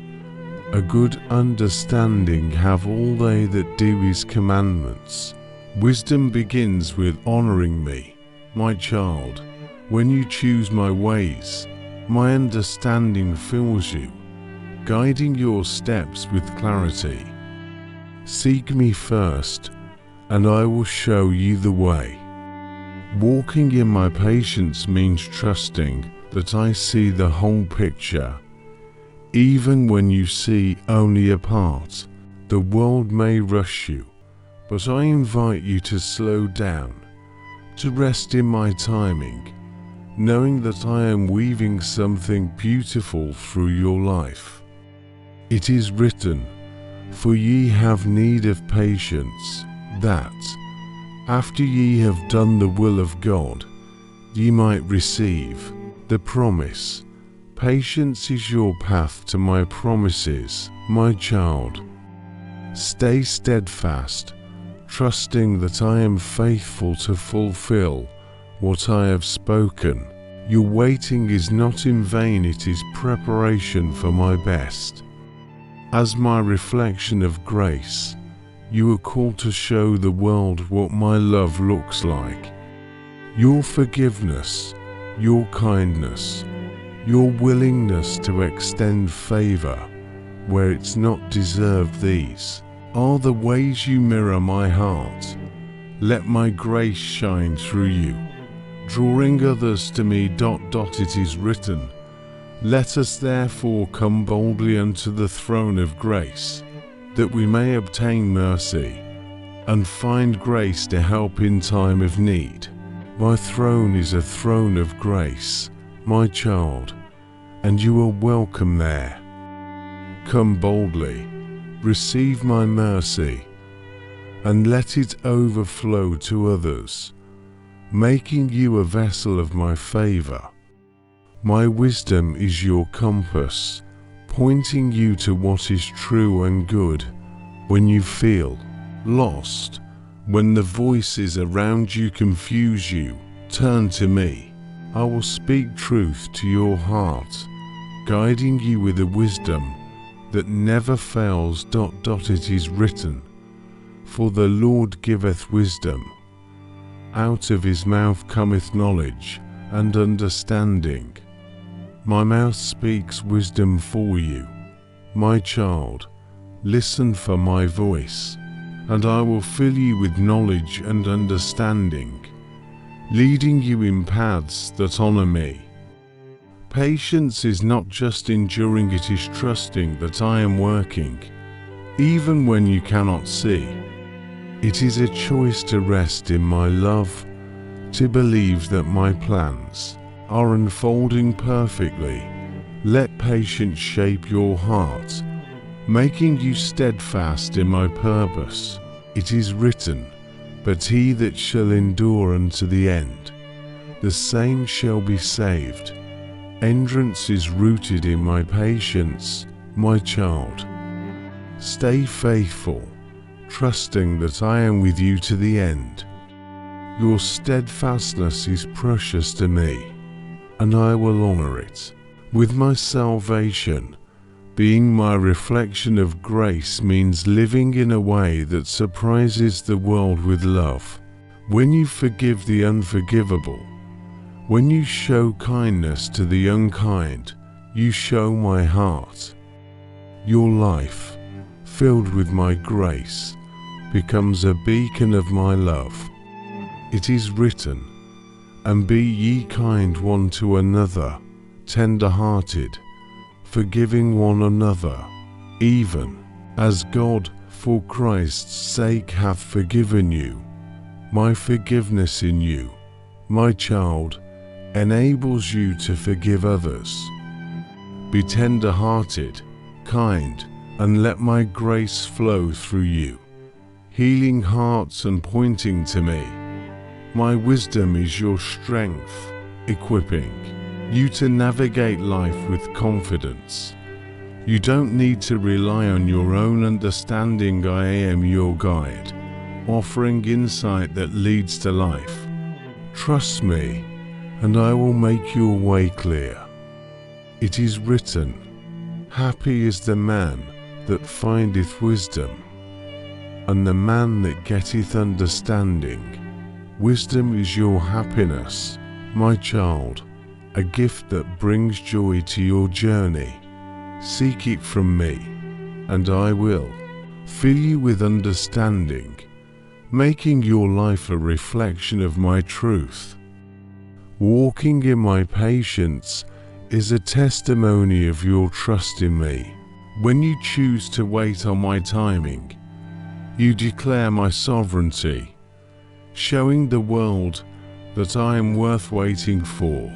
A good understanding have all they that do his commandments. Wisdom begins with honoring me, my child. When you choose my ways, my understanding fills you, guiding your steps with clarity. Seek me first, and I will show you the way. Walking in my patience means trusting that I see the whole picture. Even when you see only a part, the world may rush you, but I invite you to slow down, to rest in my timing, knowing that I am weaving something beautiful through your life. It is written, for ye have need of patience, that, after ye have done the will of God, ye might receive the promise. Patience is your path to my promises, my child. Stay steadfast, trusting that I am faithful to fulfill what I have spoken. Your waiting is not in vain, it is preparation for my best. As my reflection of grace, you are called to show the world what my love looks like. Your forgiveness, your kindness, your willingness to extend favor where it's not deserved, these are the ways you mirror my heart. Let my grace shine through you, drawing others to me. It is written, let us therefore come boldly unto the throne of grace, that we may obtain mercy and find grace to help in time of need. My throne is a throne of grace, my child, and you are welcome there. Come boldly, receive my mercy, and let it overflow to others, making you a vessel of my favor. My wisdom is your compass, pointing you to what is true and good. When you feel lost, when the voices around you confuse you, turn to me. I will speak truth to your heart, guiding you with a wisdom that never fails. It is written, for the Lord giveth wisdom. Out of his mouth cometh knowledge and understanding. My mouth speaks wisdom for you. My child, listen for my voice, and I will fill you with knowledge and understanding, leading you in paths that honor me. Patience is not just enduring, it is trusting that I am working, even when you cannot see. It is a choice to rest in my love, to believe that my plans are unfolding perfectly. Let patience shape your heart, making you steadfast in my purpose. It is written, but he that shall endure unto the end, the same shall be saved. Endurance is rooted in my patience, my child. Stay faithful, trusting that I am with you to the end. Your steadfastness is precious to me, and I will honor it with my salvation. Being my reflection of grace means living in a way that surprises the world with love. When you forgive the unforgivable, when you show kindness to the unkind, you show my heart. Your life, filled with my grace, becomes a beacon of my love. It is written, and be ye kind one to another, tender-hearted, forgiving one another, even as God, for Christ's sake, hath forgiven you. My forgiveness in you my child, enables you to forgive others. Be tender-hearted, kind, and let my grace flow through you, healing hearts and pointing to me. My wisdom is your strength, equipping you to navigate life with confidence. You don't need to rely on your own understanding. I am your guide, offering insight that leads to life. Trust me, and I will make your way clear. It is written, happy is the man that findeth wisdom, and the man that getteth understanding. Wisdom is your happiness, my child, a gift that brings joy to your journey. Seek it from me, and I will fill you with understanding, making your life a reflection of my truth. Walking in my patience is a testimony of your trust in me. When you choose to wait on my timing, you declare my sovereignty, showing the world that I am worth waiting for.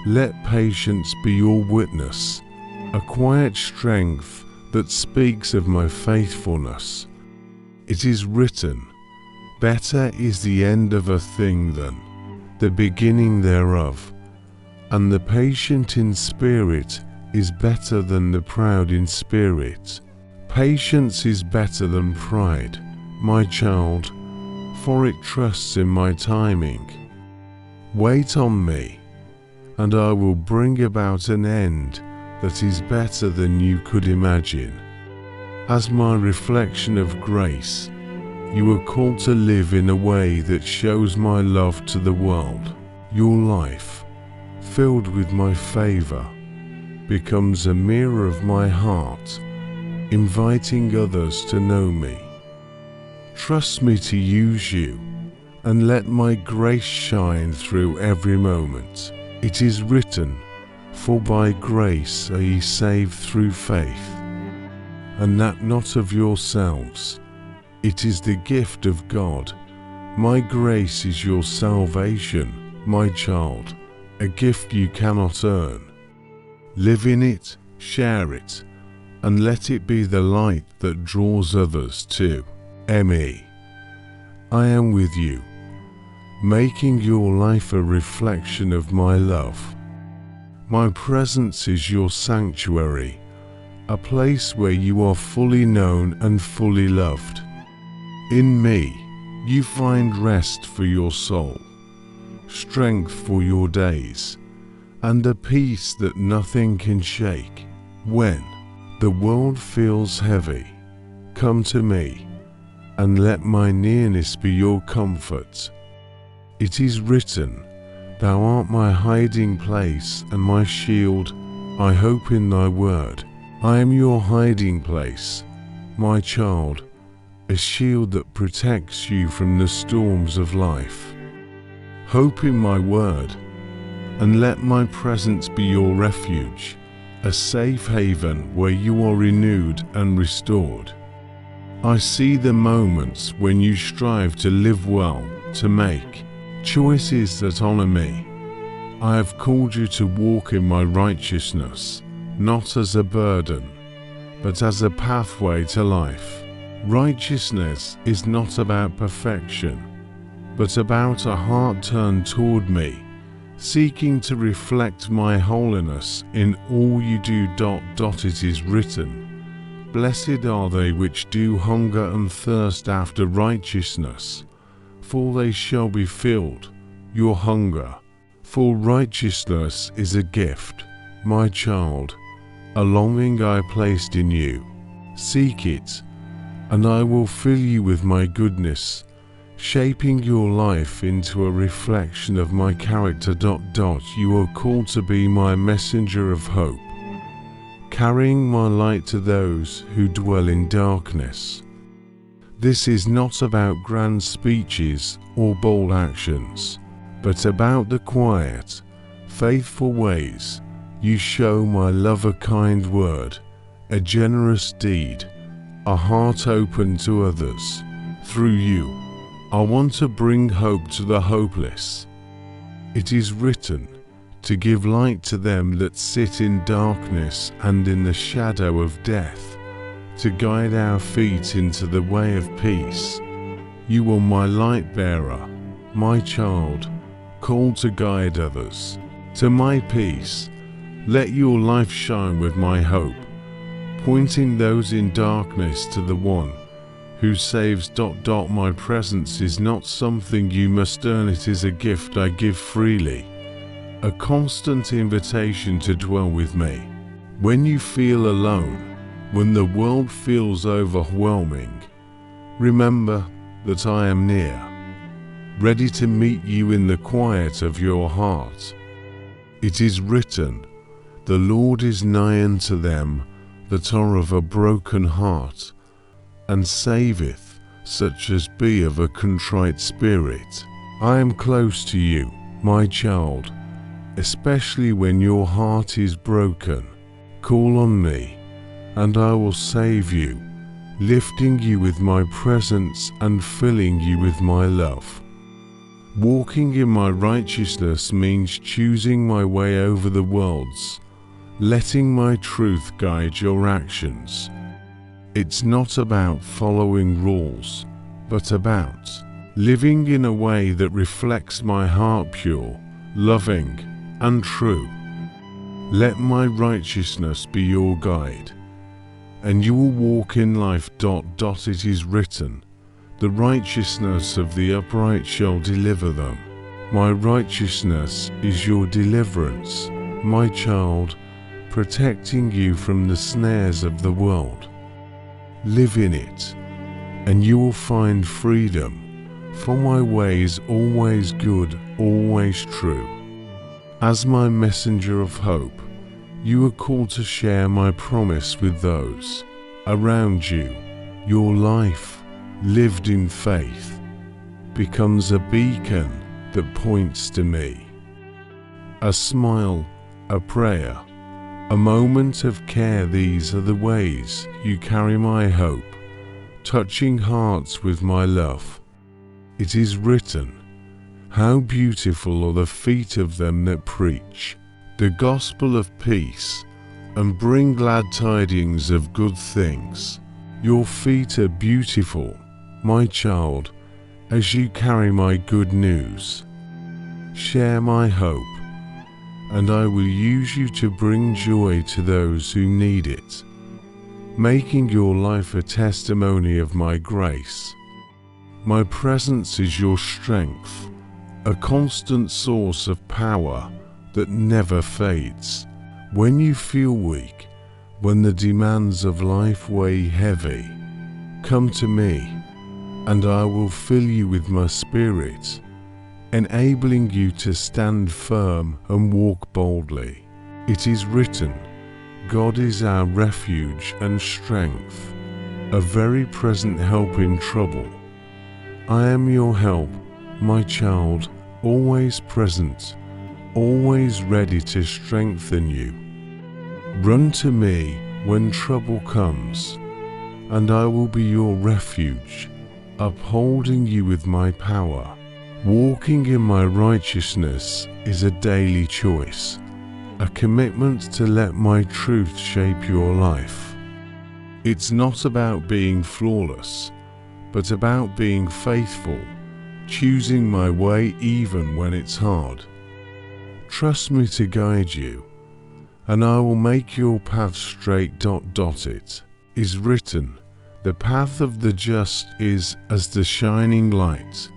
Let patience be your witness, a quiet strength that speaks of my faithfulness. It is written, better is the end of a thing than the beginning thereof, and the patient in spirit is better than the proud in spirit. Patience is better than pride, my child, for it trusts in my timing. Wait on me, and I will bring about an end that is better than you could imagine. As my reflection of grace, you are called to live in a way that shows my love to the world. Your life, filled with my favor, becomes a mirror of my heart, inviting others to know me. Trust me to use you, and let my grace shine through every moment. It is written, for by grace are ye saved through faith, and that not of yourselves. It is the gift of God. My grace is your salvation, my child, a gift you cannot earn. Live in it, share it, and let it be the light that draws others to me. I am with you, making your life a reflection of my love. My presence is your sanctuary, a place where you are fully known and fully loved. In me, you find rest for your soul, strength for your days, and a peace that nothing can shake. When the world feels heavy, come to me, and let my nearness be your comfort. It is written, thou art my hiding place and my shield. I hope in thy word. I am your hiding place, my child, a shield that protects you from the storms of life. Hope in my word, and let my presence be your refuge, a safe haven where you are renewed and restored. I see the moments when you strive to live well, to make choices that honor me. I have called you to walk in my righteousness, not as a burden, but as a pathway to life. Righteousness is not about perfection, but about a heart turned toward me, seeking to reflect my holiness in all you do. It is written, blessed are they which do hunger and thirst after righteousness, for they shall be filled. Your hunger for righteousness is a gift, my child, a longing I placed in you. Seek it, and I will fill you with my goodness, shaping your life into a reflection of my character. You are called to be my messenger of hope, carrying my light to those who dwell in darkness. This is not about grand speeches or bold actions, but about the quiet, faithful ways you show my love. A kind word, a generous deed, a heart open to others. Through you, I want to bring hope to the hopeless, It is written, to give light to them that sit in darkness and in the shadow of death, to guide our feet into the way of peace. You are my light bearer, my child, called to guide others to my peace. Let your life shine with my hope, pointing those in darkness to the one who saves. My presence is not something you must earn, it is a gift I give freely, a constant invitation to dwell with me. When you feel alone, when the world feels overwhelming, remember that I am near, ready to meet you in the quiet of your heart. It is written, the Lord is nigh unto them that are of a broken heart, and saveth such as be of a contrite spirit. I am close to you, my child, especially when your heart is broken. Call on me, and I will save you, lifting you with my presence and filling you with my love. Walking in my righteousness means choosing my way over the world's, letting my truth guide your actions. It's not about following rules, but about living in a way that reflects my heart, pure, loving, and true. Let my righteousness be your guide, and you will walk in life. It is written, the righteousness of the upright shall deliver them. My righteousness is your deliverance, my child, protecting you from the snares of the world. Live in it, and you will find freedom, for my way is always good, always true. As my messenger of hope, you are called to share my promise with those around you. Your life, lived in faith, becomes a beacon that points to me. A smile, a prayer, a moment of care, these are the ways you carry my hope, touching hearts with my love. It is written, how beautiful are the feet of them that preach the gospel of peace and bring glad tidings of good things. Your feet are beautiful, my child, as you carry my good news. Share my hope, and I will use you to bring joy to those who need it, making your life a testimony of my grace. My presence is your strength, a constant source of power that never fades. When you feel weak, when the demands of life weigh heavy, come to me, and I will fill you with my spirit, enabling you to stand firm and walk boldly. It is written, God is our refuge and strength, a very present help in trouble. I am your help, my child, always present, always ready to strengthen you. Run to me when trouble comes, and I will be your refuge, upholding you with my power. Walking in my righteousness is a daily choice, a commitment to let my truth shape your life. It's not about being flawless, but about being faithful, choosing my way even when it's hard. Trust me to guide you, and I will make your path straight. It is written, the path of the just is as the shining light,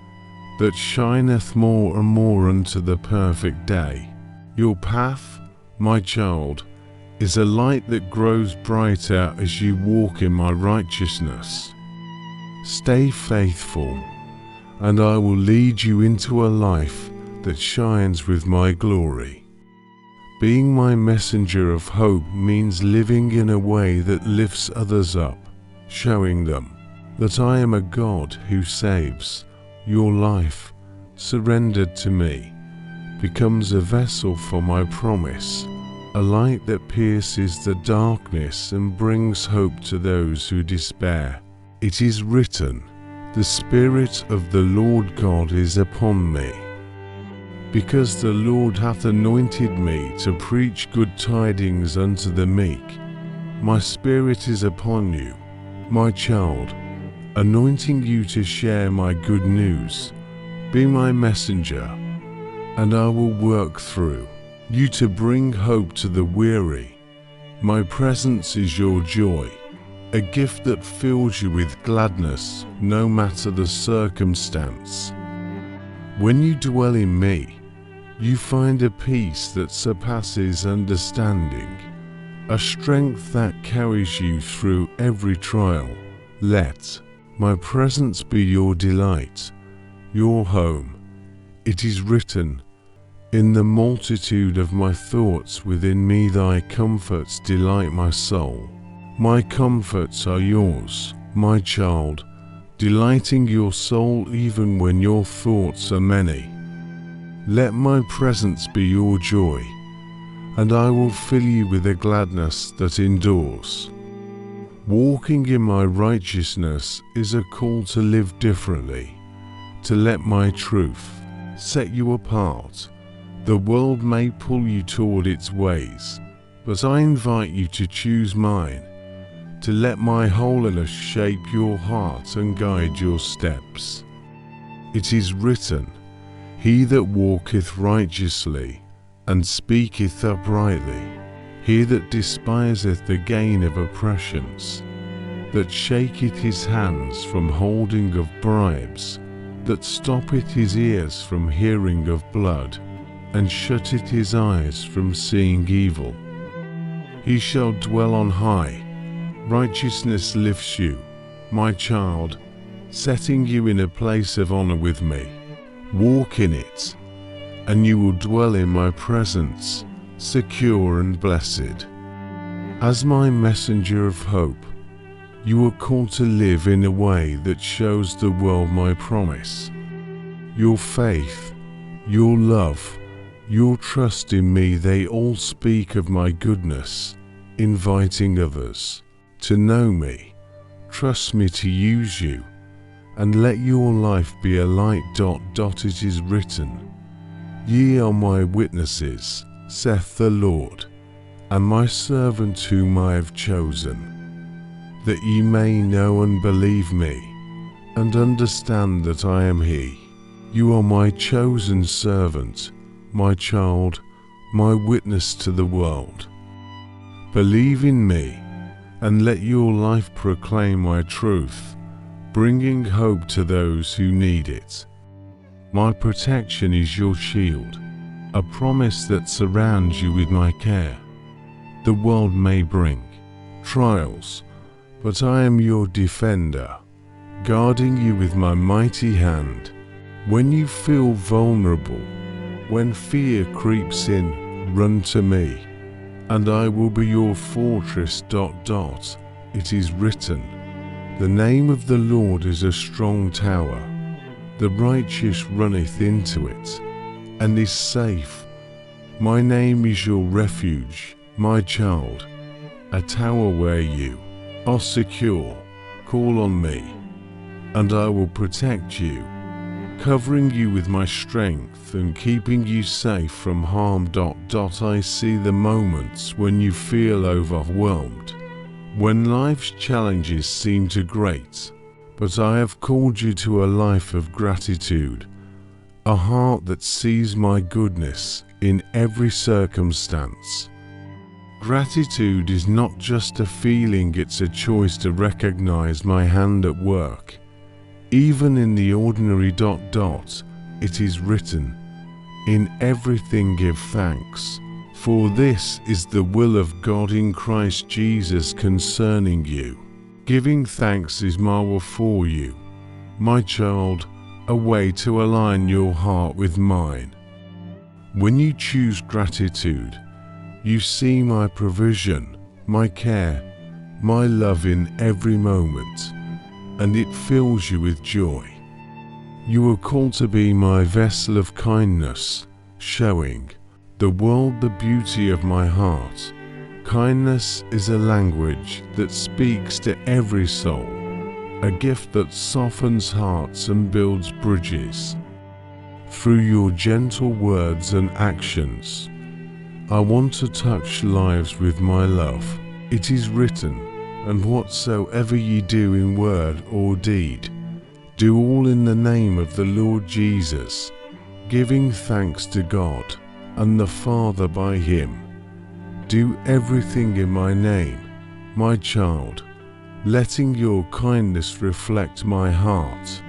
that shineth more and more unto the perfect day. Your path, my child, is a light that grows brighter as you walk in my righteousness. Stay faithful, and I will lead you into a life that shines with my glory. Being my messenger of hope means living in a way that lifts others up, showing them that I am a God who saves. Your life, surrendered to me, becomes a vessel for my promise, a light that pierces the darkness and brings hope to those who despair. It is written, the Spirit of the Lord God is upon me, Because the Lord hath anointed me to preach good tidings unto the meek. My Spirit is upon you, my child, anointing you to share my good news. Be my messenger, and I will work through you to bring hope to the weary. My presence is your joy, a gift that fills you with gladness, no matter the circumstance. When you dwell in me, you find a peace that surpasses understanding, a strength that carries you through every trial. Let my presence be your delight, your home. It is written, in the multitude of my thoughts within me thy comforts delight my soul. My comforts are yours, my child, delighting your soul even when your thoughts are many. Let my presence be your joy, and I will fill you with a gladness that endures. Walking in my righteousness is a call to live differently, to let my truth set you apart. The world may pull you toward its ways, but I invite you to choose mine, to let my holiness shape your heart and guide your steps. It is written, he that walketh righteously and speaketh uprightly, he that despiseth the gain of oppressions, that shaketh his hands from holding of bribes, that stoppeth his ears from hearing of blood, and shutteth his eyes from seeing evil. He shall dwell on high. Righteousness lifts you, my child, setting you in a place of honor with me. Walk in it, and you will dwell in my presence, secure and blessed. As my messenger of hope, you are called to live in a way that shows the world my promise. Your faith, your love, your trust in me, they all speak of my goodness, inviting others to know me. Trust me to use you, and let your life be a light. It is written, ye are my witnesses, saith the Lord, and my servant whom I have chosen, that ye may know and believe me, and understand that I am he. You are my chosen servant, my child, my witness to the world. Believe in me, and let your life proclaim my truth, bringing hope to those who need it. My protection is your shield, a promise that surrounds you with my care. The world may bring trials, but I am your defender, guarding you with my mighty hand. When you feel vulnerable, when fear creeps in, run to me, and I will be your fortress. It is written, the name of the Lord is a strong tower. The righteous runneth into it, and is safe. My name is your refuge, my child, a tower where you are secure. Call on me, and I will protect you, covering you with my strength and keeping you safe from harm. I see the moments when you feel overwhelmed, when life's challenges seem too great, but I have called you to a life of gratitude, a heart that sees my goodness in every circumstance. Gratitude is not just a feeling, it's a choice to recognize my hand at work. Even in the ordinary. It is written, in everything give thanks, for this is the will of God in Christ Jesus concerning you. Giving thanks is my will for you, my child, a way to align your heart with mine. When you choose gratitude, you see my provision, my care, my love in every moment, and it fills you with joy. You are called to be my vessel of kindness, showing the world the beauty of my heart. Kindness is a language that speaks to every soul, a gift that softens hearts and builds bridges. through your gentle words and actions. I want to touch lives with my love. It is written, and whatsoever ye do in word or deed, do all in the name of the Lord Jesus, giving thanks to God and the Father by him. Do everything in my name, my child, letting your kindness reflect my heart.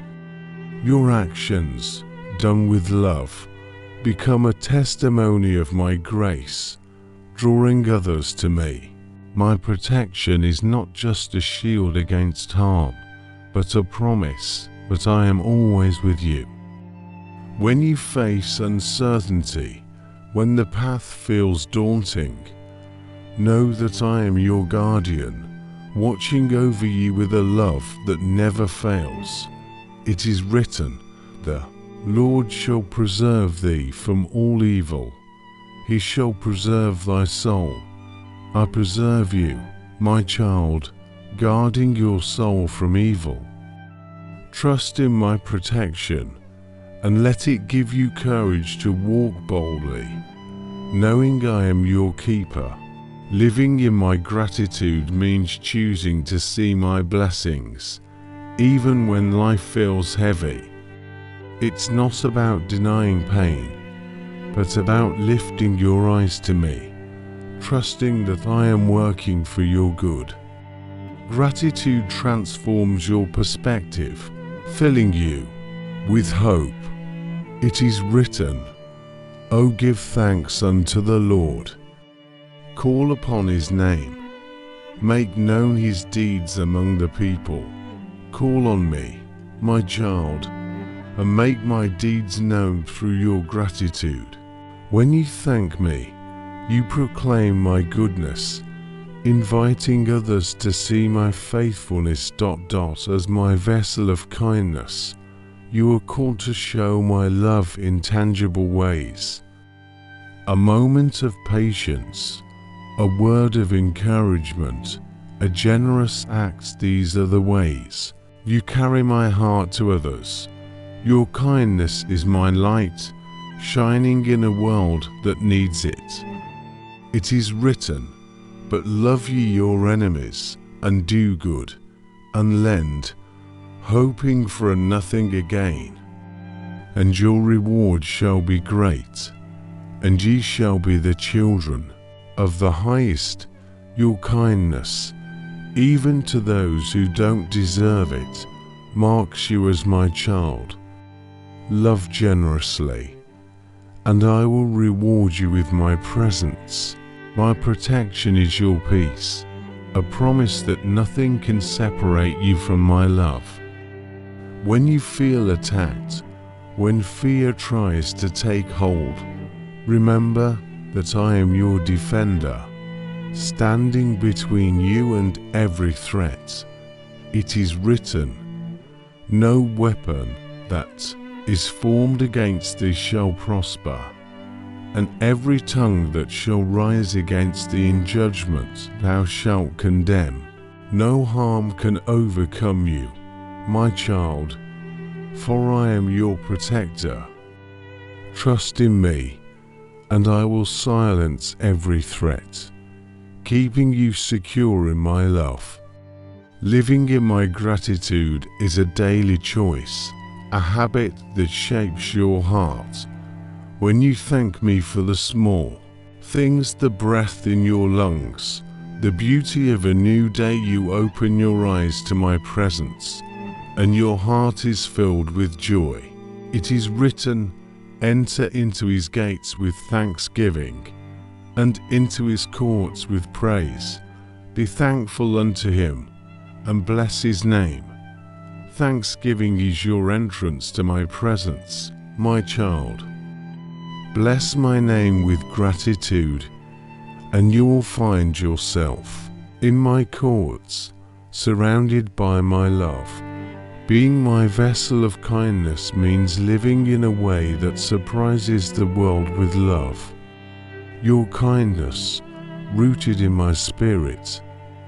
Your actions, done with love, become a testimony of my grace, drawing others to me. My protection is not just a shield against harm, but a promise that I am always with you. When you face uncertainty, when the path feels daunting, know that I am your guardian, watching over you with a love that never fails. It is written, the Lord shall preserve thee from all evil. He shall preserve thy soul. I preserve you, my child, guarding your soul from evil. Trust in my protection, and let it give you courage to walk boldly, knowing I am your keeper. Living in my gratitude means choosing to see my blessings, even when life feels heavy. It's not about denying pain, but about lifting your eyes to me, trusting that I am working for your good. Gratitude transforms your perspective, filling you with hope. It is written, "O give thanks unto the Lord. Call upon his name. Make known his deeds among the people. Call on me, my child, and make my deeds known through your gratitude. When you thank me, you proclaim my goodness, inviting others to see my faithfulness. As my vessel of kindness, you are called to show my love in tangible ways. A moment of patience, a word of encouragement, a generous act, these are the ways you carry my heart to others. Your kindness is my light, shining in a world that needs it. It is written, but love ye your enemies, and do good, and lend, hoping for a nothing again. And your reward shall be great, and ye shall be the children of the highest. Your kindness, even to those who don't deserve it, marks you as my child. Love generously, and I will reward you with my presence. My protection is your peace, a promise that nothing can separate you from my love. When you feel attacked, when fear tries to take hold, remember that I am your defender, standing between you and every threat. It is written, no weapon that is formed against thee shall prosper, and every tongue that shall rise against thee in judgment thou shalt condemn. No harm can overcome you, my child, for I am your protector. Trust in me, and I will silence every threat, keeping you secure in my love. Living in my gratitude is a daily choice, a habit that shapes your heart. When you thank me for the small things, the breath in your lungs, the beauty of a new day, you open your eyes to my presence, and your heart is filled with joy. It is written, enter into his gates with thanksgiving, and into his courts with praise. Be thankful unto him, and bless his name. Thanksgiving is your entrance to my presence, my child. Bless my name with gratitude, and you will find yourself in my courts, surrounded by my love. Being my vessel of kindness means living in a way that surprises the world with love. Your kindness, rooted in my spirit,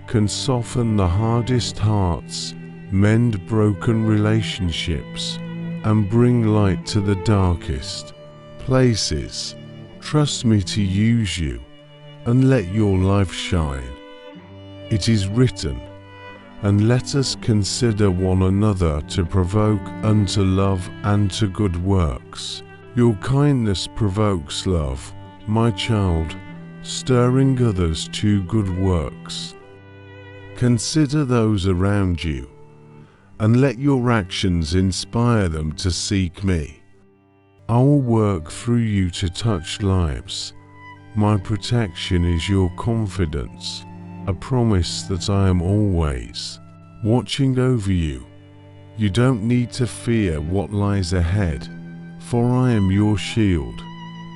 can soften the hardest hearts, mend broken relationships, and bring light to the darkest places. Trust me to use you and let your life shine. It is written, and let us consider one another to provoke unto love and to good works. Your kindness provokes love, my child, stirring others to good works. Consider those around you, and let your actions inspire them to seek me. I will work through you to touch lives. My protection is your confidence, a promise that I am always watching over you. You don't need to fear what lies ahead, for I am your shield,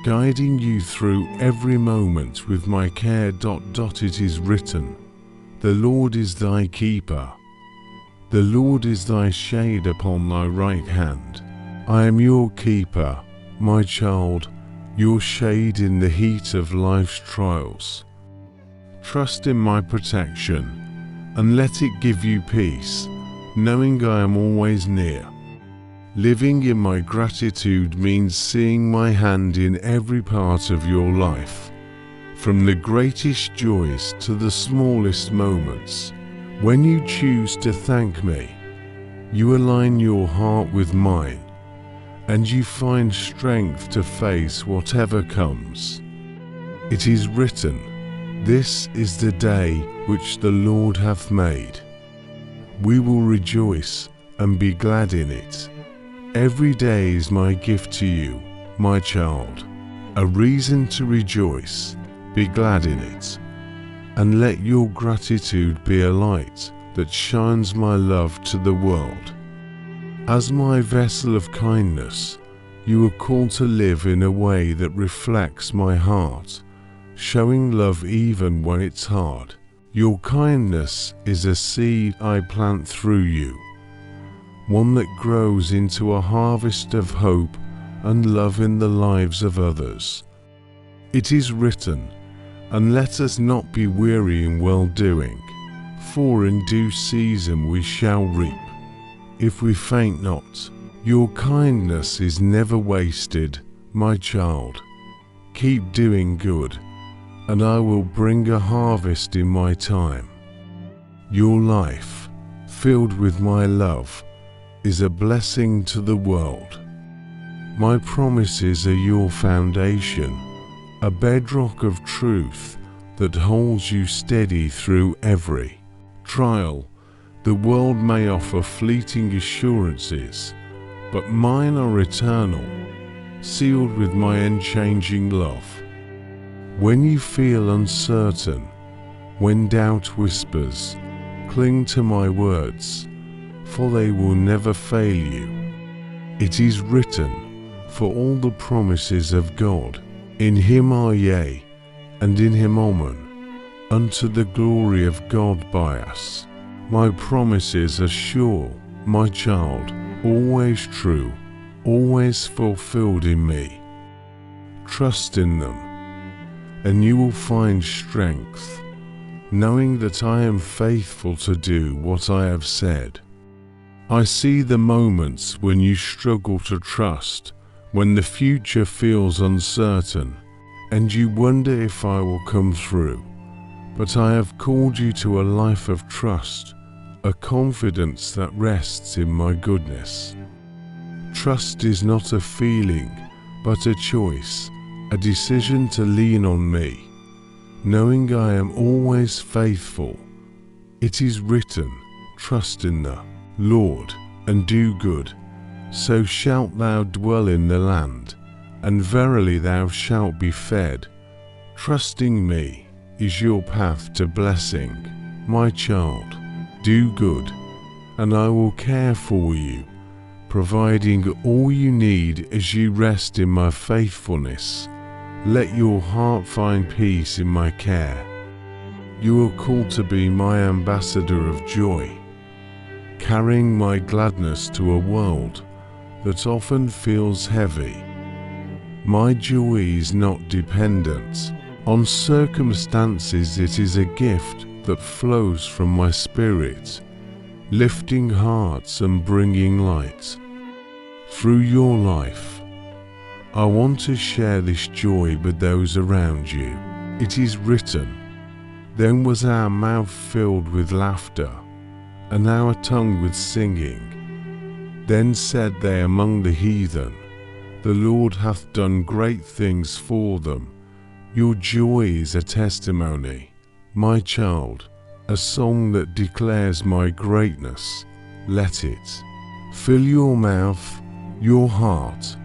guiding you through every moment with my care. It is written, the Lord is thy keeper. The Lord is thy shade upon thy right hand. I am your keeper, my child, your shade in the heat of life's trials. Trust in my protection, and let it give you peace, knowing I am always near. Living in my gratitude means seeing my hand in every part of your life, from the greatest joys to the smallest moments. When you choose to thank me, you align your heart with mine, and you find strength to face whatever comes. It is written, this is the day which the Lord hath made. We will rejoice and be glad in it. Every day is my gift to you, my child, a reason to rejoice. Be glad in it, and let your gratitude be a light that shines my love to the world. As my vessel of kindness, you are called to live in a way that reflects my heart, showing love even when it's hard. Your kindness is a seed I plant through you, one that grows into a harvest of hope and love in the lives of others. It is written, and let us not be weary in well-doing, for in due season we shall reap, if we faint not. Your kindness is never wasted, my child. Keep doing good, and I will bring a harvest in my time. Your life, filled with my love, is a blessing to the world. My promises are your foundation, a bedrock of truth that holds you steady through every trial. The world may offer fleeting assurances, but mine are eternal, sealed with my unchanging love. When you feel uncertain, when doubt whispers, cling to my words, for they will never fail you. It is written, for all the promises of God, in him are yea, and in him amen, unto the glory of God by us. My promises are sure, my child, always true, always fulfilled in me. Trust in them, and you will find strength, knowing that I am faithful to do what I have said. I see the moments when you struggle to trust, when the future feels uncertain, and you wonder if I will come through. But I have called you to a life of trust, a confidence that rests in my goodness. Trust is not a feeling, but a choice, a decision to lean on me, knowing I am always faithful. It is written, trust in the Lord, and do good, so shalt thou dwell in the land, and verily thou shalt be fed. Trusting me is your path to blessing, my child. Do good, and I will care for you, providing all you need as you rest in my faithfulness. Let your heart find peace in my care. You are called to be my ambassador of joy, carrying my gladness to a world that often feels heavy. My joy is not dependent on circumstances, it is a gift that flows from my spirit, lifting hearts and bringing light. through your life. I want to share this joy with those around you. It is written, "Then was our mouth filled with laughter, and our tongue with singing. Then said they among the heathen, The Lord hath done great things for them. Your joy is a testimony, my child, a song that declares my greatness. Let it fill your mouth, your heart,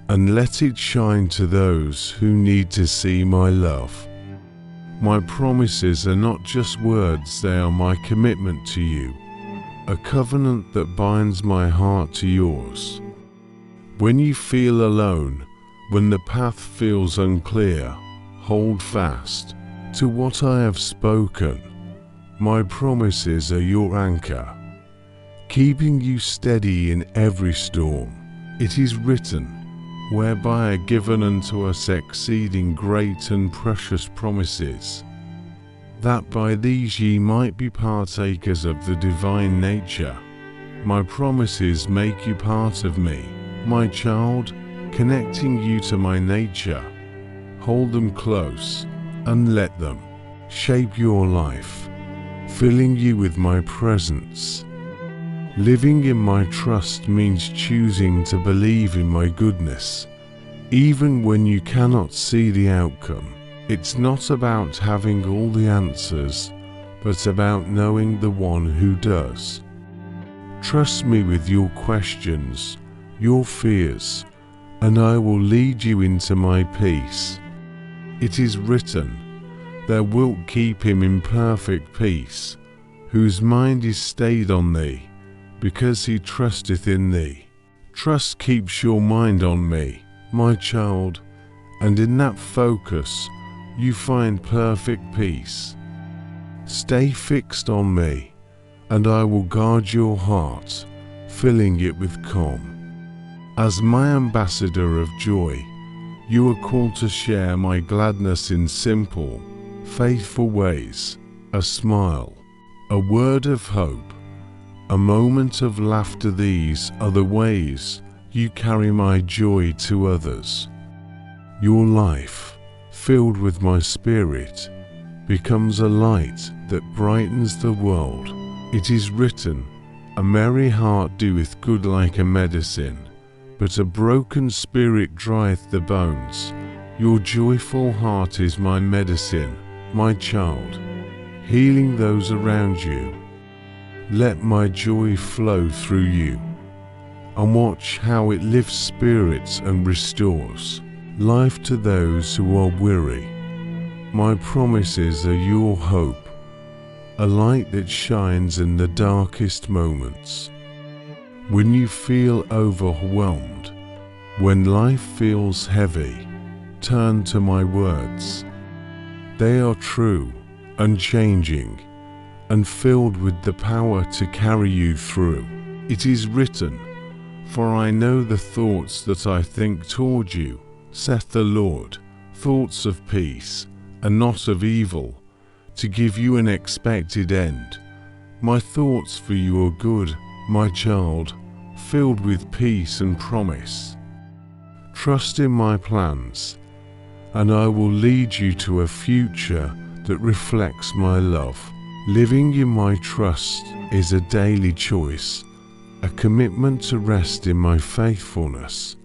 and let it shine to those who need to see my love. My promises are not just words, they are my commitment to you, a covenant that binds my heart to yours. When you feel alone, when the path feels unclear, hold fast to what I have spoken. My promises are your anchor, keeping you steady in every storm. It is written, whereby are given unto us exceeding great and precious promises, that by these ye might be partakers of the divine nature. My promises make you part of me, my child, connecting you to my nature. Hold them close and let them shape your life, filling you with my presence. Living in my trust means choosing to believe in my goodness, even when you cannot see the outcome. It's not about having all the answers, but about knowing the one who does. Trust me with your questions, your fears, and I will lead you into my peace. It is written, Thou wilt keep him in perfect peace, whose mind is stayed on thee, because he trusteth in thee. Trust keeps your mind on me, my child, and in that focus you find perfect peace. Stay fixed on me, and I will guard your heart, filling it with calm. As my ambassador of joy, you are called to share my gladness in simple, faithful ways. A smile, a word of hope, a moment of laughter, these are the ways you carry my joy to others. Your life, filled with my spirit, becomes a light that brightens the world. It is written, A merry heart doeth good like a medicine, but a broken spirit drieth the bones. Your joyful heart is my medicine, my child, healing those around you. Let my joy flow through you, and watch how it lifts spirits and restores life to those who are weary. My promises are your hope, a light that shines in the darkest moments. When you feel overwhelmed, when life feels heavy, turn to my words. They are true, unchanging, and filled with the power to carry you through. It is written, For I know the thoughts that I think toward you, saith the Lord, thoughts of peace, and not of evil, to give you an expected end. My thoughts for you are good, my child, filled with peace and promise. Trust in my plans, and I will lead you to a future that reflects my love. Living in my trust is a daily choice, a commitment to rest in my faithfulness.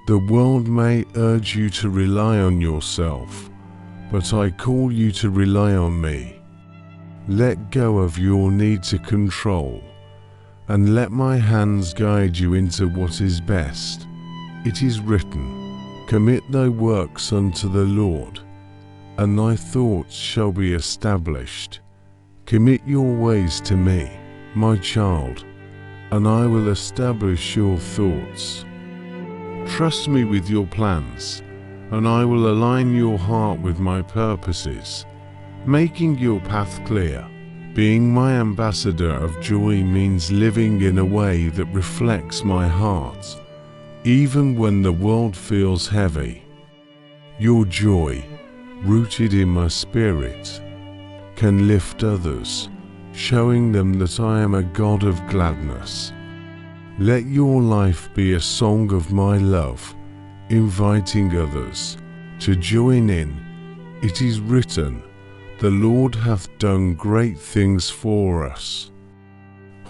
The world may urge you to rely on yourself, but I call you to rely on me. Let go of your need to control, and let my hands guide you into what is best. It is written, Commit thy works unto the Lord, and thy thoughts shall be established. Commit your ways to me, my child, and I will establish your thoughts. Trust me with your plans, and I will align your heart with my purposes, making your path clear. Being my ambassador of joy means living in a way that reflects my heart, even when the world feels heavy. Your joy, rooted in my spirit, can lift others, showing them that I am a God of gladness. Let your life be a song of my love, inviting others to join in. It is written, the Lord hath done great things for us.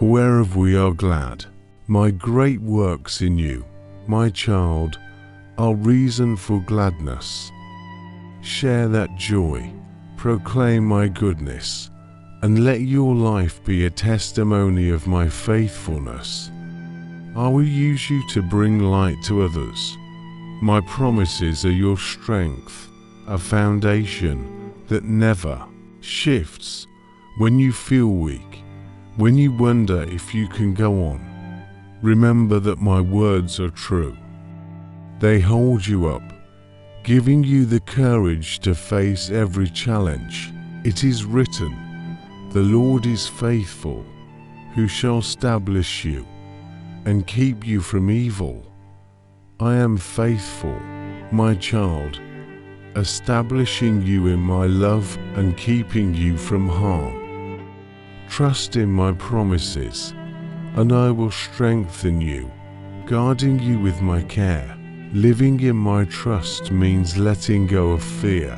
Whereof we are glad. My great works in you, my child, are reason for gladness. Share that joy, proclaim my goodness, and let your life be a testimony of my faithfulness. I will use you to bring light to others. My promises are your strength, a foundation that never shifts. When you feel weak, when you wonder if you can go on, remember that my words are true. They hold you up, giving you the courage to face every challenge. It is written, the Lord is faithful, who shall establish you and keep you from evil. I am faithful, my child, establishing you in my love and keeping you from harm. Trust in my promises, and I will strengthen you, guarding you with my care. Living in my trust means letting go of fear,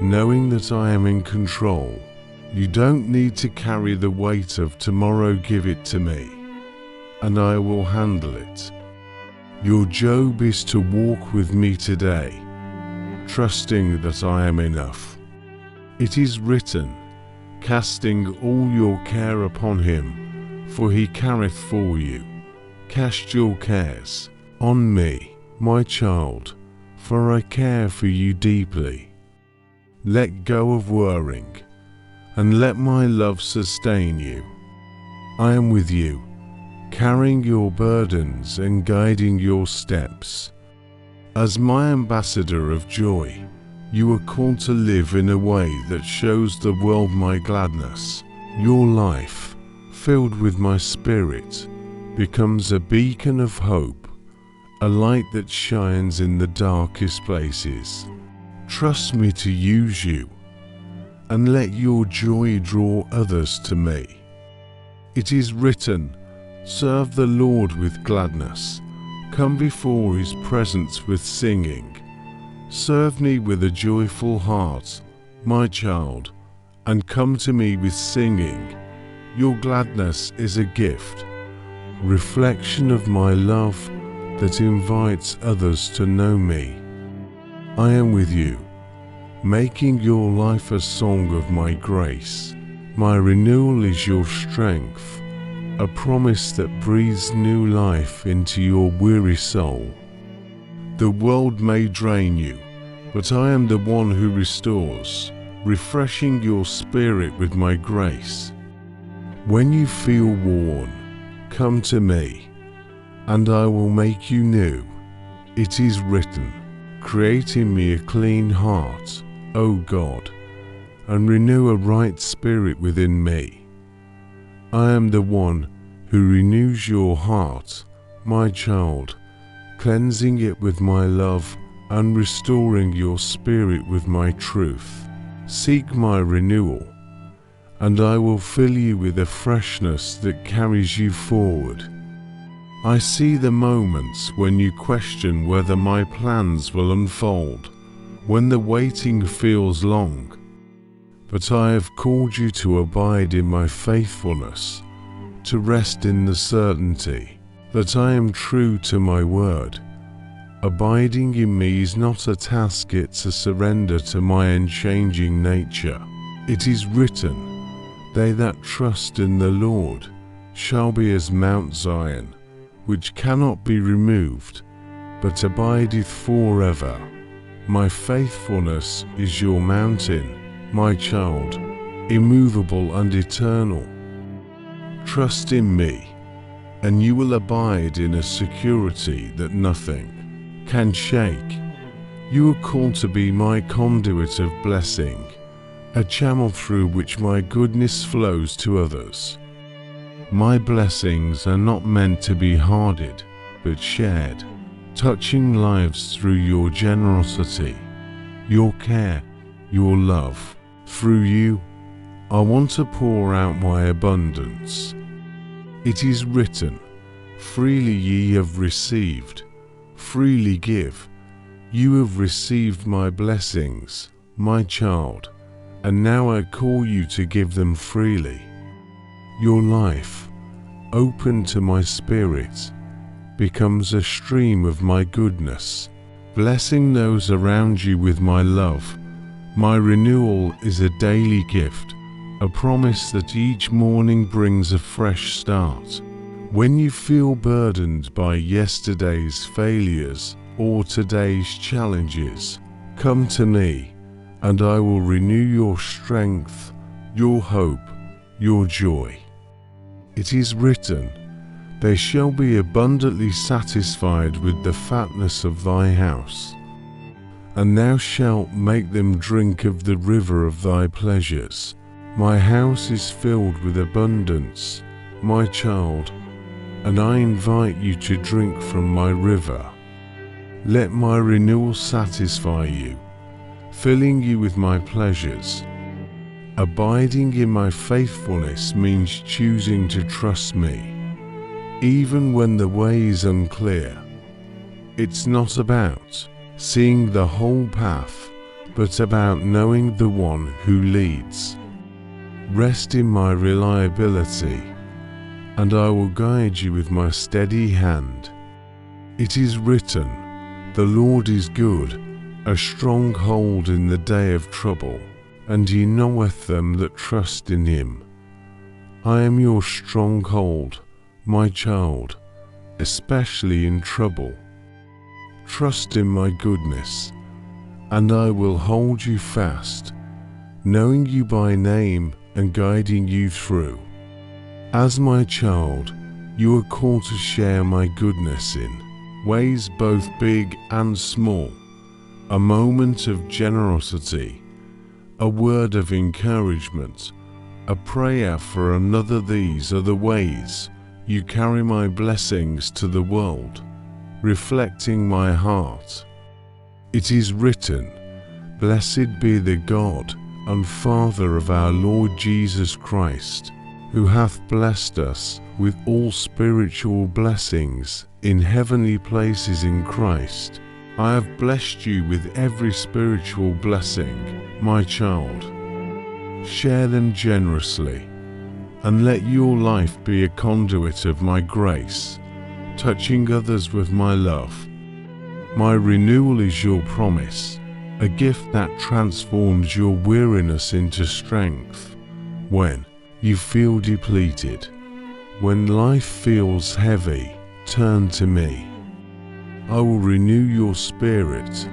knowing that I am in control. You don't need to carry the weight of tomorrow. Give it to me, and I will handle it. Your job is to walk with me today, trusting that I am enough. It is written, casting all your care upon him, for he careth for you. Cast your cares on me, my child, for I care for you deeply. Let go of worrying, and let my love sustain you. I am with you, carrying your burdens and guiding your steps. As my ambassador of joy, you are called to live in a way that shows the world my gladness. Your life, filled with my spirit, becomes a beacon of hope, a light that shines in the darkest places. Trust me to use you, and let your joy draw others to me. It is written, serve the Lord with gladness. Come before his presence with singing. Serve me with a joyful heart, my child, and come to me with singing. Your gladness is a gift, reflection of my love that invites others to know me. I am with you, making your life a song of my grace. My renewal is your strength, a promise that breathes new life into your weary soul. The world may drain you, but I am the one who restores, refreshing your spirit with my grace. When you feel worn, come to me, and I will make you new. It is written, create in me a clean heart, O God, and renew a right spirit within me. I am the one who renews your heart, my child, cleansing it with my love and restoring your spirit with my truth. Seek my renewal, and I will fill you with a freshness that carries you forward. I see the moments when you question whether my plans will unfold, when the waiting feels long. But I have called you to abide in my faithfulness, to rest in the certainty that I am true to my word. Abiding in me is not a task, it's a surrender to my unchanging nature. It is written, they that trust in the Lord shall be as Mount Zion, which cannot be removed, but abideth forever. My faithfulness is your mountain, my child, immovable and eternal. Trust in me, and you will abide in a security that nothing can shake. You are called to be my conduit of blessing, a channel through which my goodness flows to others. My blessings are not meant to be hoarded, but shared, touching lives through your generosity, your care, your love. Through you, I want to pour out my abundance. It is written, Freely ye have received, freely give. You have received my blessings, my child, and now I call you to give them freely. Your life, open to my spirit, becomes a stream of my goodness, blessing those around you with my love. My renewal is a daily gift, a promise that each morning brings a fresh start. When you feel burdened by yesterday's failures or today's challenges, come to me, and I will renew your strength, your hope, your joy. It is written, they shall be abundantly satisfied with the fatness of thy house, and thou shalt make them drink of the river of thy pleasures. My house is filled with abundance, my child, and I invite you to drink from my river. Let my renewal satisfy you, filling you with my pleasures. Abiding in my faithfulness means choosing to trust me, even when the way is unclear. It's not about seeing the whole path, but about knowing the one who leads. Rest in my reliability, and I will guide you with my steady hand. It is written, the Lord is good, a stronghold in the day of trouble, and he knoweth them that trust in him. I am your stronghold, my child, especially in trouble. Trust in my goodness, and I will hold you fast, knowing you by name and guiding you through. As my child, you are called to share my goodness in ways both big and small. A moment of generosity, a word of encouragement, a prayer for another. These are the ways you carry my blessings to the world, reflecting my heart. It is written, blessed be the God and Father of our Lord Jesus Christ, who hath blessed us with all spiritual blessings in heavenly places in Christ. I have blessed you with every spiritual blessing, my child. Share them generously, and let your life be a conduit of my grace, touching others with my love. My renewal is your promise, a gift that transforms your weariness into strength. When you feel depleted, when life feels heavy, turn to me. I will renew your spirit,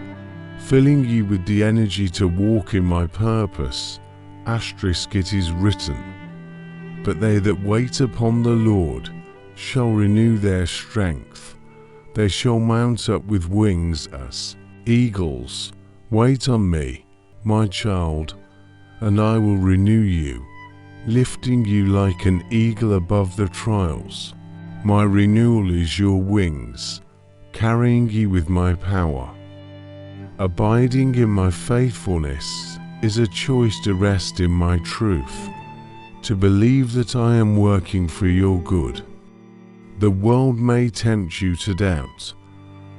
filling you with the energy to walk in my purpose. Asterisk, it is written, but they that wait upon the Lord shall renew their strength. They shall mount up with wings as eagles. Wait on me, my child, and I will renew you, lifting you like an eagle above the trials. My renewal is your wings, carrying you with my power. Abiding in my faithfulness is a choice to rest in my truth, to believe that I am working for your good. The world may tempt you to doubt,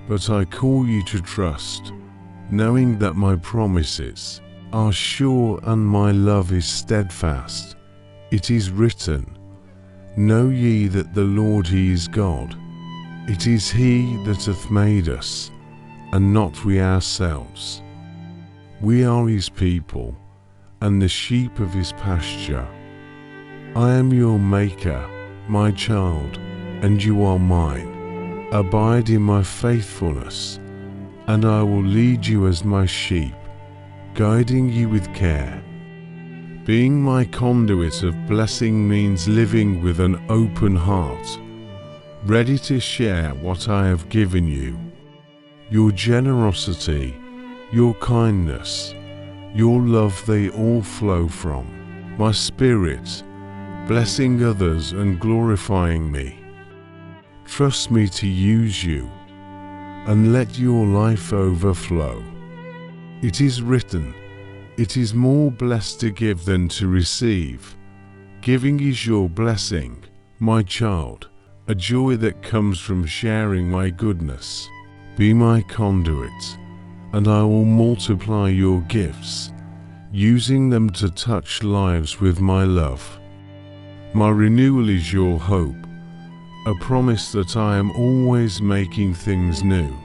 but I call you to trust, knowing that my promises are sure and my love is steadfast. It is written, know ye that the Lord he is God. It is he that hath made us, and not we ourselves. We are his people, and the sheep of his pasture. I am your maker, my child, and you are mine. Abide in my faithfulness, and I will lead you as my sheep, guiding you with care. Being my conduit of blessing means living with an open heart, ready to share what I have given you. Your generosity, your kindness, your love, they all flow from my spirit, blessing others and glorifying me. Trust me to use you, and let your life overflow. It is written, it is more blessed to give than to receive. Giving is your blessing, my child, a joy that comes from sharing my goodness. Be my conduit, and I will multiply your gifts, using them to touch lives with my love. My renewal is your hope, a promise that I am always making things new.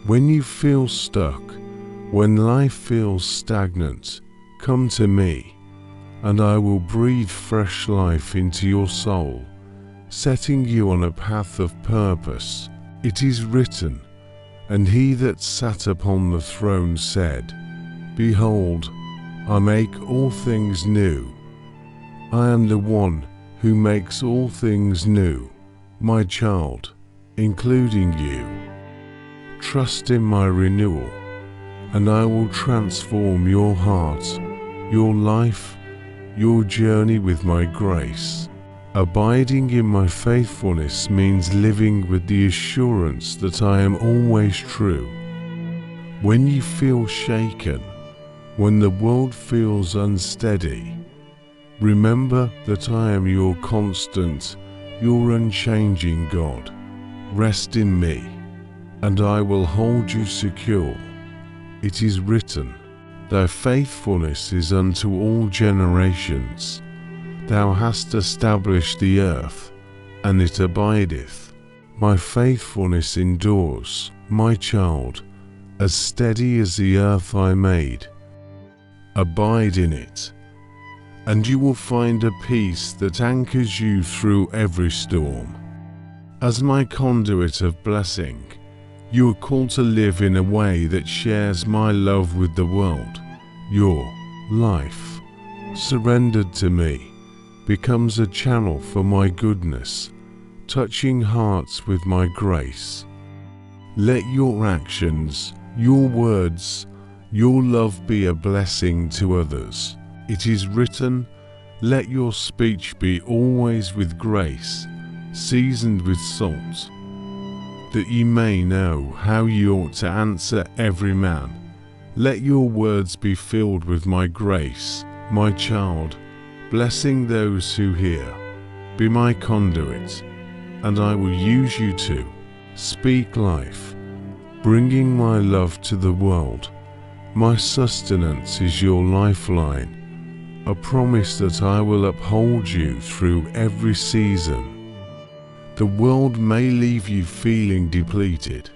When you feel stuck, when life feels stagnant, come to me, and I will breathe fresh life into your soul, setting you on a path of purpose. It is written, and he that sat upon the throne said, Behold, I make all things new. I am the one who makes all things new, my child, including you. Trust in my renewal, and I will transform your heart, your life, your journey with my grace. Abiding in my faithfulness means living with the assurance that I am always true. When you feel shaken, when the world feels unsteady, remember that I am your constant, your unchanging God. Rest in me, and I will hold you secure. It is written, Thy faithfulness is unto all generations. Thou hast established the earth, and it abideth. My faithfulness endures, my child, as steady as the earth I made. Abide in it, and you will find a peace that anchors you through every storm. As my conduit of blessing, you are called to live in a way that shares my love with the world. Your life, surrendered to me, becomes a channel for my goodness, touching hearts with my grace. Let your actions, your words, your love be a blessing to others. It is written, Let your speech be always with grace, seasoned with salt, that ye may know how ye ought to answer every man. Let your words be filled with my grace, my child, blessing those who hear. Be my conduit, and I will use you to speak life, bringing my love to the world. My sustenance is your lifeline, a promise that I will uphold you through every season. The world may leave you feeling depleted,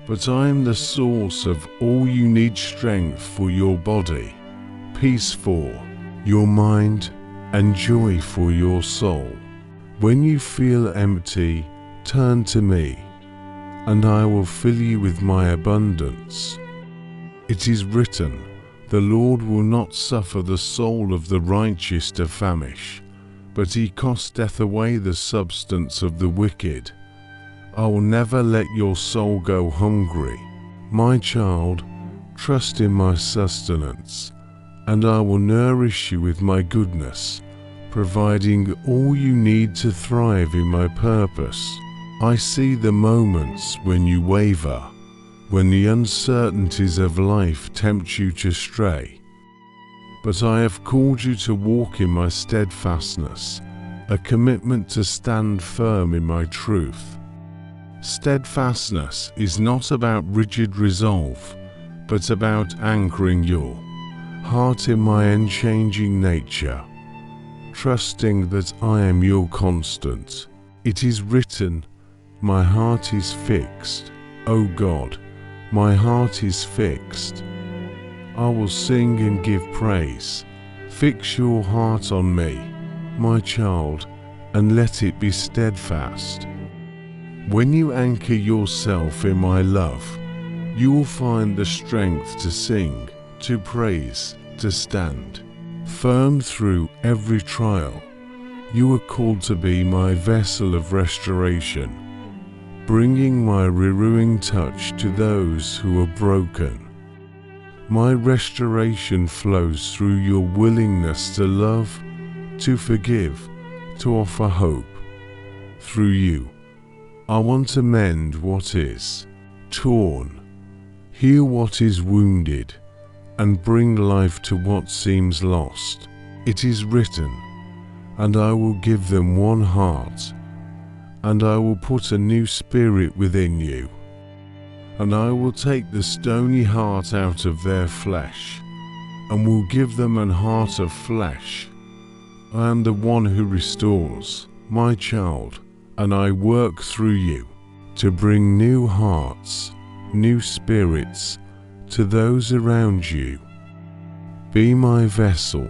but I am the source of all you need: strength for your body, peace for your mind, and joy for your soul. When you feel empty, turn to me, and I will fill you with my abundance. It is written, The Lord will not suffer the soul of the righteous to famish, but he casteth away the substance of the wicked. I will never let your soul go hungry. My child, trust in my sustenance, and I will nourish you with my goodness, providing all you need to thrive in my purpose. I see the moments when you waver, when the uncertainties of life tempt you to stray. But I have called you to walk in my steadfastness, a commitment to stand firm in my truth. Steadfastness is not about rigid resolve, but about anchoring your heart in my unchanging nature, trusting that I am your constant. It is written, My heart is fixed, O God, my heart is fixed. I will sing and give praise. Fix your heart on me, my child, and let it be steadfast. When you anchor yourself in my love, you will find the strength to sing, to praise, to stand firm through every trial. You are called to be my vessel of restoration, bringing my renewing touch to those who are broken. My restoration flows through your willingness to love, to forgive, to offer hope. Through you, I want to mend what is torn, heal what is wounded, and bring life to what seems lost. It is written, and I will give them one heart, and I will put a new spirit within you. And I will take the stony heart out of their flesh, and will give them an heart of flesh. I am the one who restores, my child, and I work through you to bring new hearts, new spirits to those around you. Be my vessel,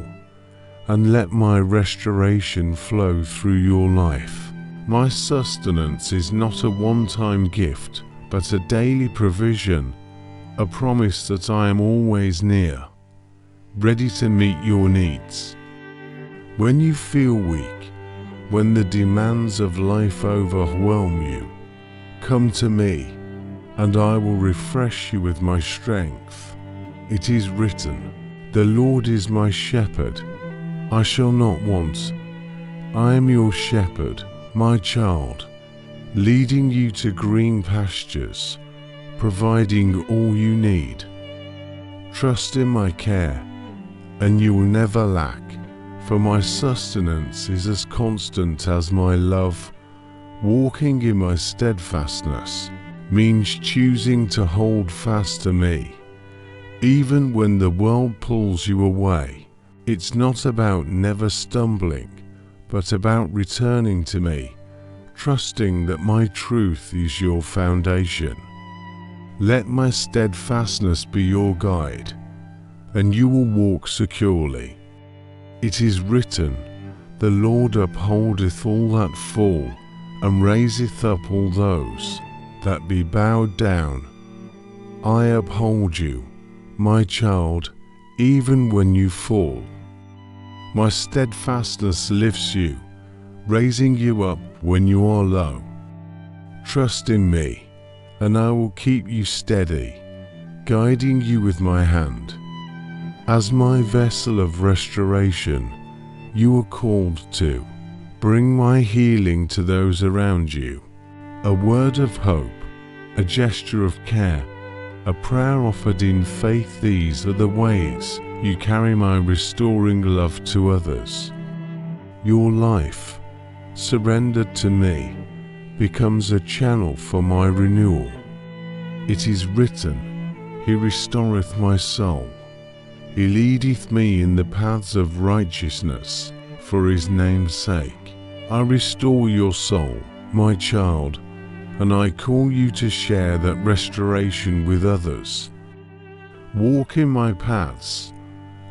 and let my restoration flow through your life. My sustenance is not a one-time gift, but a daily provision, a promise that I am always near, ready to meet your needs. When you feel weak, when the demands of life overwhelm you, come to me, and I will refresh you with my strength. It is written, "The Lord is my shepherd, I shall not want. I am your shepherd, my child, leading you to green pastures, providing all you need. Trust in my care, and you will never lack, for my sustenance is as constant as my love. Walking in my steadfastness means choosing to hold fast to me, even when the world pulls you away. It's not about never stumbling, but about returning to me, trusting that my truth is your foundation. Let my steadfastness be your guide, and you will walk securely. It is written, "The Lord upholdeth all that fall, and raiseth up all those that be bowed down." I uphold you, my child, even when you fall. My steadfastness lifts you, raising you up when you are low. Trust in me, and I will keep you steady, guiding you with my hand. As my vessel of restoration, you are called to bring my healing to those around you. A word of hope, a gesture of care, a prayer offered in faith, these are the ways you carry my restoring love to others. Your life, surrendered to me, becomes a channel for my renewal. It is written, "He restoreth my soul. He leadeth me in the paths of righteousness, for his name's sake." I restore your soul, my child, and I call you to share that restoration with others. Walk in my paths,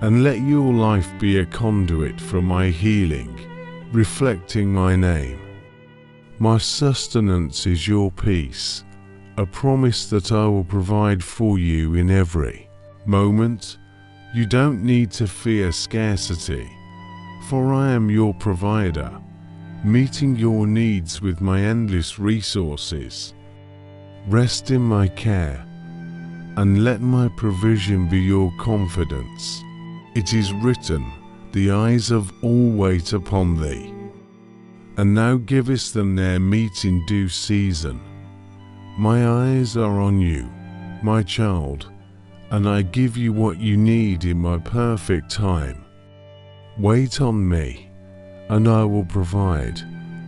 and let your life be a conduit for my healing, reflecting my name. My sustenance is your peace, a promise that I will provide for you in every moment. You don't need to fear scarcity, for I am your provider, meeting your needs with my endless resources. Rest in my care, and let my provision be your confidence. It is written, "The eyes of all wait upon thee, and thou givest them their meat in due season." My eyes are on you, my child, and I give you what you need in my perfect time. Wait on me, and I will provide,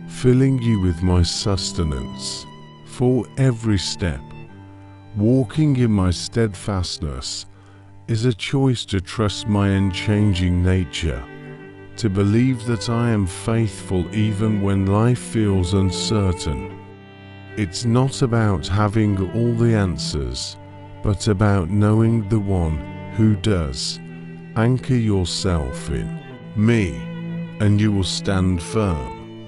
filling you with my sustenance. For every step, walking in my steadfastness is a choice to trust my unchanging nature, to believe that I am faithful even when life feels uncertain. It's not about having all the answers, but about knowing the one who does. Anchor yourself in me, and you will stand firm.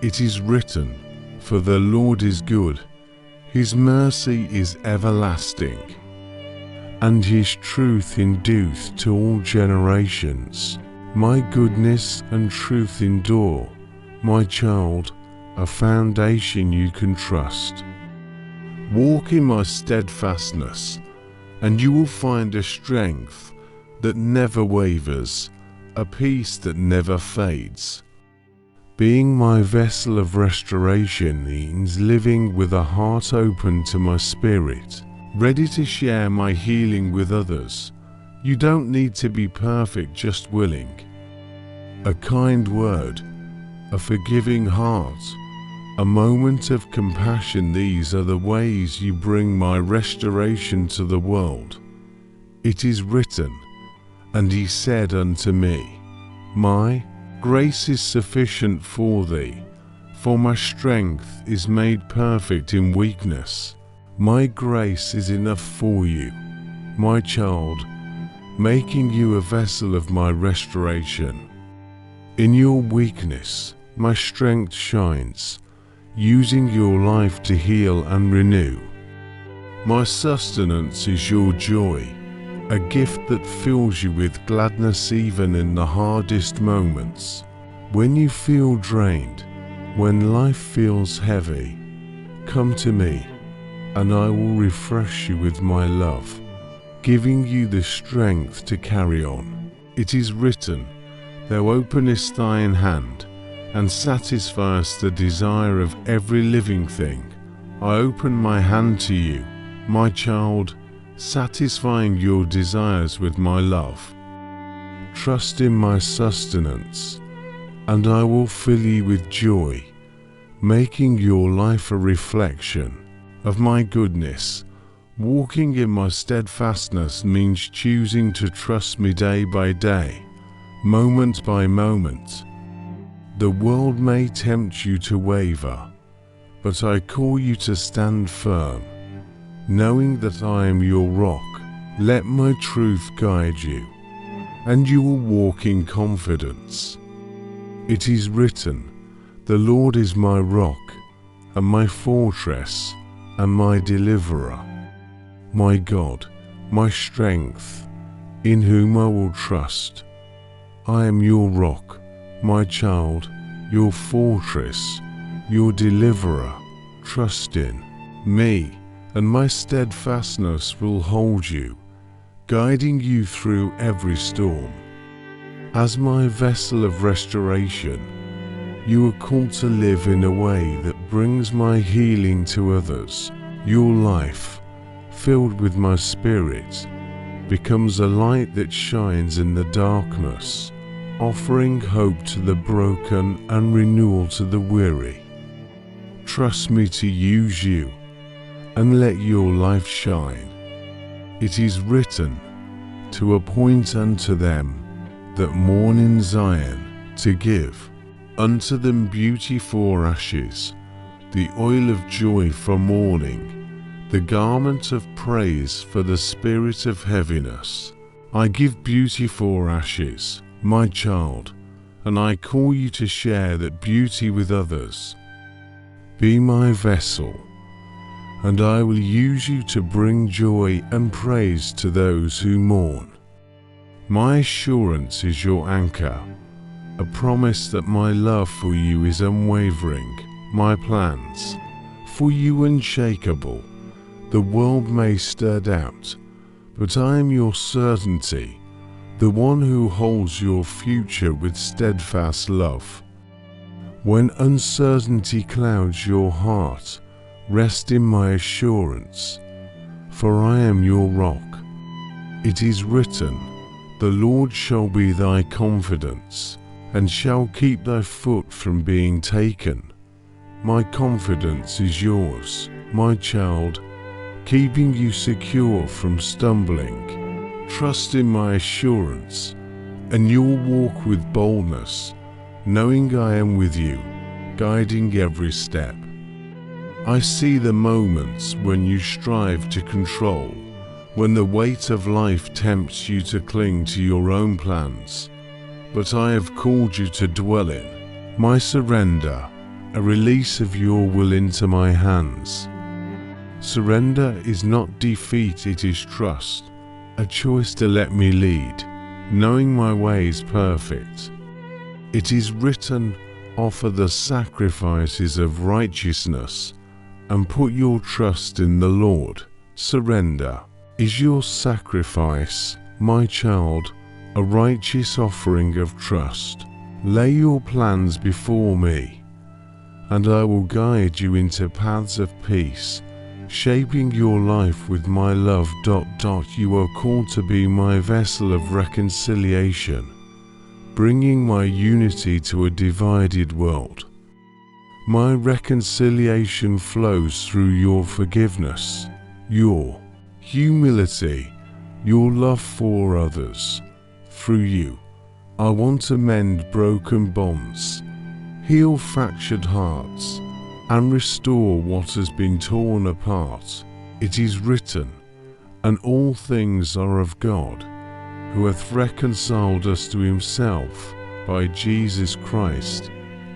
It is written, "For the Lord is good, his mercy is everlasting, and his truth endureth to all generations." My goodness and truth endure, my child, a foundation you can trust. Walk in my steadfastness, and you will find a strength that never wavers, a peace that never fades. Being my vessel of restoration means living with a heart open to my spirit, ready to share my healing with others. You don't need to be perfect, just willing. A kind word, a forgiving heart, a moment of compassion. These are the ways you bring my restoration to the world. It is written, and he said unto me, My grace is sufficient for thee, for my strength is made perfect in weakness. My grace is enough for you, my child, making you a vessel of my restoration. In your weakness, my strength shines, using your life to heal and renew. My sustenance is your joy, a gift that fills you with gladness even in the hardest moments. When you feel drained, when life feels heavy, come to me, and I will refresh you with my love, giving you the strength to carry on. It is written, Thou openest thine hand, and satisfiest the desire of every living thing. I open my hand to you, my child, satisfying your desires with my love. Trust in my sustenance, and I will fill you with joy, making your life a reflection of my goodness. Walking in my steadfastness means choosing to trust me day by day, moment by moment. The world may tempt you to waver, but I call you to stand firm, knowing that I am your rock. Let my truth guide you, and you will walk in confidence. It is written, The Lord is my rock, and my fortress, and my deliverer, my God, my strength, in whom I will trust. I am your rock, my child, your fortress, your deliverer. Trust in me, and my steadfastness will hold you, guiding you through every storm. As my vessel of restoration, you are called to live in a way that brings my healing to others. Your life, filled with my spirit, becomes a light that shines in the darkness, offering hope to the broken and renewal to the weary. Trust me to use you, and let your life shine. It is written, To appoint unto them that mourn in Zion, to give unto them beauty for ashes, the oil of joy for mourning, the garment of praise for the spirit of heaviness. I give beauty for ashes, my child, and I call you to share that beauty with others. Be my vessel, and I will use you to bring joy and praise to those who mourn. My assurance is your anchor, a promise that my love for you is unwavering, my plans for you unshakable. The world may stir doubt, but I am your certainty, the one who holds your future with steadfast love. When uncertainty clouds your heart, rest in my assurance, for I am your rock. It is written, The Lord shall be thy confidence, and shall keep thy foot from being taken. My confidence is yours, my child, keeping you secure from stumbling. Trust in my assurance, and you'll walk with boldness, knowing I am with you, guiding every step. I see the moments when you strive to control, when the weight of life tempts you to cling to your own plans, but I have called you to dwell in my surrender, a release of your will into my hands. Surrender is not defeat, it is trust, a choice to let me lead, knowing my way is perfect. It is written, Offer the sacrifices of righteousness, and put your trust in the Lord. Surrender is your sacrifice, my child, a righteous offering of trust. Lay your plans before me, and I will guide you into paths of peace, shaping your life with my love. You are called to be my vessel of reconciliation, bringing my unity to a divided world. My reconciliation flows through your forgiveness, your humility, your love for others. Through you, I want to mend broken bonds, heal fractured hearts, and restore what has been torn apart. It is written, and all things are of God, who hath reconciled us to himself by Jesus Christ,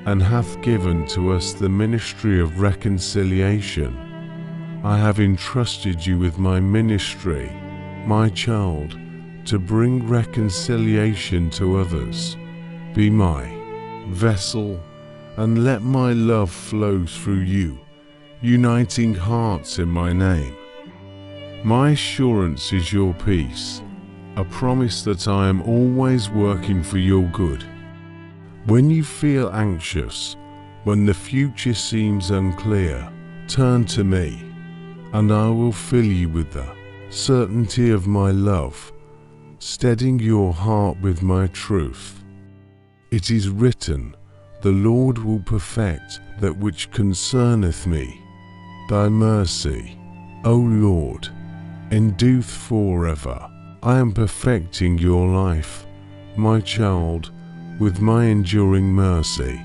and hath given to us the ministry of reconciliation. I have entrusted you with my ministry, my child, to bring reconciliation to others. Be my vessel, and let my love flow through you, uniting hearts in my name. My assurance is your peace, a promise that I am always working for your good. When you feel anxious, when the future seems unclear, turn to me, and I will fill you with the certainty of my love, steadying your heart with my truth. It is written, the Lord will perfect that which concerneth me. Thy mercy, O Lord, endureth forever. I am perfecting your life, my child, with my enduring mercy.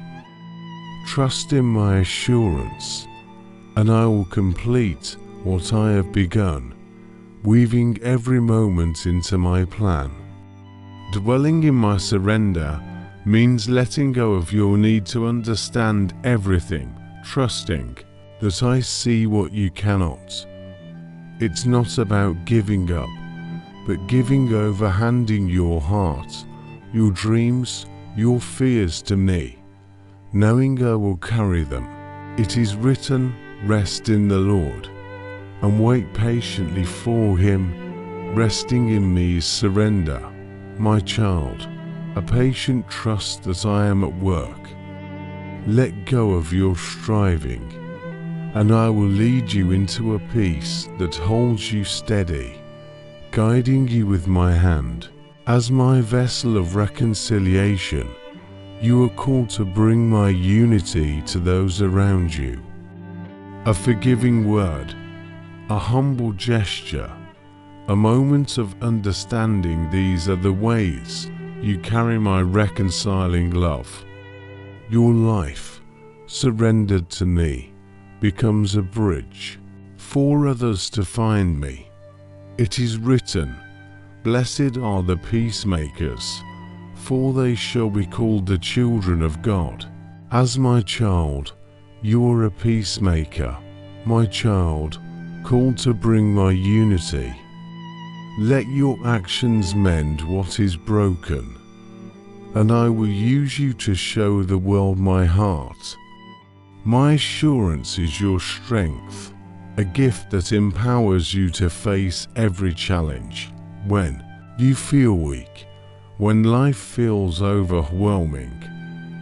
Trust in my assurance, and I will complete what I have begun, weaving every moment into my plan. Dwelling in my surrender means letting go of your need to understand everything, trusting that I see what you cannot. It's not about giving up, but giving over, handing your heart, your dreams, your fears to me, knowing I will carry them. It is written, rest in the Lord, and wait patiently for him. Resting in me is surrender, my child, a patient trust that I am at work. Let go of your striving, and I will lead you into a peace that holds you steady, guiding you with my hand. As my vessel of reconciliation, you are called to bring my unity to those around you. A forgiving word, a humble gesture, a moment of understanding, these are the ways you carry my reconciling love. Your life, surrendered to me, becomes a bridge for others to find me. It is written, blessed are the peacemakers, for they shall be called the children of God. As my child, you are a peacemaker, my child, called to bring my unity. Let your actions mend what is broken, and I will use you to show the world my heart. My assurance is your strength, a gift that empowers you to face every challenge. When you feel weak, when life feels overwhelming,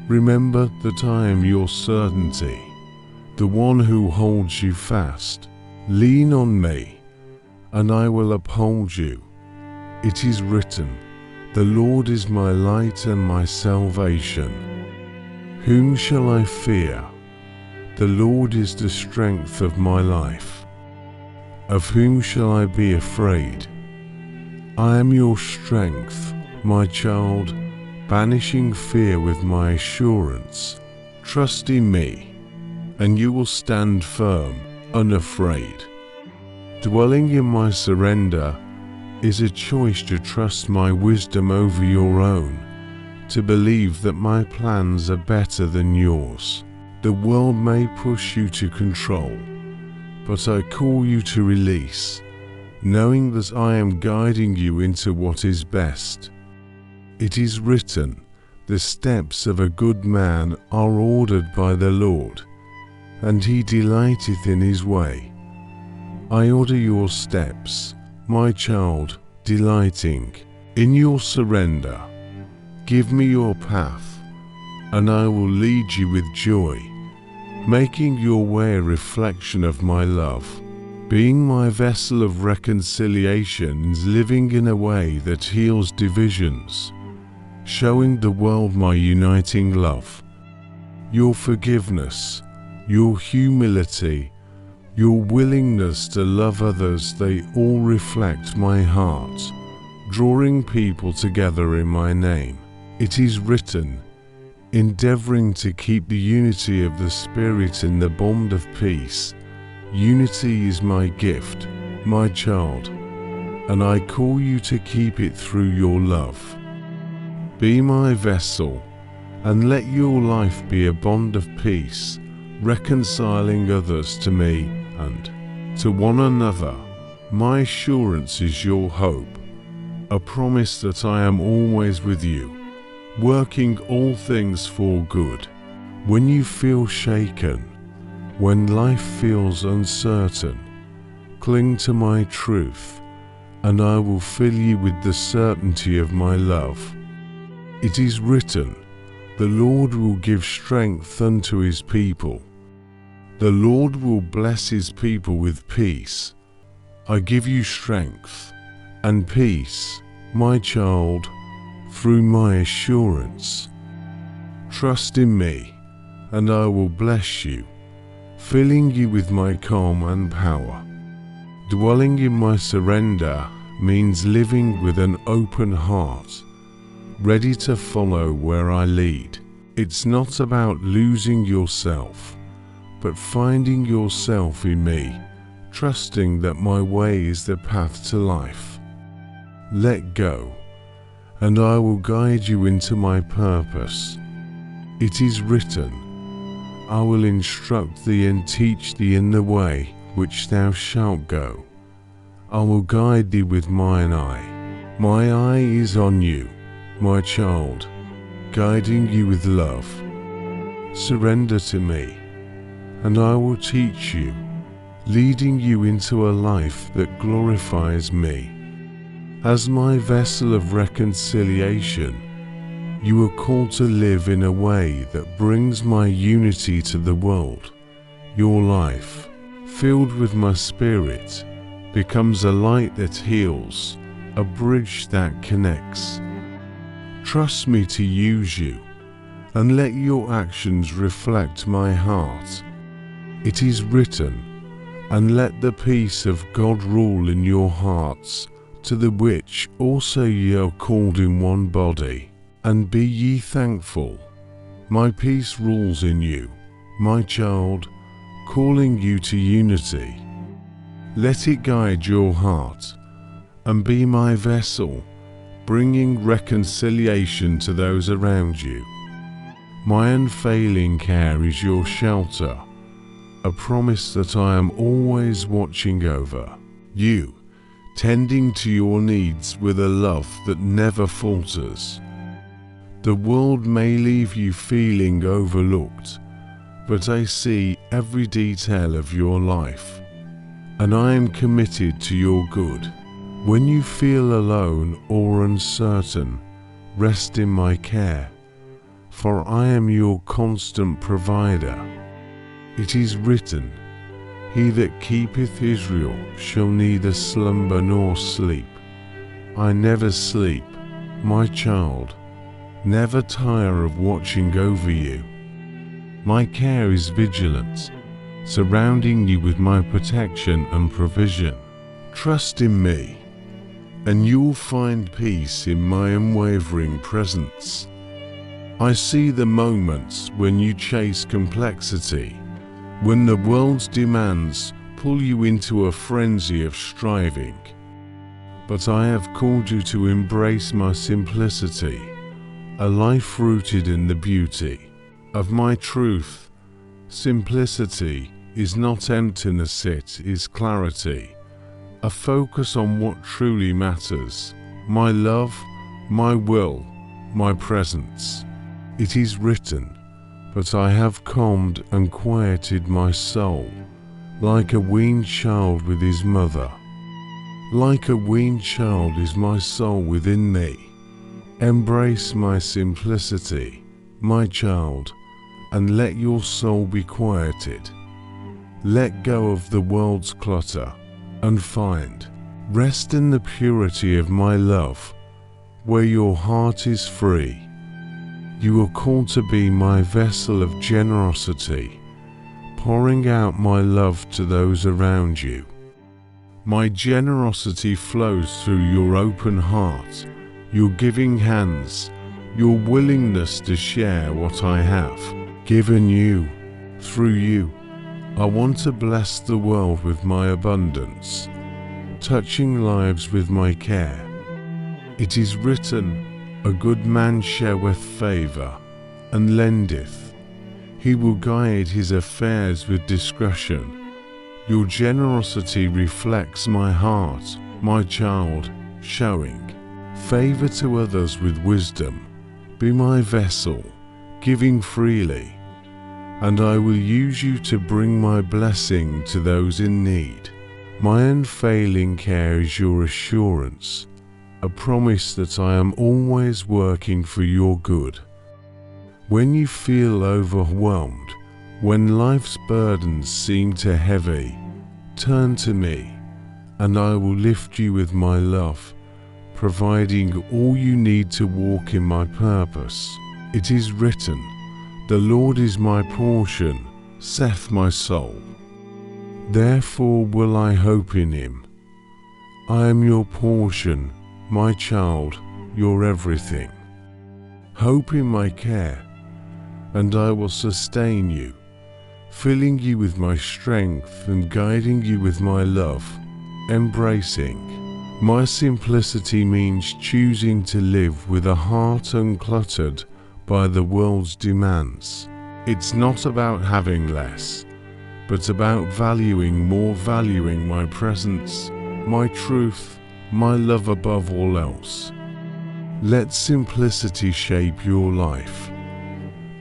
remember that I am your certainty, the one who holds you fast. Lean on me, and I will uphold you. It is written, the Lord is my light and my salvation. Whom shall I fear? The Lord is the strength of my life. Of whom shall I be afraid? I am your strength, my child, banishing fear with my assurance. Trust in me, and you will stand firm, unafraid. Dwelling in my surrender is a choice to trust my wisdom over your own, to believe that my plans are better than yours. The world may push you to control, but I call you to release, knowing that I am guiding you into what is best. It is written, the steps of a good man are ordered by the Lord, and he delighteth in his way. I order your steps, my child, delighting in your surrender. Give me your path, and I will lead you with joy, making your way a reflection of my love. Being my vessel of reconciliation is living in a way that heals divisions, showing the world my uniting love. Your forgiveness, your humility, your willingness to love others, they all reflect my heart, drawing people together in my name. It is written, endeavoring to keep the unity of the Spirit in the bond of peace. Unity is my gift, my child, and I call you to keep it through your love. Be my vessel, and let your life be a bond of peace, reconciling others to me and to one another. My assurance is your hope, a promise that I am always with you, working all things for good. When you feel shaken, when life feels uncertain, cling to my truth, and I will fill you with the certainty of my love. It is written, the Lord will give strength unto his people. The Lord will bless his people with peace. I give you strength and peace, my child, through my assurance. Trust in me, and I will bless you, filling you with my calm and power. Dwelling in my surrender means living with an open heart, ready to follow where I lead. It's not about losing yourself, but finding yourself in me, trusting that my way is the path to life. Let go, and I will guide you into my purpose. It is written, I will instruct thee and teach thee in the way which thou shalt go. I will guide thee with mine eye. My eye is on you, my child, guiding you with love. Surrender to me, and I will teach you, leading you into a life that glorifies me. As my vessel of reconciliation, you are called to live in a way that brings my unity to the world. Your life, filled with my Spirit, becomes a light that heals, a bridge that connects. Trust me to use you, and let your actions reflect my heart. It is written, and let the peace of God rule in your hearts, to the which also ye are called in one body, and be ye thankful. My peace rules in you, my child, calling you to unity. Let it guide your heart, and be my vessel, bringing reconciliation to those around you. My unfailing care is your shelter, a promise that I am always watching over you, tending to your needs with a love that never falters. The world may leave you feeling overlooked, but I see every detail of your life, and I am committed to your good. When you feel alone or uncertain, rest in my care, for I am your constant provider. It is written, he that keepeth Israel shall neither slumber nor sleep. I never sleep, my child, never tire of watching over you. My care is vigilant, surrounding you with my protection and provision. Trust in me, and you'll find peace in my unwavering presence. I see the moments when you chase complexity, when the world's demands pull you into a frenzy of striving. But I have called you to embrace my simplicity, a life rooted in the beauty of my truth. Simplicity is not emptiness, it is clarity, a focus on what truly matters, my love, my will, my presence. It is written, but I have calmed and quieted my soul, like a weaned child with his mother. Like a weaned child is my soul within me. Embrace my simplicity, my child, and let your soul be quieted. Let go of the world's clutter, and find rest in the purity of my love, where your heart is free. You are called to be my vessel of generosity, pouring out my love to those around you. My generosity flows through your open heart, your giving hands, your willingness to share what I have given you. Through you, I want to bless the world with my abundance, touching lives with my care. It is written, a good man shareth favour, and lendeth. He will guide his affairs with discretion. Your generosity reflects my heart, my child, showing favour to others with wisdom. Be my vessel, giving freely, and I will use you to bring my blessing to those in need. My unfailing care is your assurance, a promise that I am always working for your good. When you feel overwhelmed, when life's burdens seem too heavy, turn to me, and I will lift you with my love, providing all you need to walk in my purpose. It is written, the Lord is my portion, saith my soul. Therefore will I hope in him. I am your portion, my child, your everything. Hope in my care, and I will sustain you, filling you with my strength and guiding you with my love. Embracing my simplicity means choosing to live with a heart uncluttered by the world's demands. It's not about having less, but about valuing more, valuing my presence, my truth, my love above all else. Let simplicity shape your life,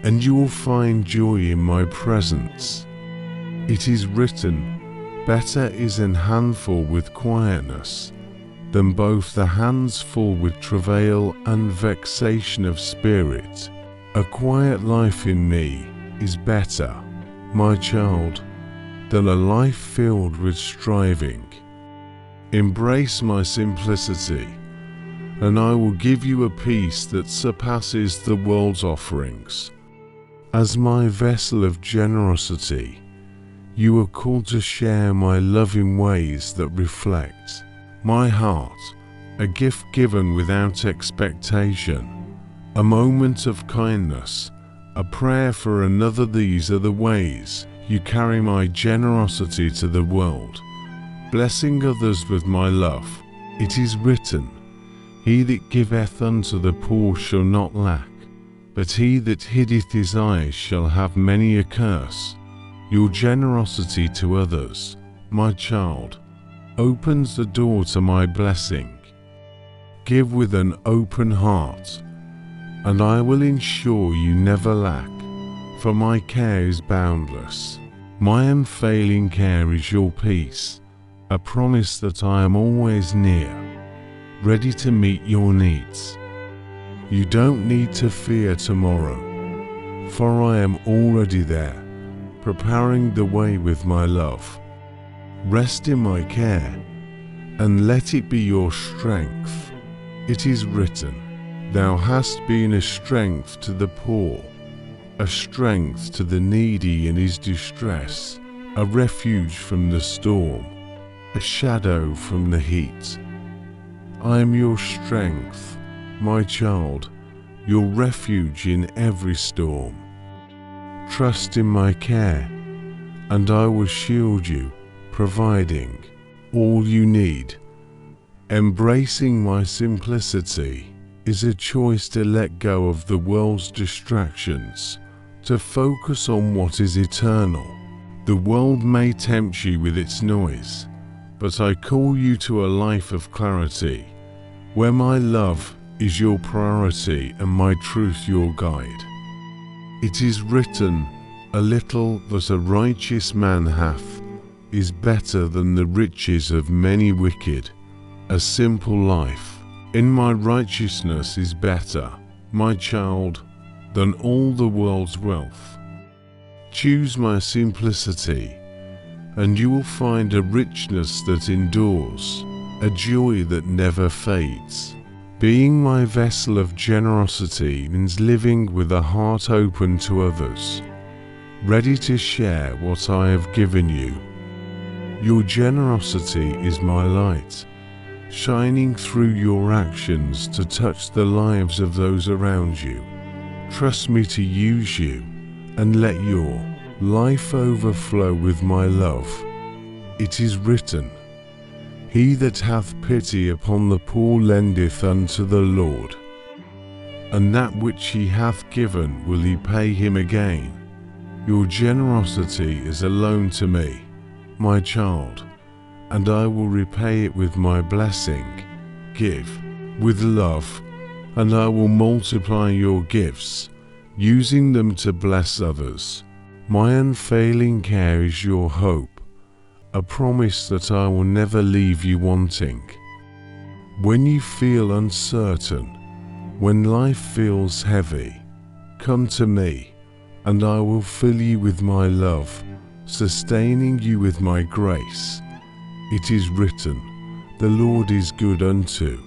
and you will find joy in my presence. It is written, better is an handful with quietness than both the hands full with travail and vexation of spirit. A quiet life in me is better, my child, than a life filled with striving. Embrace my simplicity, and I will give you a peace that surpasses the world's offerings. As my vessel of generosity, you are called to share my loving ways that reflect my heart, a gift given without expectation, a moment of kindness, a prayer for another. These are the ways you carry my generosity to the world, blessing others with my love. It is written, he that giveth unto the poor shall not lack, but he that hiddeth his eyes shall have many a curse. Your generosity to others, my child, opens the door to my blessing. Give with an open heart, and I will ensure you never lack, for my care is boundless. My unfailing care is your peace, a promise that I am always near, ready to meet your needs. You don't need to fear tomorrow, for I am already there, preparing the way with my love. Rest in my care, and let it be your strength. It is written, thou hast been a strength to the poor, a strength to the needy in his distress, a refuge from the storm, a shadow from the heat. I am your strength, my child, your refuge in every storm. Trust in my care, and I will shield you, providing all you need. Embracing my simplicity is a choice to let go of the world's distractions, to focus on what is eternal. The world may tempt you with its noise, but I call you to a life of clarity, where my love is your priority and my truth your guide. It is written, a little that a righteous man hath is better than the riches of many wicked. A simple life in my righteousness is better, my child, than all the world's wealth. Choose my simplicity, and you will find a richness that endures, a joy that never fades. Being my vessel of generosity means living with a heart open to others, ready to share what I have given you. Your generosity is my light, shining through your actions to touch the lives of those around you. Trust me to use you, and let your life overflow with my love. It is written, "He that hath pity upon the poor lendeth unto the Lord, and that which he hath given will he pay him again." Your generosity is a loan to me, my child, and I will repay it with my blessing. Give with love, and I will multiply your gifts, using them to bless others. My unfailing care is your hope, a promise that I will never leave you wanting. When you feel uncertain, when life feels heavy, come to me, and I will fill you with my love, sustaining you with my grace. It is written, "The Lord is good unto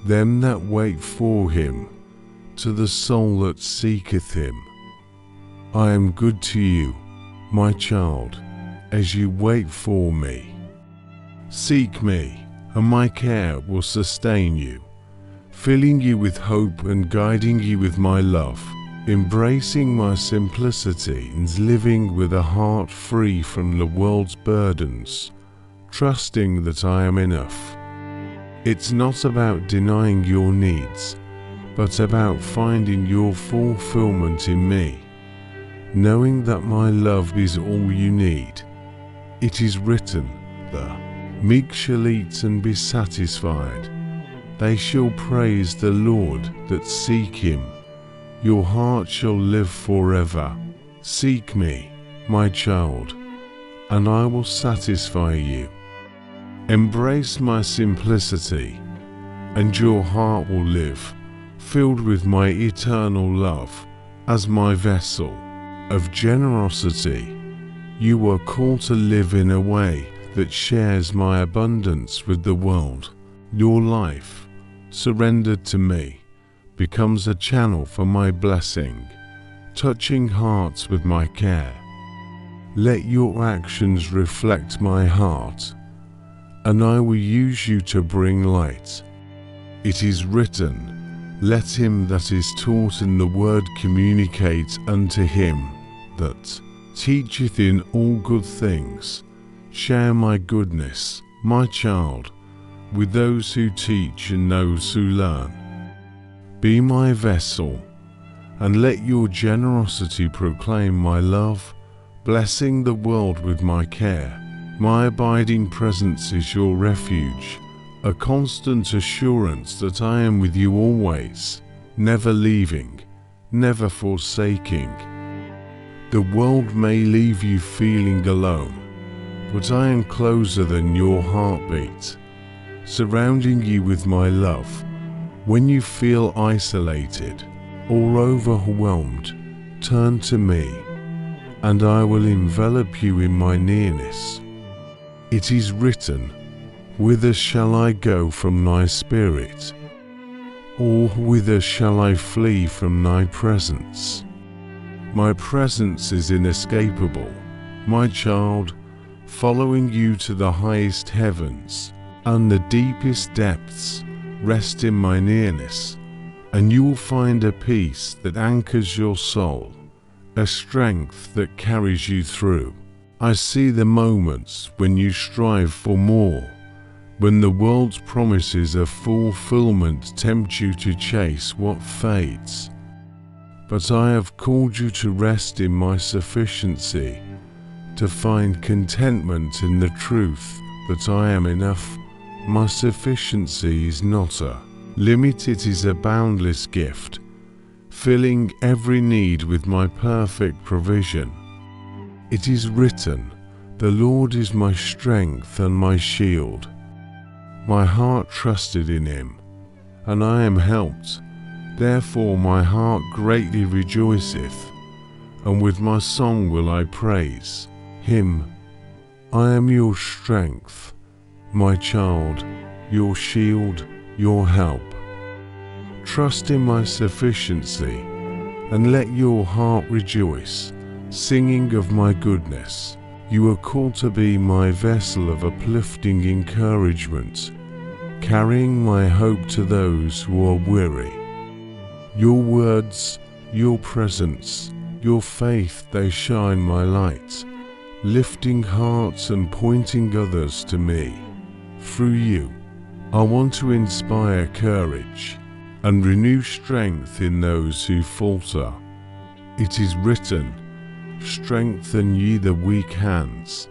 them that wait for him, to the soul that seeketh him." I am good to you, my child, as you wait for me. Seek me, and my care will sustain you, filling you with hope and guiding you with my love, embracing my simplicity and living with a heart free from the world's burdens, trusting that I am enough. It's not about denying your needs, but about finding your fulfillment in me, knowing that my love is all you need. It is written, "The meek shall eat and be satisfied. They shall praise the Lord that seek him. Your heart shall live forever. Seek me, my child, and I will satisfy you. Embrace my simplicity, and your heart will live, filled with my eternal love. As my vessel of generosity, you are called to live in a way that shares my abundance with the world. Your life, surrendered to me, becomes a channel for my blessing, touching hearts with my care. Let your actions reflect my heart, and I will use you to bring light. It is written, "Let him that is taught in the word communicate unto him that teacheth in all good things. Share my goodness, my child, with those who teach and those who learn. Be my vessel, and let your generosity proclaim my love, blessing the world with my care. My abiding presence is your refuge, a constant assurance that I am with you always, never leaving, never forsaking. The world may leave you feeling alone, but I am closer than your heartbeat, surrounding you with my love. When you feel isolated or overwhelmed, turn to me, and I will envelop you in my nearness. It is written, "Whither shall I go from thy spirit? Or whither shall I flee from thy presence?" My presence is inescapable, my child, following you to the highest heavens, and the deepest depths rest in my nearness, and you will find a peace that anchors your soul, a strength that carries you through. I see the moments when you strive for more, when the world's promises of fulfillment tempt you to chase what fades. But I have called you to rest in my sufficiency, to find contentment in the truth that I am enough. My sufficiency is not a limit, it is a boundless gift, filling every need with my perfect provision. It is written, "The Lord is my strength and my shield." My heart trusted in him, and I am helped. Therefore my heart greatly rejoiceth, and with my song will I praise him. I am your strength, my child, your shield, your help. Trust in my sufficiency, and let your heart rejoice, singing of my goodness. You are called to be my vessel of uplifting encouragement, carrying my hope to those who are weary. Your words, your presence, your faith, they shine my light, lifting hearts and pointing others to me. Through you, I want to inspire courage and renew strength in those who falter. It is written, strengthen ye the weak hands,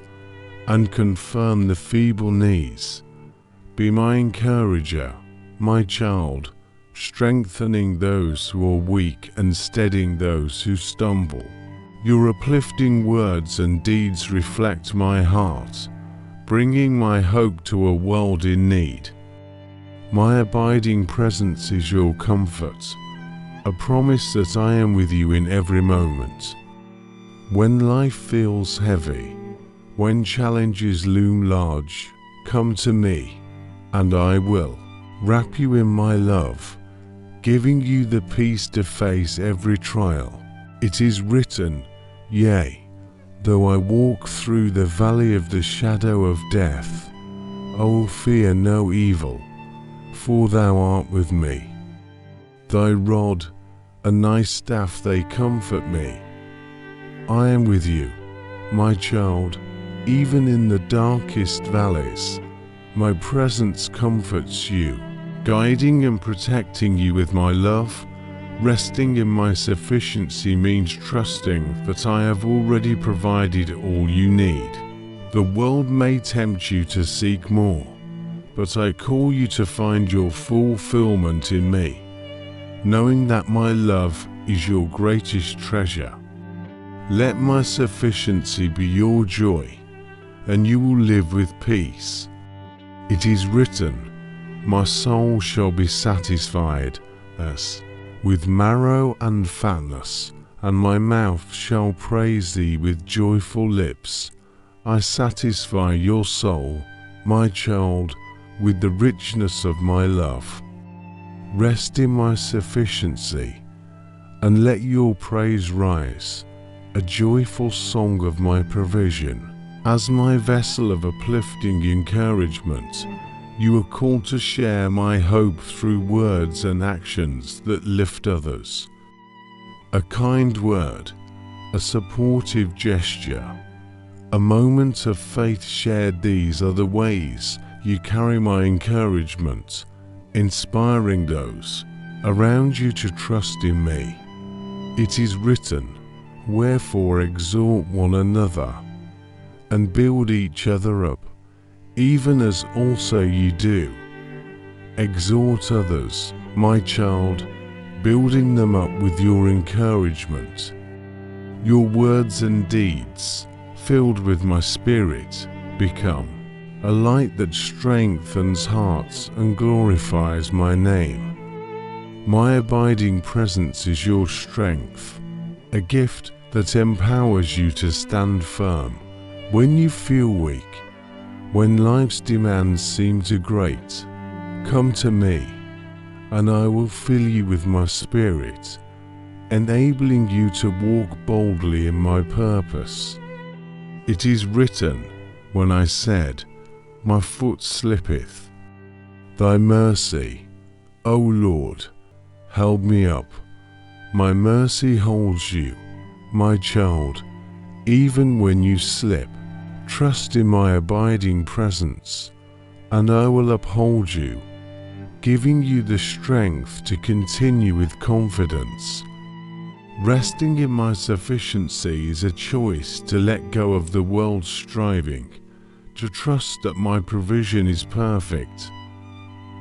and confirm the feeble knees. Be my encourager, my child, strengthening those who are weak and steadying those who stumble. Your uplifting words and deeds reflect my heart, bringing my hope to a world in need. My abiding presence is your comfort, a promise that I am with you in every moment. When life feels heavy, when challenges loom large, come to me, and I will wrap you in my love, giving you the peace to face every trial. It is written, yea, though I walk through the valley of the shadow of death, I will fear no evil, for thou art with me. Thy rod and thy staff, they comfort me. I am with you, my child, even in the darkest valleys. My presence comforts you, guiding and protecting you with my love. Resting in my sufficiency means trusting that I have already provided all you need. The world may tempt you to seek more, but I call you to find your fulfillment in me, knowing that my love is your greatest treasure. Let my sufficiency be your joy, and you will live with peace. It is written, my soul shall be satisfied as with marrow and fatness, and my mouth shall praise thee with joyful lips. I satisfy your soul, my child, with the richness of my love. Rest in my sufficiency, and let your praise rise, a joyful song of my provision. As my vessel of uplifting encouragement, you are called to share my hope through words and actions that lift others. A kind word, a supportive gesture, a moment of faith shared, these are the ways you carry my encouragement, inspiring those around you to trust in me. It is written, wherefore exhort one another, and build each other up, even as also you do. Exhort others, my child, building them up with your encouragement. Your words and deeds, filled with my spirit, become a light that strengthens hearts and glorifies my name. My abiding presence is your strength, a gift that empowers you to stand firm. When you feel weak, when life's demands seem too great, come to me, and I will fill you with my spirit, enabling you to walk boldly in my purpose. It is written, when I said, my foot slippeth, thy mercy, O Lord, held me up. My mercy holds you, my child, even when you slip. Trust in my abiding presence, and I will uphold you, giving you the strength to continue with confidence. Resting in my sufficiency is a choice to let go of the world's striving, to trust that my provision is perfect.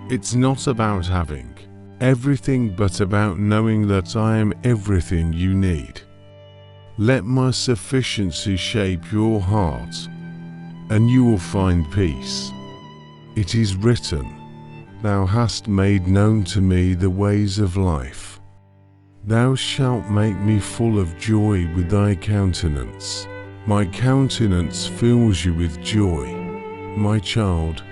It's not about having everything, but about knowing that I am everything you need. Let my sufficiency shape your heart, and you will find peace. It is written, thou hast made known to me the ways of life. Thou shalt make me full of joy with thy countenance. My countenance fills you with joy, my child,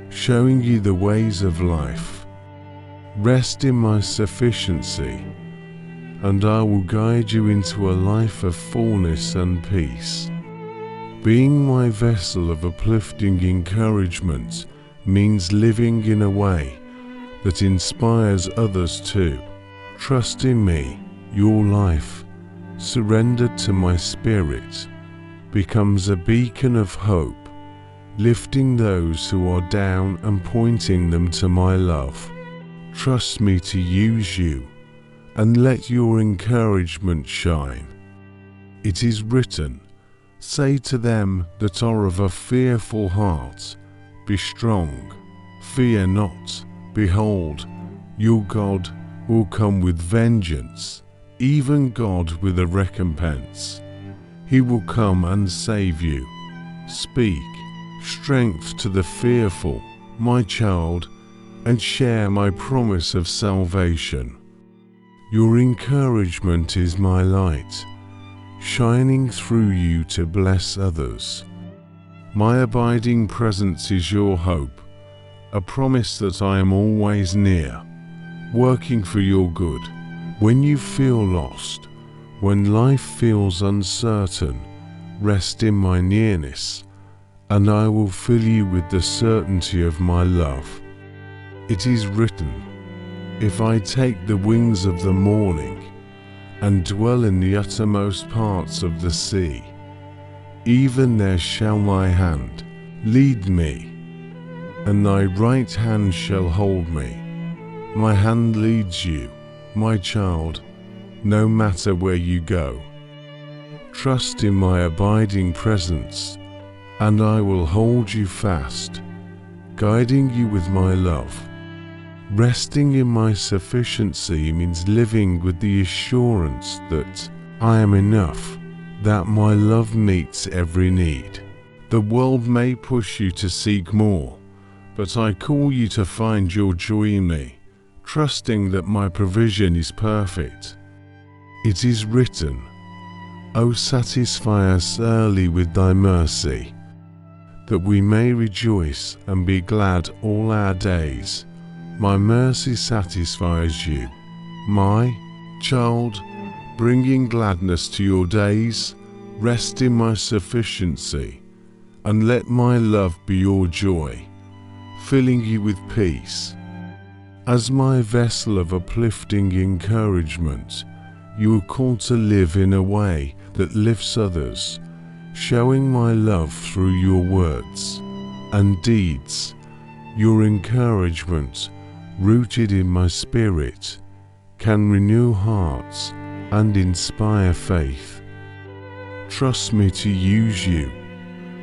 showing you the ways of life. Rest in my sufficiency, and I will guide you into a life of fullness and peace. Being my vessel of uplifting encouragement means living in a way that inspires others too. Trust in me, your life, surrendered to my spirit, becomes a beacon of hope, lifting those who are down and pointing them to my love. Trust me to use you, and let your encouragement shine. It is written, say to them that are of a fearful heart, be strong, fear not. Behold, your God will come with vengeance, even God with a recompense. He will come and save you. Speak strength to the fearful, my child, and share my promise of salvation. Your encouragement is my light, shining through you to bless others. My abiding presence is your hope, a promise that I am always near, working for your good. When you feel lost, when life feels uncertain, rest in my nearness, and I will fill you with the certainty of my love. It is written, if I take the wings of the morning and dwell in the uttermost parts of the sea, even there shall thy hand lead me, and thy right hand shall hold me. My hand leads you, my child, no matter where you go. Trust in my abiding presence, and I will hold you fast, guiding you with my love. Resting in my sufficiency means living with the assurance that I am enough, that my love meets every need. The world may push you to seek more, but I call you to find your joy in me, trusting that my provision is perfect. It is written, O satisfy us early with thy mercy, that we may rejoice and be glad all our days. My mercy satisfies you, my child, bringing gladness to your days. Rest in my sufficiency, and let my love be your joy, filling you with peace. As my vessel of uplifting encouragement, you are called to live in a way that lifts others, showing my love through your words and deeds. Your encouragement, rooted in my spirit, can renew hearts and inspire faith. Trust me to use you,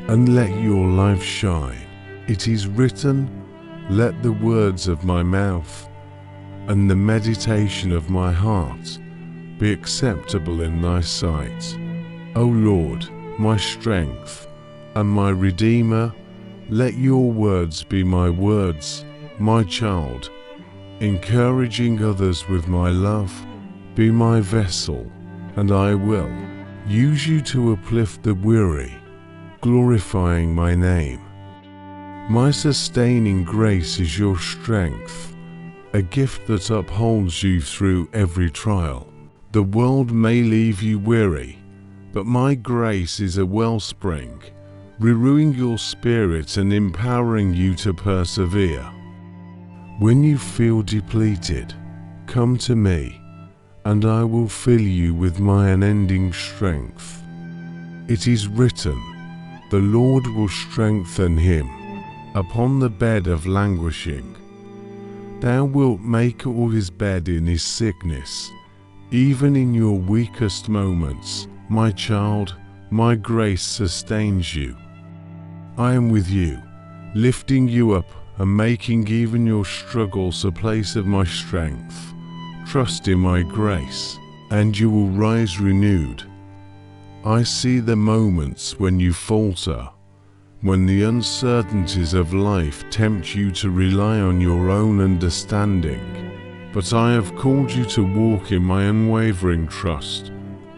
and let your life shine. It is written, let the words of my mouth and the meditation of my heart be acceptable in thy sight. O Lord, my strength and my Redeemer, let your words be my words, my child. Encouraging others with my love, be my vessel, and I will use you to uplift the weary, glorifying my name. My sustaining grace is your strength, a gift that upholds you through every trial. The world may leave you weary, but my grace is a wellspring, renewing your spirit and empowering you to persevere. When you feel depleted, come to me, and I will fill you with my unending strength. It is written, the Lord will strengthen him upon the bed of languishing. Thou wilt make all his bed in his sickness, even in your weakest moments. My child, my grace sustains you. I am with you, lifting you up and making even your struggles a place of my strength. Trust in my grace, and you will rise renewed. I see the moments when you falter, when the uncertainties of life tempt you to rely on your own understanding. But I have called you to walk in my unwavering trust,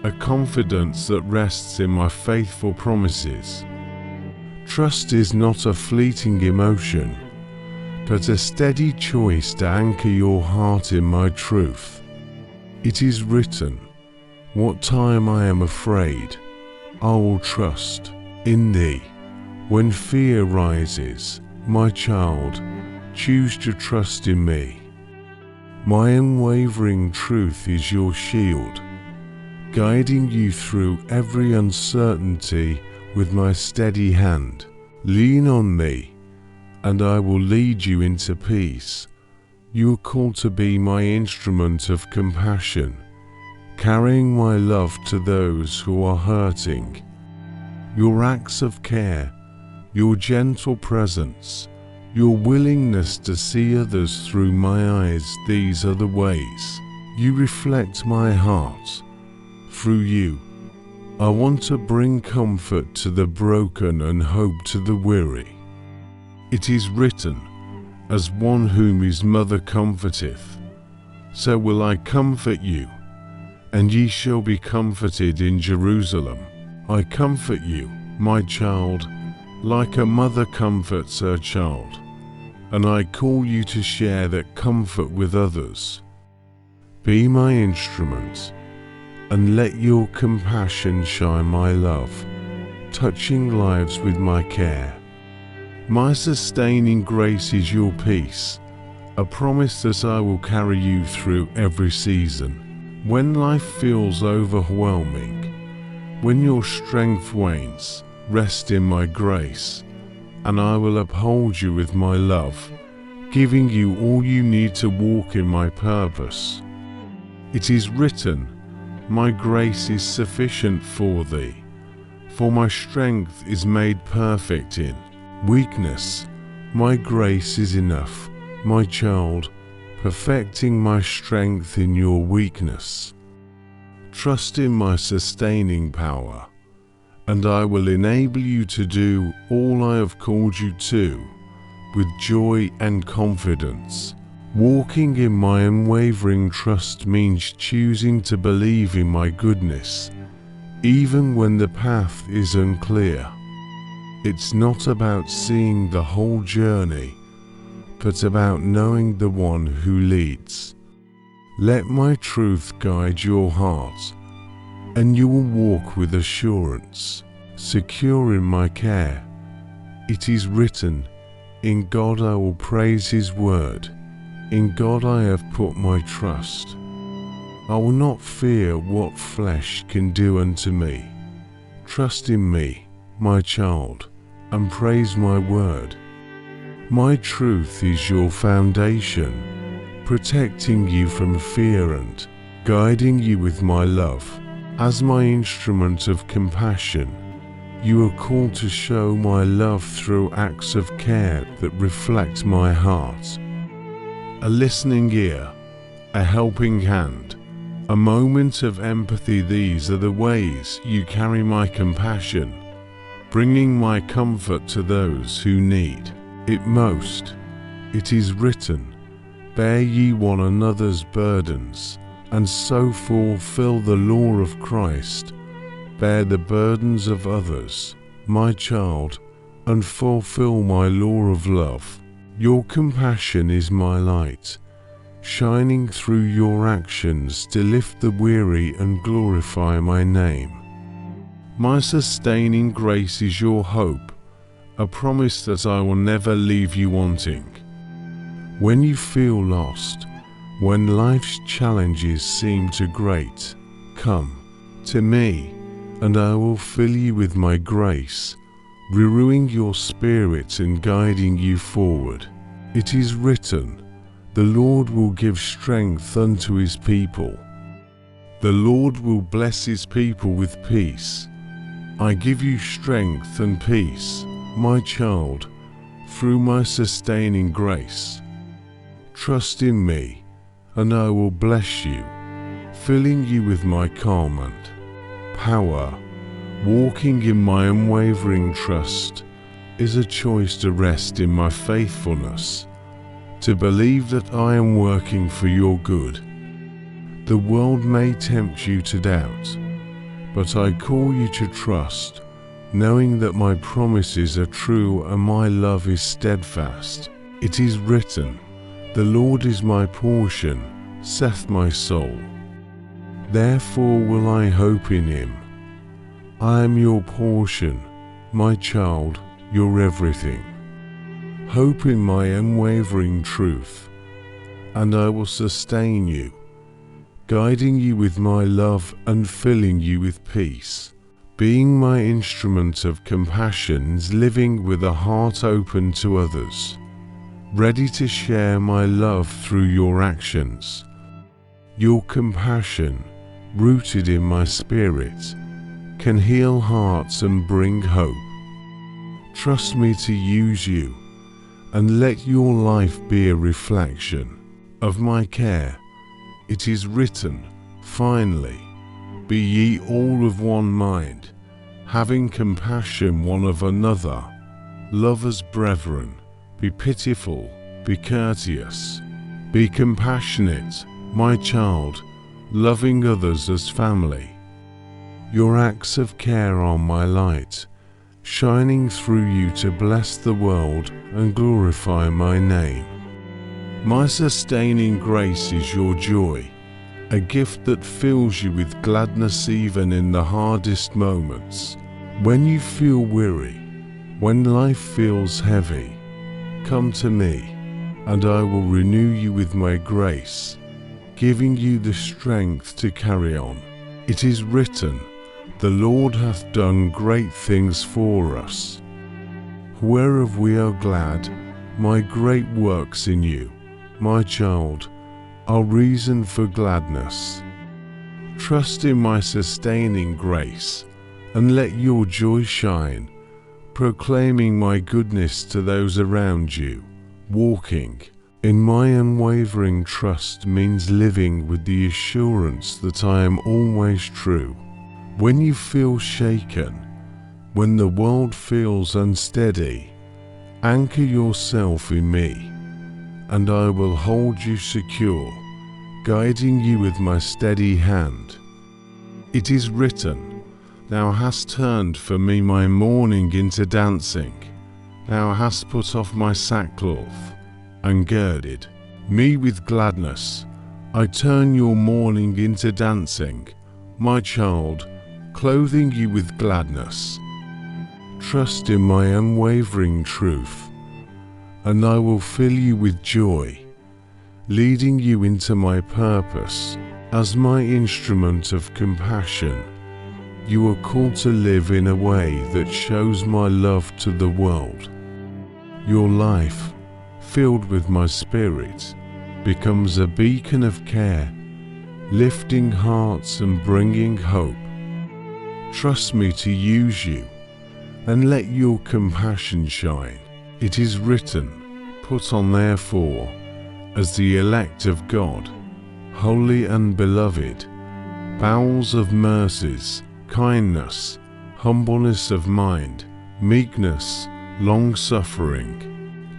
a confidence that rests in my faithful promises. Trust is not a fleeting emotion, but a steady choice to anchor your heart in my truth. It is written, what time I am afraid, I will trust in thee. When fear rises, my child, choose to trust in me. My unwavering truth is your shield, guiding you through every uncertainty with my steady hand. Lean on me, and I will lead you into peace. You are called to be my instrument of compassion, carrying my love to those who are hurting. Your acts of care, your gentle presence, your willingness to see others through my eyes, these are the ways you reflect my heart. Through you, I want to bring comfort to the broken and hope to the weary. It is written, as one whom his mother comforteth, so will I comfort you, and ye shall be comforted in Jerusalem. I comfort you, my child, like a mother comforts her child, and I call you to share that comfort with others. Be my instrument, and let your compassion shine my love, touching lives with my care. My sustaining grace is your peace, a promise that I will carry you through every season. When life feels overwhelming, when your strength wanes, rest in my grace, and I will uphold you with my love, giving you all you need to walk in my purpose. It is written, my grace is sufficient for thee, for my strength is made perfect in weakness. My grace is enough, my child, perfecting my strength in your weakness. Trust in my sustaining power, and I will enable you to do all I have called you to, with joy and confidence. Walking in my unwavering trust means choosing to believe in my goodness, even when the path is unclear. It's not about seeing the whole journey, but about knowing the one who leads. Let my truth guide your heart, and you will walk with assurance, secure in my care. It is written, in God I will praise his word, in God I have put my trust. I will not fear what flesh can do unto me. Trust in me, my child, and praise my word. My truth is your foundation, protecting you from fear and guiding you with my love. As my instrument of compassion, you are called to show my love through acts of care that reflect my heart. A listening ear, a helping hand, a moment of empathy, these are the ways you carry my compassion, bringing my comfort to those who need it most. It is written, bear ye one another's burdens, and so fulfill the law of Christ. Bear the burdens of others, my child, and fulfill my law of love. Your compassion is my light, shining through your actions to lift the weary and glorify my name. My sustaining grace is your hope, a promise that I will never leave you wanting. When you feel lost, when life's challenges seem too great, come to me, and I will fill you with my grace, renewing your spirit and guiding you forward. It is written, the Lord will give strength unto his people. The Lord will bless his people with peace. I give you strength and peace, my child, through my sustaining grace. Trust in me, and I will bless you, filling you with my calm and power. Walking in my unwavering trust is a choice to rest in my faithfulness, to believe that I am working for your good. The world may tempt you to doubt, but I call you to trust, knowing that my promises are true and my love is steadfast. It is written, the Lord is my portion, saith my soul. Therefore will I hope in him. I am your portion, my child, your everything. Hope in my unwavering truth, and I will sustain you, guiding you with my love and filling you with peace. Being my instrument of compassion is living with a heart open to others, ready to share my love through your actions. Your compassion, rooted in my spirit, can heal hearts and bring hope. Trust me to use you, and let your life be a reflection of my care. It is written, finally, be ye all of one mind, having compassion one of another. Love as brethren, be pitiful, be courteous, be compassionate, my child, loving others as family. Your acts of care are my light, shining through you to bless the world and glorify my name. My sustaining grace is your joy, a gift that fills you with gladness even in the hardest moments. When you feel weary, when life feels heavy, come to me, and I will renew you with my grace, giving you the strength to carry on. It is written, the Lord hath done great things for us, whereof we are glad. My great works in you, my child, are reason for gladness. Trust in my sustaining grace, and let your joy shine, proclaiming my goodness to those around you. Walking in my unwavering trust means living with the assurance that I am always true. When you feel shaken, when the world feels unsteady, anchor yourself in me, and I will hold you secure, guiding you with my steady hand. It is written, thou hast turned for me my mourning into dancing. Thou hast put off my sackcloth, and girded me with gladness. I turn your mourning into dancing, my child, clothing you with gladness. Trust in my unwavering truth, and I will fill you with joy, leading you into my purpose. As my instrument of compassion, you are called to live in a way that shows my love to the world. Your life, filled with my spirit, becomes a beacon of care, lifting hearts and bringing hope. Trust me to use you, and let your compassion shine. It is written, put on therefore, as the elect of God, holy and beloved, bowels of mercies, kindness, humbleness of mind, meekness, long-suffering.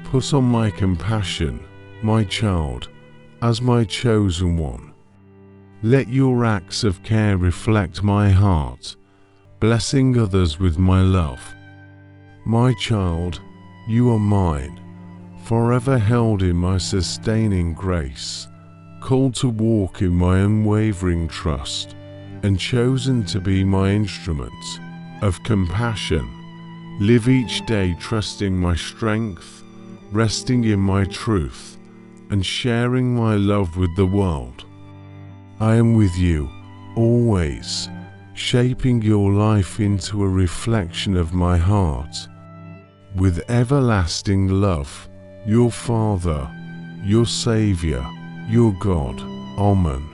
Put on my compassion, my child, as my chosen one. Let your acts of care reflect my heart, blessing others with my love. My child, you are mine, forever held in my sustaining grace, called to walk in my unwavering trust, and chosen to be my instrument of compassion. Live each day trusting my strength, resting in my truth, and sharing my love with the world. I am with you, always, shaping your life into a reflection of my heart. With everlasting love, your Father, your Saviour, your God. Amen.